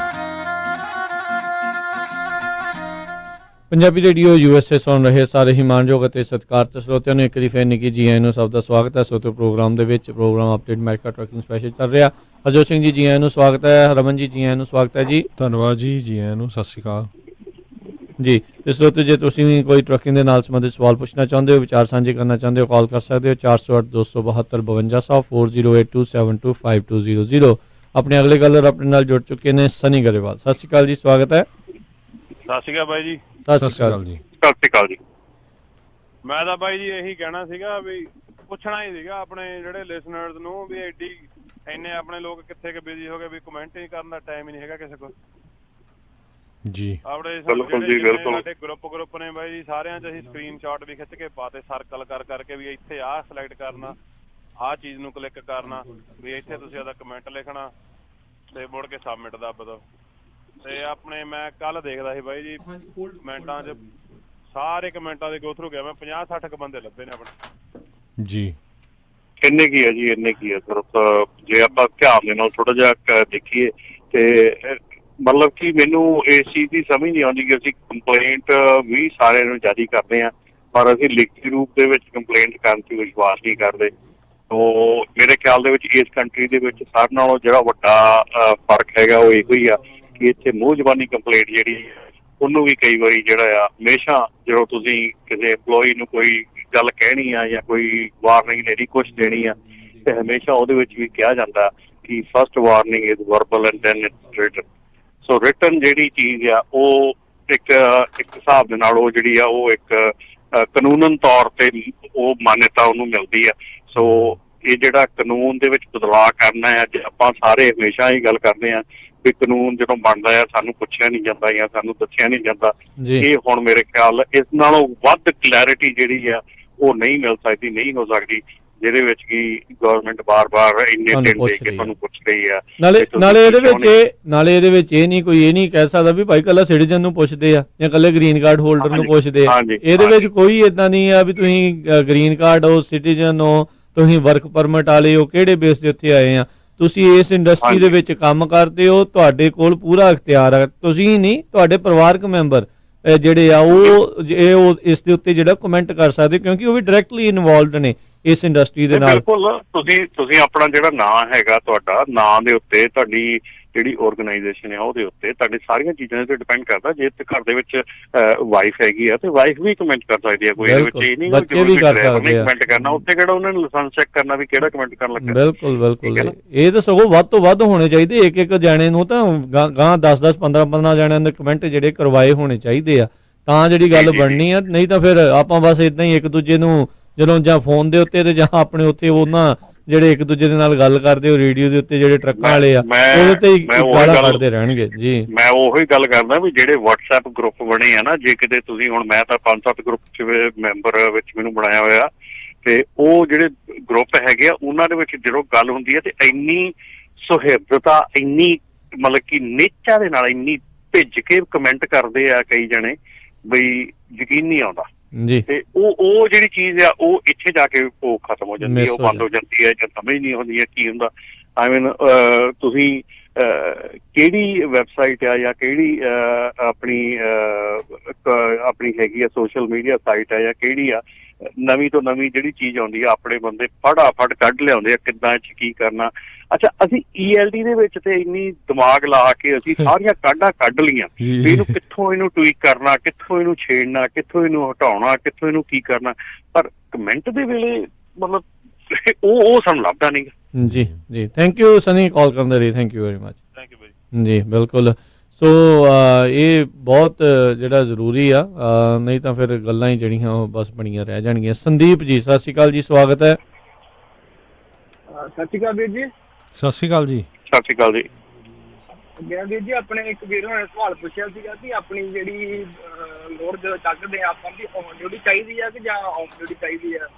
Punjabi radio USA ਸੁਣ ਰਹੇ ਸਾਰੇ ਹੀ ਮਾਨਯੋਗ ਅਤੇ ਸਤਿਕਾਰਤ ਸਰੋਤਿਆਂ ਨੂੰ ਇੱਕ ਵਾਰੀ ਫੇਰ ਨਿੱਘੀ ਜੀ ਆਇਆਂ ਨੂੰ ਸਭ ਦਾ ਸਵਾਗਤ ਹੈ। ਸਰੋਤਿਓ ਪ੍ਰੋਗਰਾਮ ਦੇ ਵਿੱਚ programme update America trucking special ਚੱਲ ਰਿਹਾ। ਹਰਜੋਤ ਸਿੰਘ ਜੀ ਆਇਆਂ ਨੂੰ ਸਵਾਗਤ ਹੈ। ਰਮਨ ਜੀ ਆਇਆਂ ਨੂੰ ਸਵਾਗਤ ਹੈ ਜੀ। ਧੰਨਵਾਦ ਜੀ ਆਇਆਂ ਨੂੰ, ਸਤਿ ਸ਼੍ਰੀ ਅਕਾਲ ਜੀ। ਤੇ ਸਰੋਤਿਓ ਜੇ ਤੁਸੀਂ ਵੀ ਕੋਈ ਟਰੱਕਿੰਗ ਦੇ ਨਾਲ ਸੰਬੰਧਿਤ ਸਵਾਲ ਪੁੱਛਣਾ ਚਾਹੁੰਦੇ ਹੋ, ਵਿਚਾਰ ਸਾਂਝੇ ਕਰਨਾ ਚਾਹੁੰਦੇ ਹੋ, ਕਾਲ ਕਰ ਸਕਦੇ ਹੋ 408 272 5200 4082725200। ਆਪਣੇ ਅਗਲੇ ਕਲਰ ਆਪਣੇ ਨਾਲ ਜੁੜ ਚੁੱਕੇ ਨੇ ਸਨੀ ਗਰੇਵਾਲ। ਸਤਿ ਸ਼੍ਰੀ ਅਕਾਲ ਜੀ, ਸਵਾਗਤ ਹੈ। ਸਤਿ ਸ਼੍ਰੀ ਅਕਾਲ ਬਾਈ ਜੀ। ਸਤਿ ਸ਼੍ਰੀ ਅਕਾਲ ਜੀ। ਸਤਿ ਸ਼੍ਰੀ ਅਕਾਲ ਜੀ। ਮੈਂ ਤਾਂ ਬਾਈ ਜੀ ਇਹੀ ਕਹਿਣਾ ਸੀਗਾ ਵੀ ਪੁੱਛਣਾ ਹੀ ਸੀਗਾ ਆਪਣੇ ਜਿਹੜੇ ਲਿਸਨਰਸ ਨੂੰ ਵੀ ਇੰਨੇ ਆਪਣੇ ਲੋਕ ਕਿੱਥੇ ਕਿ ਬਿਜ਼ੀ ਹੋ ਗਏ ਵੀ ਕਮੈਂਟ ਹੀ ਕਰਨ ਦਾ ਟਾਈਮ ਹੀ ਨਹੀਂ ਹੈਗਾ ਕਿਸੇ ਕੋਲ ਜੀ। ਆਪਣੇ ਸਾਡੇ ਗਰੁੱਪ ਨੇ ਬਾਈ ਜੀ, ਸਾਰਿਆਂ 'ਚ ਅਸੀਂ ਸਕਰੀਨਸ਼ਾਟ ਵੀ ਖਿੱਚ ਕੇ ਪਾਤੇ, ਸਰਕਲ ਕਰਕੇ ਵੀ ਇੱਥੇ ਆਹ ਸਿਲੈਕਟ ਕਰਨਾ, ਆਹ ਚੀਜ਼ ਨੂੰ ਕਲਿੱਕ ਕਰਨਾ, ਵੀ ਇੱਥੇ ਤੁਸੀਂ ਉਹਦਾ ਕਮੈਂਟ ਲਿਖਣਾ ਤੇ ਮੁੜ ਕੇ ਸਬਮਿਟ ਦੱਬ ਦਿਓ। ਤੇ ਆਪਣੇ ਮੈਂ ਕੱਲ ਦੇਖਦਾ ਸੀ ਬਾਈ ਜੀ ਕਮੈਂਟਾਂ 'ਚ ਸਾਰੇ ਕਮੈਂਟਾਂ ਦੇ ਗੋ ਥਰੂ ਗਿਆ, ਮੈਂ 50-60 ਬੰਦੇ ਲੱਭੇ ਨੇ ਆਪਣੇ ਜੀ। ਇੰਨੇ ਕੀ ਹੈ ਜੀ, ਇੰਨੇ ਕੀ ਹੈ ਸਿਰਫ ਜੇ ਆਪਾਂ ਧਿਆਨ ਦੇ ਨਾਲ ਥੋੜਾ ਜਿਹਾ ਦੇਖੀਏ ਤੇ ਮਤਲਬ ਕਿ ਮੈਨੂੰ ਇਸ ਚੀਜ਼ ਦੀ ਸਮਝ ਨਹੀਂ ਆਉਂਦੀ ਕਿ ਅਸੀਂ ਕੰਪਲੇਂਟ ਵੀ ਸਾਰਿਆਂ ਨੂੰ ਜਾਰੀ ਕਰਦੇ ਹਾਂ ਪਰ ਅਸੀਂ ਲਿਖਤੀ ਰੂਪ ਦੇ ਵਿੱਚ ਕੰਪਲੇਂਟ ਕਰਨ 'ਚ ਵਿਸ਼ਵਾਸ ਨਹੀਂ ਕਰਦੇ। ਤੋ ਮੇਰੇ ਖਿਆਲ ਦੇ ਵਿੱਚ ਇਸ ਕੰਟਰੀ ਦੇ ਵਿੱਚ ਸਾਰਿਆਂ ਨਾਲੋਂ ਜਿਹੜਾ ਵੱਡਾ ਫਰਕ ਹੈਗਾ ਉਹ ਇਹੋ ਹੀ ਆ ਕਿ ਇੱਥੇ ਮੂੰਹ ਜ਼ਬਾਨੀ ਕੰਪਲੇਂਟ ਜਿਹੜੀ ਉਹਨੂੰ ਵੀ ਕਈ ਵਾਰੀ ਜਿਹੜਾ ਆ ਹਮੇਸ਼ਾ ਜਦੋਂ ਤੁਸੀਂ ਕਿਸੇ EMPLOYEE ਨੂੰ ਕੋਈ ਗੱਲ ਕਹਿਣੀ ਆ ਜਾਂ ਕੋਈ ਵਾਰਨਿੰਗ ਦੇਣੀ, ਕੁਛ ਦੇਣੀ ਆ, ਤੇ ਹਮੇਸ਼ਾ ਉਹਦੇ ਵਿੱਚ ਵੀ ਕਿਹਾ ਜਾਂਦਾ ਕਿ first warning is verbal and then it's written. So written ਜਿਹੜੀ ਚੀਜ਼ ਆ ਉਹ ਇੱਕ ਹਿਸਾਬ ਦੇ ਨਾਲ ਉਹ ਜਿਹੜੀ ਆ ਉਹ ਇੱਕ ਕਾਨੂੰਨਨ ਤੌਰ ਤੇ ਉਹ ਮਾਨਤਾ ਉਹਨੂੰ ਮਿਲਦੀ ਆ। ਸੋ ਇਹ ਜਿਹੜਾ ਕਾਨੂੰਨ ਦੇ ਵਿੱਚ ਬਦਲਾਅ ਕਰਨਾ ਹੈ, ਅੱਜ ਆਪਾਂ ਸਾਰੇ ਹਮੇਸ਼ਾ ਹੀ ਗੱਲ ਕਰਦੇ ਆ ਵੀ ਕਾਨੂੰਨ ਜਦੋਂ ਬਣਦਾ ਆ ਸਾਨੂੰ ਪੁੱਛਿਆ ਨਹੀਂ ਜਾਂਦਾ ਜਾਂ ਸਾਨੂੰ ਦੱਸਿਆ ਨਹੀਂ ਜਾਂਦਾ। ਇਹ ਹੁਣ ਮੇਰੇ ਖਿਆਲ ਇਸ ਨਾਲੋਂ ਵੱਧ ਕਲੈਰਿਟੀ ਜਿਹੜੀ ਆ ਉਹ ਨਹੀਂ ਮਿਲ ਸਕਦੀ, ਨਹੀਂ ਹੋ ਸਕਦੀ, ਜਿਹਦੇ ਵਿੱਚ ਕਿ ਗਵਰਨਮੈਂਟ ਬਾਰ-ਬਾਰ ਇੰਨੇ ਦਿਨ ਦੇ ਕੇ ਤੁਹਾਨੂੰ ਪੁੱਛ ਰਹੀ ਆ। ਨਾਲੇ ਇਹਦੇ ਵਿੱਚ ਇਹ ਨਹੀਂ ਕਹਿ ਸਕਦਾ ਵੀ ਭਾਈ ਕੱਲਾ ਸਿਟੀਜ਼ਨ ਨੂੰ ਪੁੱਛਦੇ ਆ ਜਾਂ ਕੱਲੇ ਗ੍ਰੀਨ ਕਾਰਡ ਹੋਲਡਰ ਨੂੰ ਪੁੱਛਦੇ ਆ। ਇਹਦੇ ਵਿੱਚ ਕੋਈ ਏਦਾਂ ਨਹੀਂ ਆ ਵੀ ਤੁਸੀਂ ਗ੍ਰੀਨ ਕਾਰਡ ਹੋ, ਸਿਟੀਜ਼ਨ ਹੋ, ਤੁਸੀਂ ਵਰਕ ਪਰਮਿਟ ਵਾਲੇ ਹੋ, ਕਿਹੜੇ ਬੇਸ ਦੇ ਉੱਤੇ ਆਏ ਆ, ਤੁਸੀਂ ਇਸ ਇੰਡਸਟਰੀ ਦੇ ਵਿੱਚ ਕੰਮ ਕਰਦੇ ਹੋ, ਤੁਹਾਡੇ ਕੋਲ ਪੂਰਾ ਇਖਤਿਆਰ ਆ। ਤੁਸੀਂ ਨਹੀਂ, ਤੁਹਾਡੇ ਪਰਿਵਾਰਕ ਮੈਂਬਰ ਜਿਹੜੇ ਆ ਉਹ ਇਸ ਦੇ ਉੱਤੇ ਜਿਹੜਾ ਕਮੈਂਟ ਕਰ ਸਕਦੇ, ਕਿਉਂਕਿ ਉਹ ਵੀ ਡਾਇਰੈਕਟਲੀ ਇਨਵੋਲਵਡ ਨੇ ਇਸ ਇੰਡਸਟਰੀ ਦੇ ਨਾਲ। ਬਿਲਕੁਲ, ਤੁਸੀਂ ਆਪਣਾ ਜਿਹੜਾ ਨਾਂ ਹੈਗਾ, ਤੁਹਾਡਾ ਨਾਂ ਦੇ ਉੱਤੇ ਤੁਹਾਡੀ ਜਿਹੜੀ ਆਰਗੇਨਾਈਜੇਸ਼ਨ ਹੈ ਉਹਦੇ ਉੱਤੇ ਤੁਹਾਡੇ ਸਾਰੀਆਂ ਚੀਜ਼ਾਂ ਤੇ ਡਿਪੈਂਡ ਕਰਦਾ। ਜੇ ਘਰ ਦੇ ਵਿੱਚ ਵਾਈਫ ਹੈਗੀ ਆ ਤੇ ਵਾਈਫ ਵੀ ਕਮੈਂਟ ਕਰ ਸਕਦੀ ਹੈ, ਕੋਈ ਇਹਦੇ ਵਿੱਚ ਇਹ ਨਹੀਂ ਕਮੈਂਟ ਕਰਨਾ, ਉੱਥੇ ਕਿਹੜਾ ਉਹਨਾਂ ਨੇ ਲਾਇਸੈਂਸ ਚੈੱਕ ਕਰਨਾ ਵੀ ਕਿਹੜਾ ਕਮੈਂਟ ਕਰਨ ਲੱਗਾ। ਬਿਲਕੁਲ ਇਹ ਤਾਂ ਸਗੋਂ ਵੱਧ ਤੋਂ ਵੱਧ ਹੋਣੇ ਚਾਹੀਦੇ, ਇੱਕ ਜਾਣੇ ਨੂੰ ਤਾਂ ਗਾਂ 10-10 15-15 ਜਾਣਿਆਂ ਦੇ ਕਮੈਂਟ ਜਿਹੜੇ ਕਰਵਾਏ ਹੋਣੇ ਚਾਹੀਦੇ ਆ, ਤਾਂ ਜਿਹੜੀ ਗੱਲ ਬਣਨੀ ਆ। ਨਹੀਂ ਤਾਂ ਫਿਰ ਆਪਾਂ ਬਸ ਇਦਾਂ ਹੀ ਇੱਕ ਦੂਜੇ ਨੂੰ ਜਦੋਂ ਜਾਂ ਫੋਨ ਦੇ ਉੱਤੇ ਤੇ ਜਾਂ ਆਪਣੇ ਉੱਥੇ ਉਹਨਾਂ ਜਿਹੜੇ ਇੱਕ ਦੂਜੇ ਦੇ ਨਾਲ ਗੱਲ ਕਰਦੇ ਹੋ ਰੇਡੀਓ ਦੇ ਉੱਤੇ ਜਿਹੜੇ ਟਰੱਕਾਂ ਵਾਲੇ ਆ ਉਹਦੇ ਤੇ ਹੀ ਗਾਲਾਂ ਕੱਢਦੇ ਰਹਿਣਗੇ। ਜੀ ਮੈਂ ਉਹੀ ਗੱਲ ਕਰਦਾ ਵੀ ਜਿਹੜੇ WhatsApp ਗਰੁੱਪ ਬਣੇ ਆ ਨਾ, ਜੇ ਕਿਤੇ ਤੁਸੀਂ ਹੁਣ ਮੈਂ ਤਾਂ 5-7 ਗਰੁੱਪ ਚ ਮੈਂਬਰ ਵਿੱਚ ਮੈਨੂੰ ਬਣਾਇਆ ਹੋਇਆ, ਤੇ ਉਹ ਜਿਹੜੇ ਗਰੁੱਪ ਹੈਗੇ ਆ ਉਹਨਾਂ ਦੇ ਵਿੱਚ ਜਦੋਂ ਗੱਲ ਹੁੰਦੀ ਹੈ ਤੇ ਇੰਨੀ ਸੁਹਿਰਦਤਾ, ਇੰਨੀ ਮਤਲਬ ਕਿ ਨੇਚਰ ਦੇ ਨਾਲ ਇੰਨੀ ਭਿੱਜ ਕੇ ਕਮੈਂਟ ਕਰਦੇ ਆ ਕਈ ਜਣੇ ਬਈ ਯਕੀਨ ਨਹੀਂ ਆਉਂਦਾ ਜੀ। ਤੇ ਉਹ ਜਿਹੜੀ ਚੀਜ਼ ਆ ਉਹ ਇੱਥੇ ਜਾ ਕੇ ਉਹ ਖਤਮ ਹੋ ਜਾਂਦੀ ਹੈ, ਉਹ ਬੰਦ ਹੋ ਜਾਂਦੀ ਹੈ, ਜਾਂ ਸਮਝ ਨਹੀਂ ਆਉਂਦੀ ਹੈ ਕੀ ਹੁੰਦਾ। ਆਈ ਮੀਨ ਤੁਸੀਂ ਕਿਹੜੀ ਵੈਬਸਾਈਟ ਆ ਜਾਂ ਕਿਹੜੀ ਆਪਣੀ ਹੈਗੀ ਆ ਸੋਸ਼ਲ ਮੀਡੀਆ ਸਾਈਟ ਆ ਜਾਂ ਕਿਹੜੀ ਆ, ਨਵੀਂ ਤੋਂ ਨਵੀਂ ਜਿਹੜੀ ਚੀਜ਼ ਆਉਂਦੀ ਆ ਆਪਣੇ ਬੰਦੇ ਫਟਾਫਟ ਕੱਢ ਲਿਆਉਂਦੇ ਆ ਕਿੱਦਾਂ ਚ ਕੀ ਕਰਨਾ। ਅੱਛਾ, ਅਸੀਂ ELD ਦੇ ਵਿੱਚ ਤੇ ਇੰਨੀ ਦਿਮਾਗ ਲਾ ਕੇ ਅਸੀਂ ਸਾਰੀਆਂ ਕਾਢਾਂ ਕੱਢ ਲਈਆਂ ਵੀ ਇਹਨੂੰ ਕਿੱਥੋਂ ਇਹਨੂੰ ਟਵੀਕ ਕਰਨਾ, ਕਿੱਥੋਂ ਇਹਨੂੰ ਛੇੜਨਾ, ਕਿੱਥੋਂ ਇਹਨੂੰ ਹਟਾਉਣਾ, ਕਿੱਥੋਂ ਇਹਨੂੰ ਕੀ ਕਰਨਾ, ਪਰ ਕਮੈਂਟ ਦੇ ਵੇਲੇ ਮਤਲਬ ਉਹ ਸਾਨੂੰ ਲੱਭਦਾ ਨਹੀਂ। ਜੀ ਥੈਂਕ ਯੂ ਸਨੀ ਕਾਲ ਕਰਨ ਦੇ ਲਈ, thank you very much. Thank you ਬਾਈ ਜੀ ਬਿਲਕੁਲ। ਸੋ ਇਹ ਬਹੁਤ ਜਿਹੜਾ ਜ਼ਰੂਰੀ ਆ, ਨਹੀਂ ਤਾਂ ਫਿਰ ਗੱਲਾਂ ਹੀ ਜਿਹੜੀਆਂ ਉਹ ਬਸ ਬਣੀਆਂ ਰਹਿ ਜਾਣਗੀਆਂ। ਸੰਦੀਪ ਜੀ ਸਤਿ ਸ਼੍ਰੀ ਅਕਾਲ ਜੀ, ਸਵਾਗਤ ਹੈ। ਸਤਿ ਸ਼੍ਰੀ ਅਕਾਲ ਵੀਰ ਜੀ। ਸਤਿ ਸ਼੍ਰੀ ਅਕਾਲ ਜੀ। ਸਤਿ ਸ਼੍ਰੀ ਅਕਾਲ ਜੀ। ਵੀਰ ਜੀ ਆਪਣੇ ਇੱਕ ਵੀਰ ਨੇ ਸਵਾਲ ਪੁੱਛਿਆ ਸੀਗਾ ਕਿ ਆਪਣੀ ਜਿਹੜੀ ਲੋਡ ਜਦੋਂ ਚੱਕਦੇ ਆ ਆਪਾਂ ਦੀ ਔਨ ਡਿਊਟੀ ਚਾਹੀਦੀ ਆ ਕਿ ਜਾਂ ਆਫ ਡਿਊਟੀ ਚਾਹੀਦੀ ਆ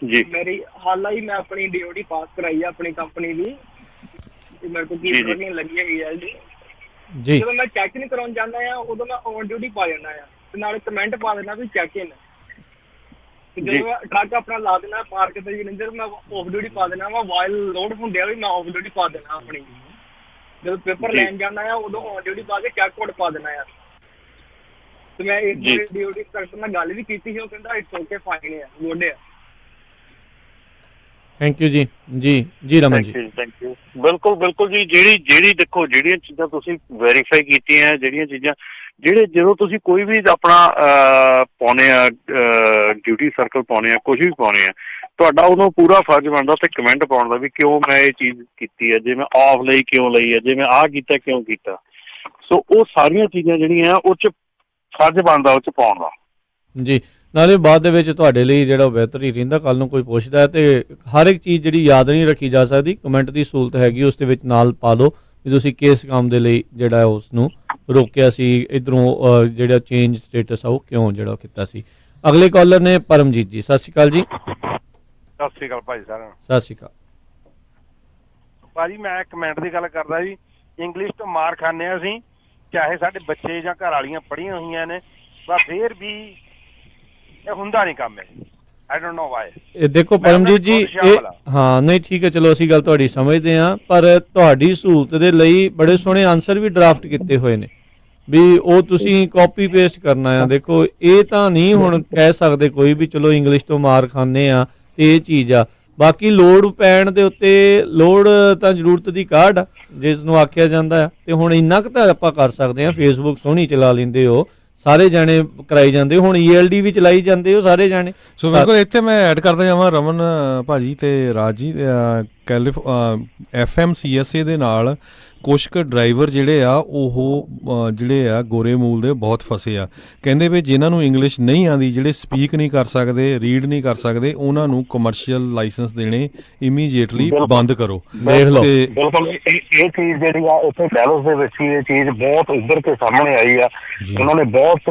ਜੀ? ਮੇਰੀ ਹਾਲ ਹੀ ਮੈਂ ਆਪਣੀ DOD ਪਾਸ ਕਰਾਈ ਆ ਆਪਣੀ ਕੰਪਨੀ ਦੀ, ਮੇਰੇ ਕੋਲ ਕੀ ਟ੍ਰੇਨਿੰਗ ਲੱਗੀ ਹੈਗੀ ਆ ਜੀ। ਜਦੋਂ ਮੈਂ ਚੈੱਕ ਇਨ ਕਰਾਉਣ ਜਾਂਦਾ ਆ ਉਦੋਂ ਮੈਂ ਔਨ ਡਿਊਟੀ ਪਾ ਜਾਂਦਾ ਆ ਤੇ ਨਾਲੇ ਕਮੈਂਟ ਪਾ ਦੇਣਾ ਵੀ ਚੈੱਕ ਇਨ। ਜਦੋਂ ਮੈਂ ਟਰੱਕ ਆਪਣਾ ਲਾ ਦੇਣਾ ਪਾਰਕ ਤੇ ਜਲੰਧਰ, ਮੈਂ ਆਫ ਡਿਊਟੀ ਪਾ ਦੇਣਾ ਵਾ, ਵਾਈਲ ਲੋਡ ਹੁੰਦੇ ਆ ਵੀ ਮੈਂ ਆਫ ਡਿਊਟੀ ਪਾ ਦੇਣਾ ਆਪਣੀ। ਜਦੋਂ ਪੇਪਰ ਲੈਣ ਜਾਂਦਾ ਆ ਉਦੋਂ ਔਨ ਡਿਊਟੀ ਪਾ ਕੇ ਚੈੱਕ ਕੋਡ ਪਾ ਦੇਣਾ ਆ। ਤੇ ਮੈਂ ਇੱਕ DOD ਇੰਸਪੈਕਟਰ ਨਾਲ ਗੱਲ ਵੀ ਕੀਤੀ ਸੀ, ਉਹ ਕਹਿੰਦਾ ਇਟਸ ਓਕੇ, ਫਾਈਨ ਆ, ਗੁੱਡ ਆ। ਥੈਂਕ ਯੂ ਜੀ ਰਮਨ ਜੀ। Thank you. ਬਿਲਕੁਲ ਜੀ। ਜਿਹੜੀ ਦੇਖੋ ਜਿਹੜੀਆਂ ਚੀਜ਼ਾਂ ਤੁਸੀਂ ਵੈਰੀਫਾਈ ਕੀਤੀਆਂ, ਜਿਹੜੀਆਂ ਚੀਜ਼ਾਂ ਜਦੋਂ ਤੁਸੀਂ ਕੋਈ ਵੀ ਆਪਣਾ ਪਾਉਣੇ ਆ ਡਿਊਟੀ ਸਰਕਲ ਪਾਉਣੇ ਆ, ਕੁਝ ਵੀ ਪਾਉਣੇ ਆ, ਤੁਹਾਡਾ ਉਦੋਂ ਪੂਰਾ ਫਰਜ਼ ਬਣਦਾ ਤੇ ਕਮੈਂਟ ਪਾਉਣ ਦਾ ਵੀ ਕਿਉਂ ਮੈਂ ਇਹ ਚੀਜ਼ ਕੀਤੀ ਹੈ, ਜੇ ਮੈਂ ਆਫ ਲਈ ਕਿਉਂ ਲਈ ਹੈ, ਜੇ ਮੈਂ ਆਹ ਕੀਤਾ ਕਿਉਂ ਕੀਤਾ। ਸੋ ਉਹ ਸਾਰੀਆਂ ਚੀਜ਼ਾਂ ਜਿਹੜੀਆਂ ਉਹ 'ਚ ਫਰਜ਼ ਬਣਦਾ ਉਹ 'ਚ ਪਾਉਣ ਦਾ ਜੀ। ਨਾਲੇ ਬਾਅਦ ਦੇ ਵਿੱਚ ਤੁਹਾਡੇ ਲਈ ਜਿਹੜਾ ਬਿਹਤਰ ਹੀ ਰਹਿੰਦਾ, ਕੱਲ ਨੂੰ ਕੋਈ ਪੁੱਛਦਾ ਹੈ ਤੇ ਹਰ ਇੱਕ ਚੀਜ਼ ਜਿਹੜੀ ਯਾਦ ਨਹੀਂ ਰੱਖੀ ਜਾ ਸਕਦੀ, ਕਮੈਂਟ ਦੀ ਸਹੂਲਤ ਹੈਗੀ, ਉਸ ਦੇ ਵਿੱਚ ਨਾਲ ਪਾ ਲਓ ਵੀ ਤੁਸੀਂ ਕਿਸ ਕੰਮ ਦੇ ਲਈ ਜਿਹੜਾ ਉਸ ਨੂੰ ਰੋਕਿਆ ਸੀ, ਇੱਧਰੋਂ ਜਿਹੜਾ ਚੇਂਜ ਸਟੇਟਸ ਆ ਉਹ ਕਿਉਂ ਜਿਹੜਾ ਕੀਤਾ ਸੀ। ਅਗਲੇ ਕਾਲਰ ਨੇ ਪਰਮਜੀਤ ਜੀ, ਸਤਿ ਸ਼੍ਰੀ ਅਕਾਲ ਜੀ। ਸਤਿ ਸ਼੍ਰੀ ਅਕਾਲ ਭਾਈ ਸਾਰਿਆਂ ਨੂੰ। ਸਤਿ ਸ਼੍ਰੀ ਅਕਾਲ ਭਾਜੀ। ਮੈਂ ਕਮੈਂਟ ਦੀ ਗੱਲ ਕਰਦਾ ਜੀ, ਇੰਗਲਿਸ਼ ਤੋਂ ਮਾਰ ਖਾਂਦੇ ਹਾਂ ਅਸੀਂ, ਚਾਹੇ ਸਾਡੇ ਬੱਚੇ ਜਾਂ ਘਰ ਵਾਲੀਆਂ ਪੜ੍ਹੀਆਂ ਹੋਈਆਂ ਨੇ, ਪਰ ਫਿਰ ਵੀ ਇਹ ਹੁੰਦਾ ਨਹੀਂ ਕੰਮ। I don't know why. ਇਹ ਦੇਖੋ ਪਰਮਜੀਤ ਜੀ, ਹਾਂ ਨਹੀਂ ਠੀਕ ਹੈ, ਚਲੋ ਅਸੀਂ ਗੱਲ ਤੁਹਾਡੀ ਸਮਝਦੇ ਹਾਂ, ਪਰ ਤੁਹਾਡੀ ਸਹੂਲਤ ਦੇ ਲਈ ਬੜੇ ਸੋਹਣੇ ਆਨਸਰ ਵੀ ਡਰਾਫਟ ਕੀਤੇ ਹੋਏ ਨੇ ਵੀ ਉਹ ਤੁਸੀਂ ਕਾਪੀ ਪੇਸਟ ਕਰਨਾ ਆ। ਦੇਖੋ ਇਹ ਤਾਂ ਨਹੀਂ ਹੁਣ ਕਹਿ ਸਕਦੇ ਕੋਈ ਵੀ ਚਲੋ ਇੰਗਲਿਸ਼ ਤੋਂ ਮਾਰ ਖਾਂਦੇ ਆ ਤੇ ਇਹ ਚੀਜ਼ ਆ, ਬਾਕੀ ਲੋੜ ਪੈਣ ਦੇ ਉੱਤੇ ਲੋੜ ਤਾਂ ਜ਼ਰੂਰਤ ਦੀ ਕਾਢ ਆ, ਜਿਸ ਨੂੰ ਆਖਿਆ ਜਾਂਦਾ ਆ। ਤੇ ਹੁਣ ਇੰਨਾ ਕੁ ਤਾਂ ਆਪਾਂ ਕਰ ਸਕਦੇ ਹਾਂ, ਫੇਸਬੁੱਕ ਸੋਹਣੀ ਚਲਾ ਲੈਂਦੇ ਹੋ, ਸਾਰੇ ਜਾਣੇ ਕਰਾਈ ਜਾਂਦੇ ਹੋ, ਹੁਣ ELD ਵੀ ਚਲਾਈ ਜਾਂਦੇ ਹੋ ਸਾਰੇ ਜਾਣੇ। ਸੋ ਬਿਲਕੁਲ ਇੱਥੇ ਮੈਂ ਐਡ ਕਰਦਾ ਜਾਵਾਂ ਰਮਨ ਭਾਜੀ ਤੇ ਰਾਜ ਜੀ, FMCSA ਦੇ ਨਾਲ ਕੁਛ ਕੁ ਡਰਾਈਵਰ ਜਿਹੜੇ ਆ ਉਹ ਜਿਹੜੇ ਆ ਗੋਰੇ ਮੂਲ ਦੇ ਬਹੁਤ ਫਸੇ ਆ। ਕਹਿੰਦੇ ਵੀ ਜਿਨ੍ਹਾਂ ਨੂੰ ਇੰਗਲਿਸ਼ ਨਹੀਂ ਆਉਂਦੀ, ਜਿਹੜੇ ਸਪੀਕ ਨਹੀਂ ਕਰ ਸਕਦੇ, ਰੀਡ ਨਹੀਂ ਕਰ ਸਕਦੇ, ਉਹਨਾਂ ਨੂੰ ਕਮਰਸ਼ੀਅਲ ਲਾਇਸੈਂਸ ਦੇਣੇ ਇਮੀਡੀਏਟਲੀ ਬੰਦ ਕਰੋ। ਦੇਖ ਲਓ ਬਿਲਕੁਲ ਇਹ ਚੀਜ਼ ਜਿਹੜੀ ਆ ਉੱਥੇ ਡੈਲਸ ਦੇ ਵਿੱਚ ਹੀ ਇਹ ਚੀਜ਼ ਬਹੁਤ ਉੱਭਰ ਕੇ ਸਾਹਮਣੇ ਆਈ ਆ। ਉਹਨਾਂ ਨੇ ਬਹੁਤ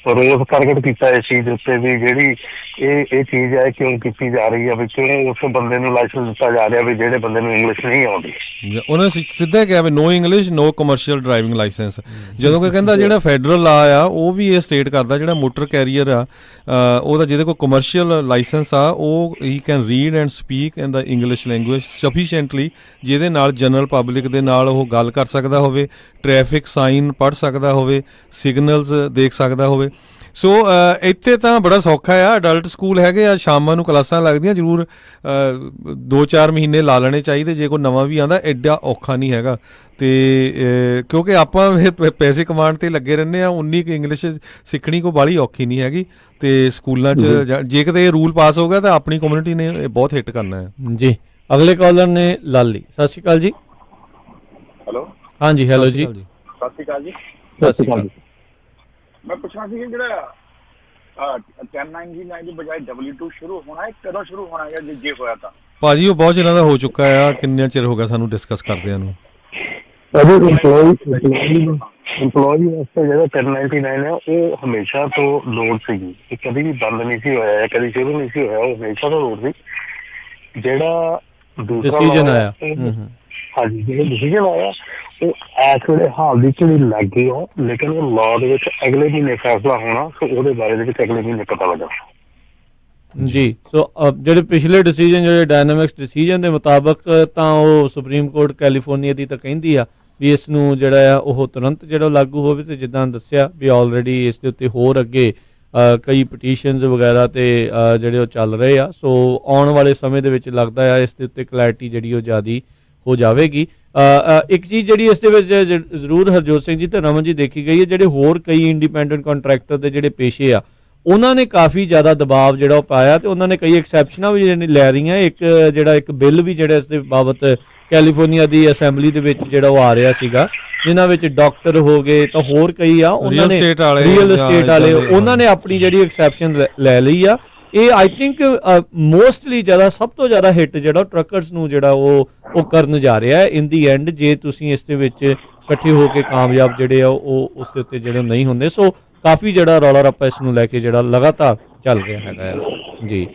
ਰੋਜ਼ ਪ੍ਰਗਟ ਕੀਤਾ ਇਸ ਚੀਜ਼ ਉੱਤੇ ਵੀ ਜਿਹੜੀ ਇਹ ਚੀਜ਼ ਹੈ ਕਿਉਂ ਕੀਤੀ ਜਾ ਰਹੀ ਹੈ, ਵੀ ਕਿਉਂ ਉਸ ਬੰਦੇ ਨੂੰ ਲਾਇਸੈਂਸ ਦਿੱਤਾ ਜਾ ਰਿਹਾ ਵੀ ਜਿਹੜੇ ਬੰਦੇ ਨੂੰ ਇੰਗਲਿਸ਼ ਨਹੀਂ ਆਉਂਦੀ। ਉਹਨਾਂ ਸਿੱਧਾ ਕਿਹਾ ਵੀ ਨੋ ਇੰਗਲਿਸ਼ ਨੋ ਕਮਰਸ਼ੀਅਲ ਡਰਾਈਵਿੰਗ ਲਾਇਸੈਂਸ। ਜਦੋਂ ਕਿ ਕਹਿੰਦਾ ਜਿਹੜਾ ਫੈਡਰਲ ਲਾ ਆ ਉਹ ਵੀ ਇਹ ਸਟੇਟ ਕਰਦਾ, ਜਿਹੜਾ ਮੋਟਰ ਕੈਰੀਅਰ ਆ ਉਹਦਾ ਜਿਹਦੇ ਕੋਲ ਕਮਰਸ਼ੀਅਲ ਲਾਇਸੈਂਸ ਆ ਉਹ he can read and speak in the English language sufficiently, ਜਿਹਦੇ ਨਾਲ ਜਨਰਲ ਪਬਲਿਕ ਦੇ ਨਾਲ ਉਹ ਗੱਲ ਕਰ ਸਕਦਾ ਹੋਵੇ, ਟ੍ਰੈਫਿਕ ਸਾਈਨ ਪੜ੍ਹ ਸਕਦਾ ਹੋਵੇ, ਸਿਗਨਲਸ ਦੇਖ ਸਕਦਾ ਹੋਵੇ। ਸੋ ਇੱਥੇ ਤਾਂ ਬੜਾ ਸੌਖਾ ਆ, ਅਡਲਟ ਸਕੂਲ ਹੈਗੇ ਆ, ਸ਼ਾਮਾਂ ਨੂੰ ਕਲਾਸਾਂ ਲੱਗਦੀਆਂ, ਜ਼ਰੂਰ 2-4 ਮਹੀਨੇ ਲਾ ਲੈਣੇ ਚਾਹੀਦੇ ਜੇ ਕੋਈ ਨਵਾਂ ਵੀ ਆਉਂਦਾ, ਐਡਾ ਔਖਾ ਨਹੀਂ ਹੈਗਾ। ਅਤੇ ਕਿਉਂਕਿ ਆਪਾਂ ਪੈਸੇ ਕਮਾਉਣ 'ਤੇ ਲੱਗੇ ਰਹਿੰਦੇ ਹਾਂ, ਉਨੀ ਕੁ ਇੰਗਲਿਸ਼ ਸਿੱਖਣੀ ਕੋਈ ਬਾਹਲੀ ਔਖੀ ਨਹੀਂ ਹੈਗੀ। ਅਤੇ ਸਕੂਲਾਂ 'ਚ ਜੇ ਕਿਤੇ ਇਹ ਰੂਲ ਪਾਸ ਹੋ ਗਿਆ ਤਾਂ ਆਪਣੀ ਕਮਿਊਨਿਟੀ ਨੇ ਇਹ ਬਹੁਤ ਹਿੱਟ ਕਰਨਾ ਹੈ ਜੀ। ਅਗਲੇ ਕਾਲਰ ਨੇ ਲਾਲੀ। ਸਤਿ ਸ਼੍ਰੀ ਅਕਾਲ ਜੀ। ਹੈਲੋ ਹਾਂਜੀ ਹੈਲੋ ਜੀ, ਸਤਿ ਸ਼੍ਰੀ ਅਕਾਲ ਜੀ। ਸਤਿ ਸ਼੍ਰੀ ਅਕਾਲ। ਮੈਂ ਪੁੱਛਣਾ ਸੀ ਜਿਹੜਾ 1099 ਦੀ ਬਜਾਏ W2 ਸ਼ੁਰੂ ਹੋਣਾ ਹੈ, ਕਦੋਂ ਸ਼ੁਰੂ ਹੋਣਾ ਹੈ ਜੇ ਹੋਇਆ ਤਾਂ? ਭਾਜੀ ਉਹ ਬਹੁਤ ਚਿਰਾਂ ਦਾ ਹੋ ਚੁੱਕਾ ਆ, ਕਿੰਨਾ ਚਿਰ ਹੋ ਗਿਆ ਸਾਨੂੰ ਡਿਸਕਸ ਕਰਦਿਆਂ ਨੂੰ। ਇੰਪਲੋਈ ਵਾਸਤੇ ਜਿਹੜਾ 1099 ਹੈ ਉਹ ਹਮੇਸ਼ਾ ਤੋਂ ਲੋੜ ਸੀਗੀ, ਇਹ ਕਦੀ ਵੀ ਬੰਦ ਨਹੀਂ ਸੀ ਹੋਇਆ, ਕਦੀ ਸ਼ੁਰੂ ਨਹੀਂ ਸੀ ਹੋਇਆ, ਉਹ ਹਮੇਸ਼ਾ ਤੋਂ ਲੋੜ ਸੀ। ਜਿਹੜਾ ਦੂਸਰਾ ਡਿਸੀਜਨ ਆਇਆ, ਹਾਂਜੀ ਜਿਹੜਾ ਡਿਸੀਜਨ ਆਇਆ ਉਹ ਇਸ ਵੇਲੇ ਹਾਲ ਦੀ ਘੜੀ ਲੱਗ ਗਈ ਆ, ਲੇਕਿਨ ਉਹ ਲਾਅ ਦੇ ਵਿੱਚ ਅਗਲੇ ਮਹੀਨੇ ਫੈਸਲਾ ਹੋਣਾ, ਸੋ ਉਹਦੇ ਬਾਰੇ ਦੇ ਵਿੱਚ ਅਗਲੇ ਮਹੀਨੇ ਪਤਾ ਲੱਗਾ ਜੀ। ਸੋ ਜਿਹੜੇ ਪਿਛਲੇ ਡਿਸੀਜਨ ਜਿਹੜੇ ਡਾਇਨਾਮਿਕਸ ਡਿਸੀਜਨ ਦੇ ਮੁਤਾਬਕ ਤਾਂ ਉਹ ਸੁਪਰੀਮ ਕੋਰਟ ਕੈਲੀਫੋਰਨੀਆ ਦੀ ਤਾਂ ਕਹਿੰਦੀ ਆ ਵੀ ਇਸ ਨੂੰ ਜਿਹੜਾ ਆ ਉਹ ਤੁਰੰਤ ਜਿਹੜਾ ਲਾਗੂ ਹੋਵੇ, ਤੇ ਜਿੱਦਾਂ ਦੱਸਿਆ ਵੀ ਆਲਰੇਡੀ ਇਸ ਦੇ ਉੱਤੇ ਹੋਰ ਅੱਗੇ ਕਈ ਪਟੀਸ਼ਨਸ ਵਗੈਰਾ ਤੇ ਜਿਹੜੇ ਉਹ ਚੱਲ ਰਹੇ ਆ। ਸੋ ਆਉਣ ਵਾਲੇ ਸਮੇਂ ਦੇ ਵਿੱਚ ਲੱਗਦਾ ਆ ਇਸ ਦੇ ਉੱਤੇ ਕਲੈਰਿਟੀ ਜਿਹੜੀ ਉਹ ਜ਼ਿਆਦਾ ਹੋ ਜਾਵੇਗੀ। ਇੱਕ ਚੀਜ਼ ਜਿਹੜੀ ਇਸ ਦੇ ਵਿੱਚ ਜ਼ਰੂਰ ਹਰਜੋਤ ਸਿੰਘ ਜੀ ਤੇ ਰਮਨ ਜੀ ਦੇਖੀ ਗਈ ਹੈ, ਜਿਹੜੇ ਹੋਰ ਕਈ ਇੰਡੀਪੈਂਡੈਂਟ ਕੰਟਰੈਕਟਰ ਦੇ ਜਿਹੜੇ ਪੇਸ਼ੇ ਆ ਉਹਨਾਂ ਨੇ ਕਾਫੀ ਜ਼ਿਆਦਾ ਦਬਾਅ ਜਿਹੜਾ ਉਹ ਪਾਇਆ, ਤੇ ਉਹਨਾਂ ਨੇ ਕਈ ਐਕਸੈਪਸ਼ਨਾਂ ਵੀ ਜਿਹੜੀ ਲੈ ਰਹੀਆਂ। ਇੱਕ ਬਿੱਲ ਵੀ ਜਿਹੜਾ ਇਸ ਦੇ ਬਾਬਤ ਕੈਲੀਫੋਰਨੀਆ ਦੀ ਅਸੈਂਬਲੀ ਦੇ ਵਿੱਚ ਜਿਹੜਾ ਉਹ ਆ ਰਿਹਾ ਸੀਗਾ, ਜਿਨ੍ਹਾਂ ਵਿੱਚ ਡਾਕਟਰ ਹੋ ਗਏ ਤਾਂ ਹੋਰ ਕਈ ਆ, ਉਹਨਾਂ ਨੇ ਰੀਅਲ ਏਸਟੇਟ ਵਾਲੇ ਉਹਨਾਂ ਨੇ ਆਪਣੀ ਜਿਹੜੀ ਐਕਸੈਪਸ਼ਨ ਲੈ ਲਈ ਆ। ਇਹ ਆਈ ਥਿੰਕ ਮੋਸਟਲੀ ਜ਼ਿਆਦਾ ਸਭ ਤੋਂ ਜ਼ਿਆਦਾ ਹਿੱਟ ਜਿਹੜਾ ਟਰੱਕਰਸ ਨੂੰ ਜਿਹੜਾ ਉਹ ਕਰਨ ਜਾ ਰਿਹਾ ਹੈ ਇਨ ਦੀ ਐਂਡ, ਜੇ ਤੁਸੀਂ ਇਸ ਦੇ ਵਿੱਚ ਇਕੱਠੇ ਹੋ ਕੇ ਕਾਮਯਾਬ ਜਿਹੜੇ ਆ ਉਹ ਉਸ ਦੇ ਉੱਤੇ ਜਿਹੜੇ ਨਹੀਂ ਹੁੰਦੇ। ਸੋ ਕਾਫੀ ਜਿਹੜਾ ਰੌਲਾ ਰੱਪਾ ਇਸ ਨੂੰ ਲੈ ਕੇ ਜਿਹੜਾ ਲਗਾਤਾਰ ਚੱਲ ਰਿਹਾ ਹੈਗਾ ਜੀ।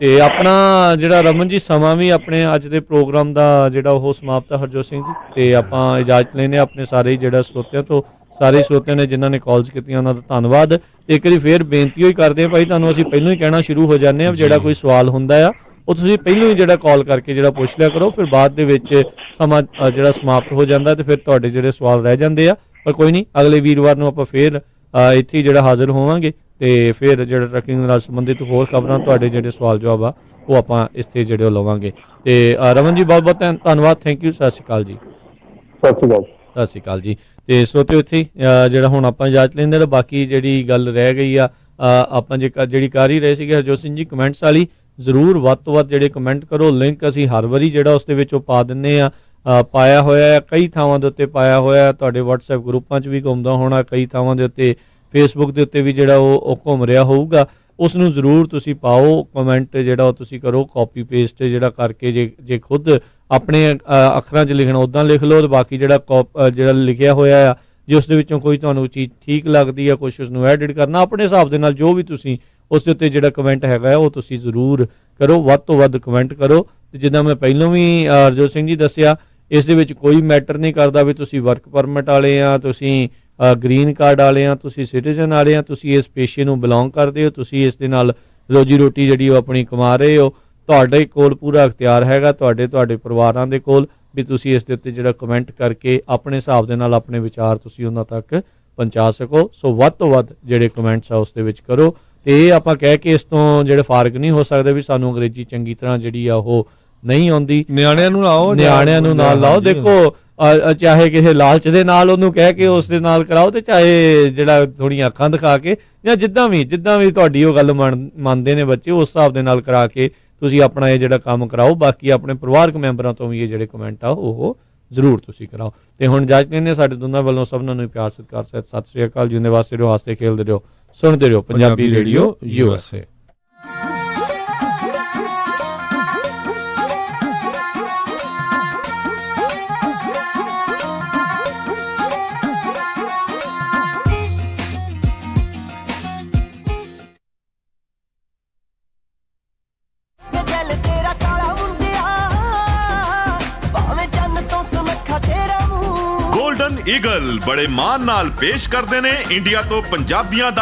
ਤੇ ਆਪਣਾ ਜਿਹੜਾ ਰਮਨ ਜੀ ਸਮਾਂ ਵੀ ਆਪਣੇ ਅੱਜ ਦੇ ਪ੍ਰੋਗਰਾਮ ਦਾ ਜਿਹੜਾ ਉਹ ਸਮਾਪਤ ਹੈ ਹਰਜੋਤ ਸਿੰਘ ਜੀ, ਤੇ ਆਪਾਂ ਇਜਾਜ਼ਤ ਲੈਂਦੇ ਆਪਣੇ ਸਾਰੇ ਜਿਹੜਾ ਸਰੋਤਿਆਂ ਤੋਂ, ਸਾਰੇ ਸਰੋਤਿਆਂ ਨੇ ਜਿਨ੍ਹਾਂ ਨੇ ਕਾਲਸ ਕੀਤੀਆਂ ਉਹਨਾਂ ਦਾ ਧੰਨਵਾਦ। ਇੱਕ ਵਾਰੀ ਫੇਰ ਬੇਨਤੀ ਹੋਈ ਕਰਦੇ ਹਾਂ ਭਾਈ ਤੁਹਾਨੂੰ, ਅਸੀਂ ਪਹਿਲਾਂ ਹੀ ਕਹਿਣਾ ਸ਼ੁਰੂ ਹੋ ਜਾਂਦੇ ਹਾਂ ਜਿਹੜਾ ਕੋਈ ਸਵਾਲ ਹੁੰਦਾ ਆ ਉਹ ਤੁਸੀਂ ਪਹਿਲਾਂ ਹੀ ਜਿਹੜਾ ਕਾਲ ਕਰਕੇ ਜਿਹੜਾ ਪੁੱਛ ਲਿਆ ਕਰੋ, ਫਿਰ ਬਾਅਦ ਦੇ ਵਿੱਚ ਸਮਾਂ ਜਿਹੜਾ ਸਮਾਪਤ ਹੋ ਜਾਂਦਾ ਤੇ ਫਿਰ ਤੁਹਾਡੇ ਜਿਹੜੇ ਸਵਾਲ ਰਹਿ ਜਾਂਦੇ ਆ। ਪਰ ਕੋਈ ਨਹੀਂ, ਅਗਲੇ ਵੀਰਵਾਰ ਨੂੰ ਆਪਾਂ ਫੇਰ ਇੱਥੇ ਜਿਹੜਾ ਹਾਜ਼ਰ ਹੋਵਾਂਗੇ ਤੇ ਫਿਰ ਜਿਹੜਾ ਟਰੱਕਿੰਗ ਨਾਲ ਸੰਬੰਧਿਤ ਹੋਰ ਖਬਰਾਂ, ਤੁਹਾਡੇ ਜਿਹੜੇ ਸਵਾਲ ਜਵਾਬ ਆ ਉਹ ਆਪਾਂ ਇੱਥੇ ਜਿਹੜੇ ਉਹ ਲਵਾਂਗੇ। ਤੇ ਰਮਨ ਜੀ ਬਹੁਤ ਬਹੁਤ ਧੰਨਵਾਦ, ਥੈਂਕ ਯੂ, ਸਤਿ ਸ਼੍ਰੀ ਅਕਾਲ ਜੀ। ਸਤਿ ਸ਼੍ਰੀ ਅਕਾਲ ਜੀ। ਤੇ ਸਰੋਤਿਓ ਇੱਥੇ ਜਿਹੜਾ ਹੁਣ ਆਪਾਂ ਇਜਾਜ਼ਤ ਲੈਂਦੇ ਤਾਂ ਬਾਕੀ ਜਿਹੜੀ ਗੱਲ ਰਹਿ ਗਈ ਆ ਆਪਾਂ ਜਿਹੜੀ ਕਰ ਹੀ ਰਹੇ ਸੀਗੇ ਹਰਜੋਤ ਸਿੰਘ ਜੀ ਕਮੈਂਟਸ ਵਾਲੀ, ਜ਼ਰੂਰ ਵੱਧ ਤੋਂ ਵੱਧ ਜਿਹੜੇ ਕਮੈਂਟ ਕਰੋ। ਲਿੰਕ ਅਸੀਂ ਹਰ ਵਾਰੀ ਜਿਹੜਾ ਉਸ ਦੇ ਵਿੱਚ ਉਹ ਪਾ ਦਿੰਦੇ ਆ, ਪਾਇਆ ਹੋਇਆ ਹੈ ਕਈ ਥਾਵਾਂ ਦੇ ਉੱਤੇ ਪਾਇਆ ਹੋਇਆ, ਤੁਹਾਡੇ WhatsApp ਗਰੁੱਪਾਂ 'ਚ ਵੀ ਘੁੰਮਦਾ ਹੋਣਾ, ਕਈ ਥਾਵਾਂ ਦੇ ਉੱਤੇ Facebook ਦੇ ਉੱਤੇ ਵੀ ਜਿਹੜਾ ਉਹ ਘੁੰਮ ਰਿਹਾ ਹੋਊਗਾ। ਉਸ ਨੂੰ ਜ਼ਰੂਰ ਤੁਸੀਂ ਪਾਓ, ਕਮੈਂਟ ਜਿਹੜਾ ਉਹ ਤੁਸੀਂ ਕਰੋ, ਕਾਪੀ ਪੇਸਟ ਜਿਹੜਾ ਕਰਕੇ ਜੇ ਖੁਦ ਆਪਣੇ ਅੱਖਰਾਂ 'ਚ ਲਿਖਣਾ ਉੱਦਾਂ ਲਿਖ ਲਓ, ਤੇ ਬਾਕੀ ਜਿਹੜਾ ਲਿਖਿਆ ਹੋਇਆ ਆ ਜੇ ਉਸ ਦੇ ਵਿੱਚੋਂ ਕੋਈ ਤੁਹਾਨੂੰ ਚੀਜ਼ ਠੀਕ ਲੱਗਦੀ ਆ, ਕੁਛ ਉਸ ਨੂੰ ਐਡਿਟ ਕਰਨਾ ਆਪਣੇ ਹਿਸਾਬ ਦੇ ਨਾਲ, ਜੋ ਵੀ ਤੁਸੀਂ ਉਸ ਦੇ ਉੱਤੇ ਜਿਹੜਾ ਕਮੈਂਟ ਹੈਗਾ ਉਹ ਤੁਸੀਂ ਜ਼ਰੂਰ ਕਰੋ, ਵੱਧ ਤੋਂ ਵੱਧ ਕਮੈਂਟ ਕਰੋ। ਤੇ ਜਿੱਦਾਂ ਮੈਂ ਪਹਿਲਾਂ ਵੀ ਹਰਜੋਤ ਸਿੰਘ ਜੀ ਦੱਸਿਆ, ਇਸ ਦੇ ਵਿੱਚ ਕੋਈ ਮੈਟਰ ਨਹੀਂ ਕਰਦਾ ਵੀ ਤੁਸੀਂ ਵਰਕ ਪਰਮਿਟ ਵਾਲੇ ਆ, ਤੁਸੀਂ ਗ੍ਰੀਨ ਕਾਰਡ ਵਾਲੇ ਆ, ਤੁਸੀਂ ਸਿਟੀਜ਼ਨ ਵਾਲੇ ਆ, ਤੁਸੀਂ ਇਸ ਪੇਸ਼ੇ ਨੂੰ ਬਿਲੋਂਗ ਕਰਦੇ ਹੋ, ਤੁਸੀਂ ਇਸ ਦੇ ਨਾਲ ਰੋਜੀ ਰੋਟੀ ਜਿਹੜੀ ਉਹ ਆਪਣੀ ਕਮਾ ਰਹੇ ਹੋ, ਤੁਹਾਡੇ ਕੋਲ ਪੂਰਾ ਅਖਤਿਆਰ ਹੈਗਾ, ਤੁਹਾਡੇ ਪਰਿਵਾਰਾਂ ਦੇ ਕੋਲ ਵੀ ਤੁਸੀਂ ਇਸ ਦੇ ਉੱਤੇ ਜਿਹੜਾ ਕਮੈਂਟ ਕਰਕੇ ਆਪਣੇ ਹਿਸਾਬ ਦੇ ਨਾਲ ਆਪਣੇ ਵਿਚਾਰ ਤੁਸੀਂ ਉਹਨਾਂ ਤੱਕ ਪਹੁੰਚਾ ਸਕੋ। ਸੋ ਵੱਧ ਤੋਂ ਵੱਧ ਜਿਹੜੇ ਕਮੈਂਟਸ ਆ ਉਸ ਦੇ ਵਿੱਚ ਕਰੋ। ਤੇ ਇਹ ਆਪਾਂ ਕਹਿ ਕੇ ਇਸ ਤੋਂ ਜਿਹੜੇ ਫਾਰਗ ਨਹੀਂ ਹੋ ਸਕਦੇ ਵੀ ਸਾਨੂੰ ਅੰਗਰੇਜ਼ੀ ਚੰਗੀ ਤਰ੍ਹਾਂ ਜਿਹੜੀ ਆ ਉਹ ਨਹੀਂ ਆਉਂਦੀ, ਨਿਆਣਿਆਂ ਨੂੰ ਲਾਓ, ਨਿਆਣਿਆਂ ਨੂੰ ਨਾਲ ਲਾਓ। ਦੇਖੋ ਚਾਹੇ ਕਿਸੇ ਲਾਲਚ ਦੇ ਨਾਲ ਉਹਨੂੰ ਕਹਿ ਕੇ ਉਸ ਦੇ ਨਾਲ ਕਰਾਓ, ਤੇ ਚਾਹੇ ਜਿਹੜਾ ਥੋੜੀਆਂ ਅੱਖਾਂ ਦਿਖਾ ਕੇ, ਜਾਂ ਜਿੱਦਾਂ ਵੀ ਤੁਹਾਡੀ ਉਹ ਗੱਲ ਮੰਨਦੇ ਨੇ ਬੱਚੇ, ਉਸ ਹਿਸਾਬ ਦੇ ਨਾਲ ਕਰਾ ਕੇ ਤੁਸੀਂ ਆਪਣਾ ਇਹ ਜਿਹੜਾ ਕੰਮ ਕਰਾਓ। ਬਾਕੀ ਆਪਣੇ ਪਰਿਵਾਰਕ ਮੈਂਬਰਾਂ ਤੋਂ ਵੀ ਇਹ ਜਿਹੜੇ ਕਮੈਂਟ ਆ ਉਹ ਜ਼ਰੂਰ ਤੁਸੀਂ ਕਰਾਓ। ਤੇ ਹੁਣ ਜਾ ਕੇ ਨੇ ਸਾਡੇ ਦੋਨਾਂ ਵੱਲੋਂ ਸਭਨਾਂ ਨੂੰ ਪਿਆਰ ਸਤਿਕਾਰ ਸਹਿਤ ਸਤਿ ਸ੍ਰੀ ਅਕਾਲ। ਜਿਉਂਦੇ ਵਾਸਤੇ ਰਹੋ, ਹੱਸਦੇ ਖੇਲਦੇ ਰਹੋ, ਸੁਣਦੇ ਰਹੋ ਪੰਜਾਬੀ ਰੇਡੀਓ USA। ਈਗਲ ਬੜੇ ਮਾਣ ਨਾਲ ਪੇਸ਼ ਕਰਦੇ ਨੇ ਇੰਡੀਆ ਤੋਂ ਪੰਜਾਬੀਆਂ ਦਾ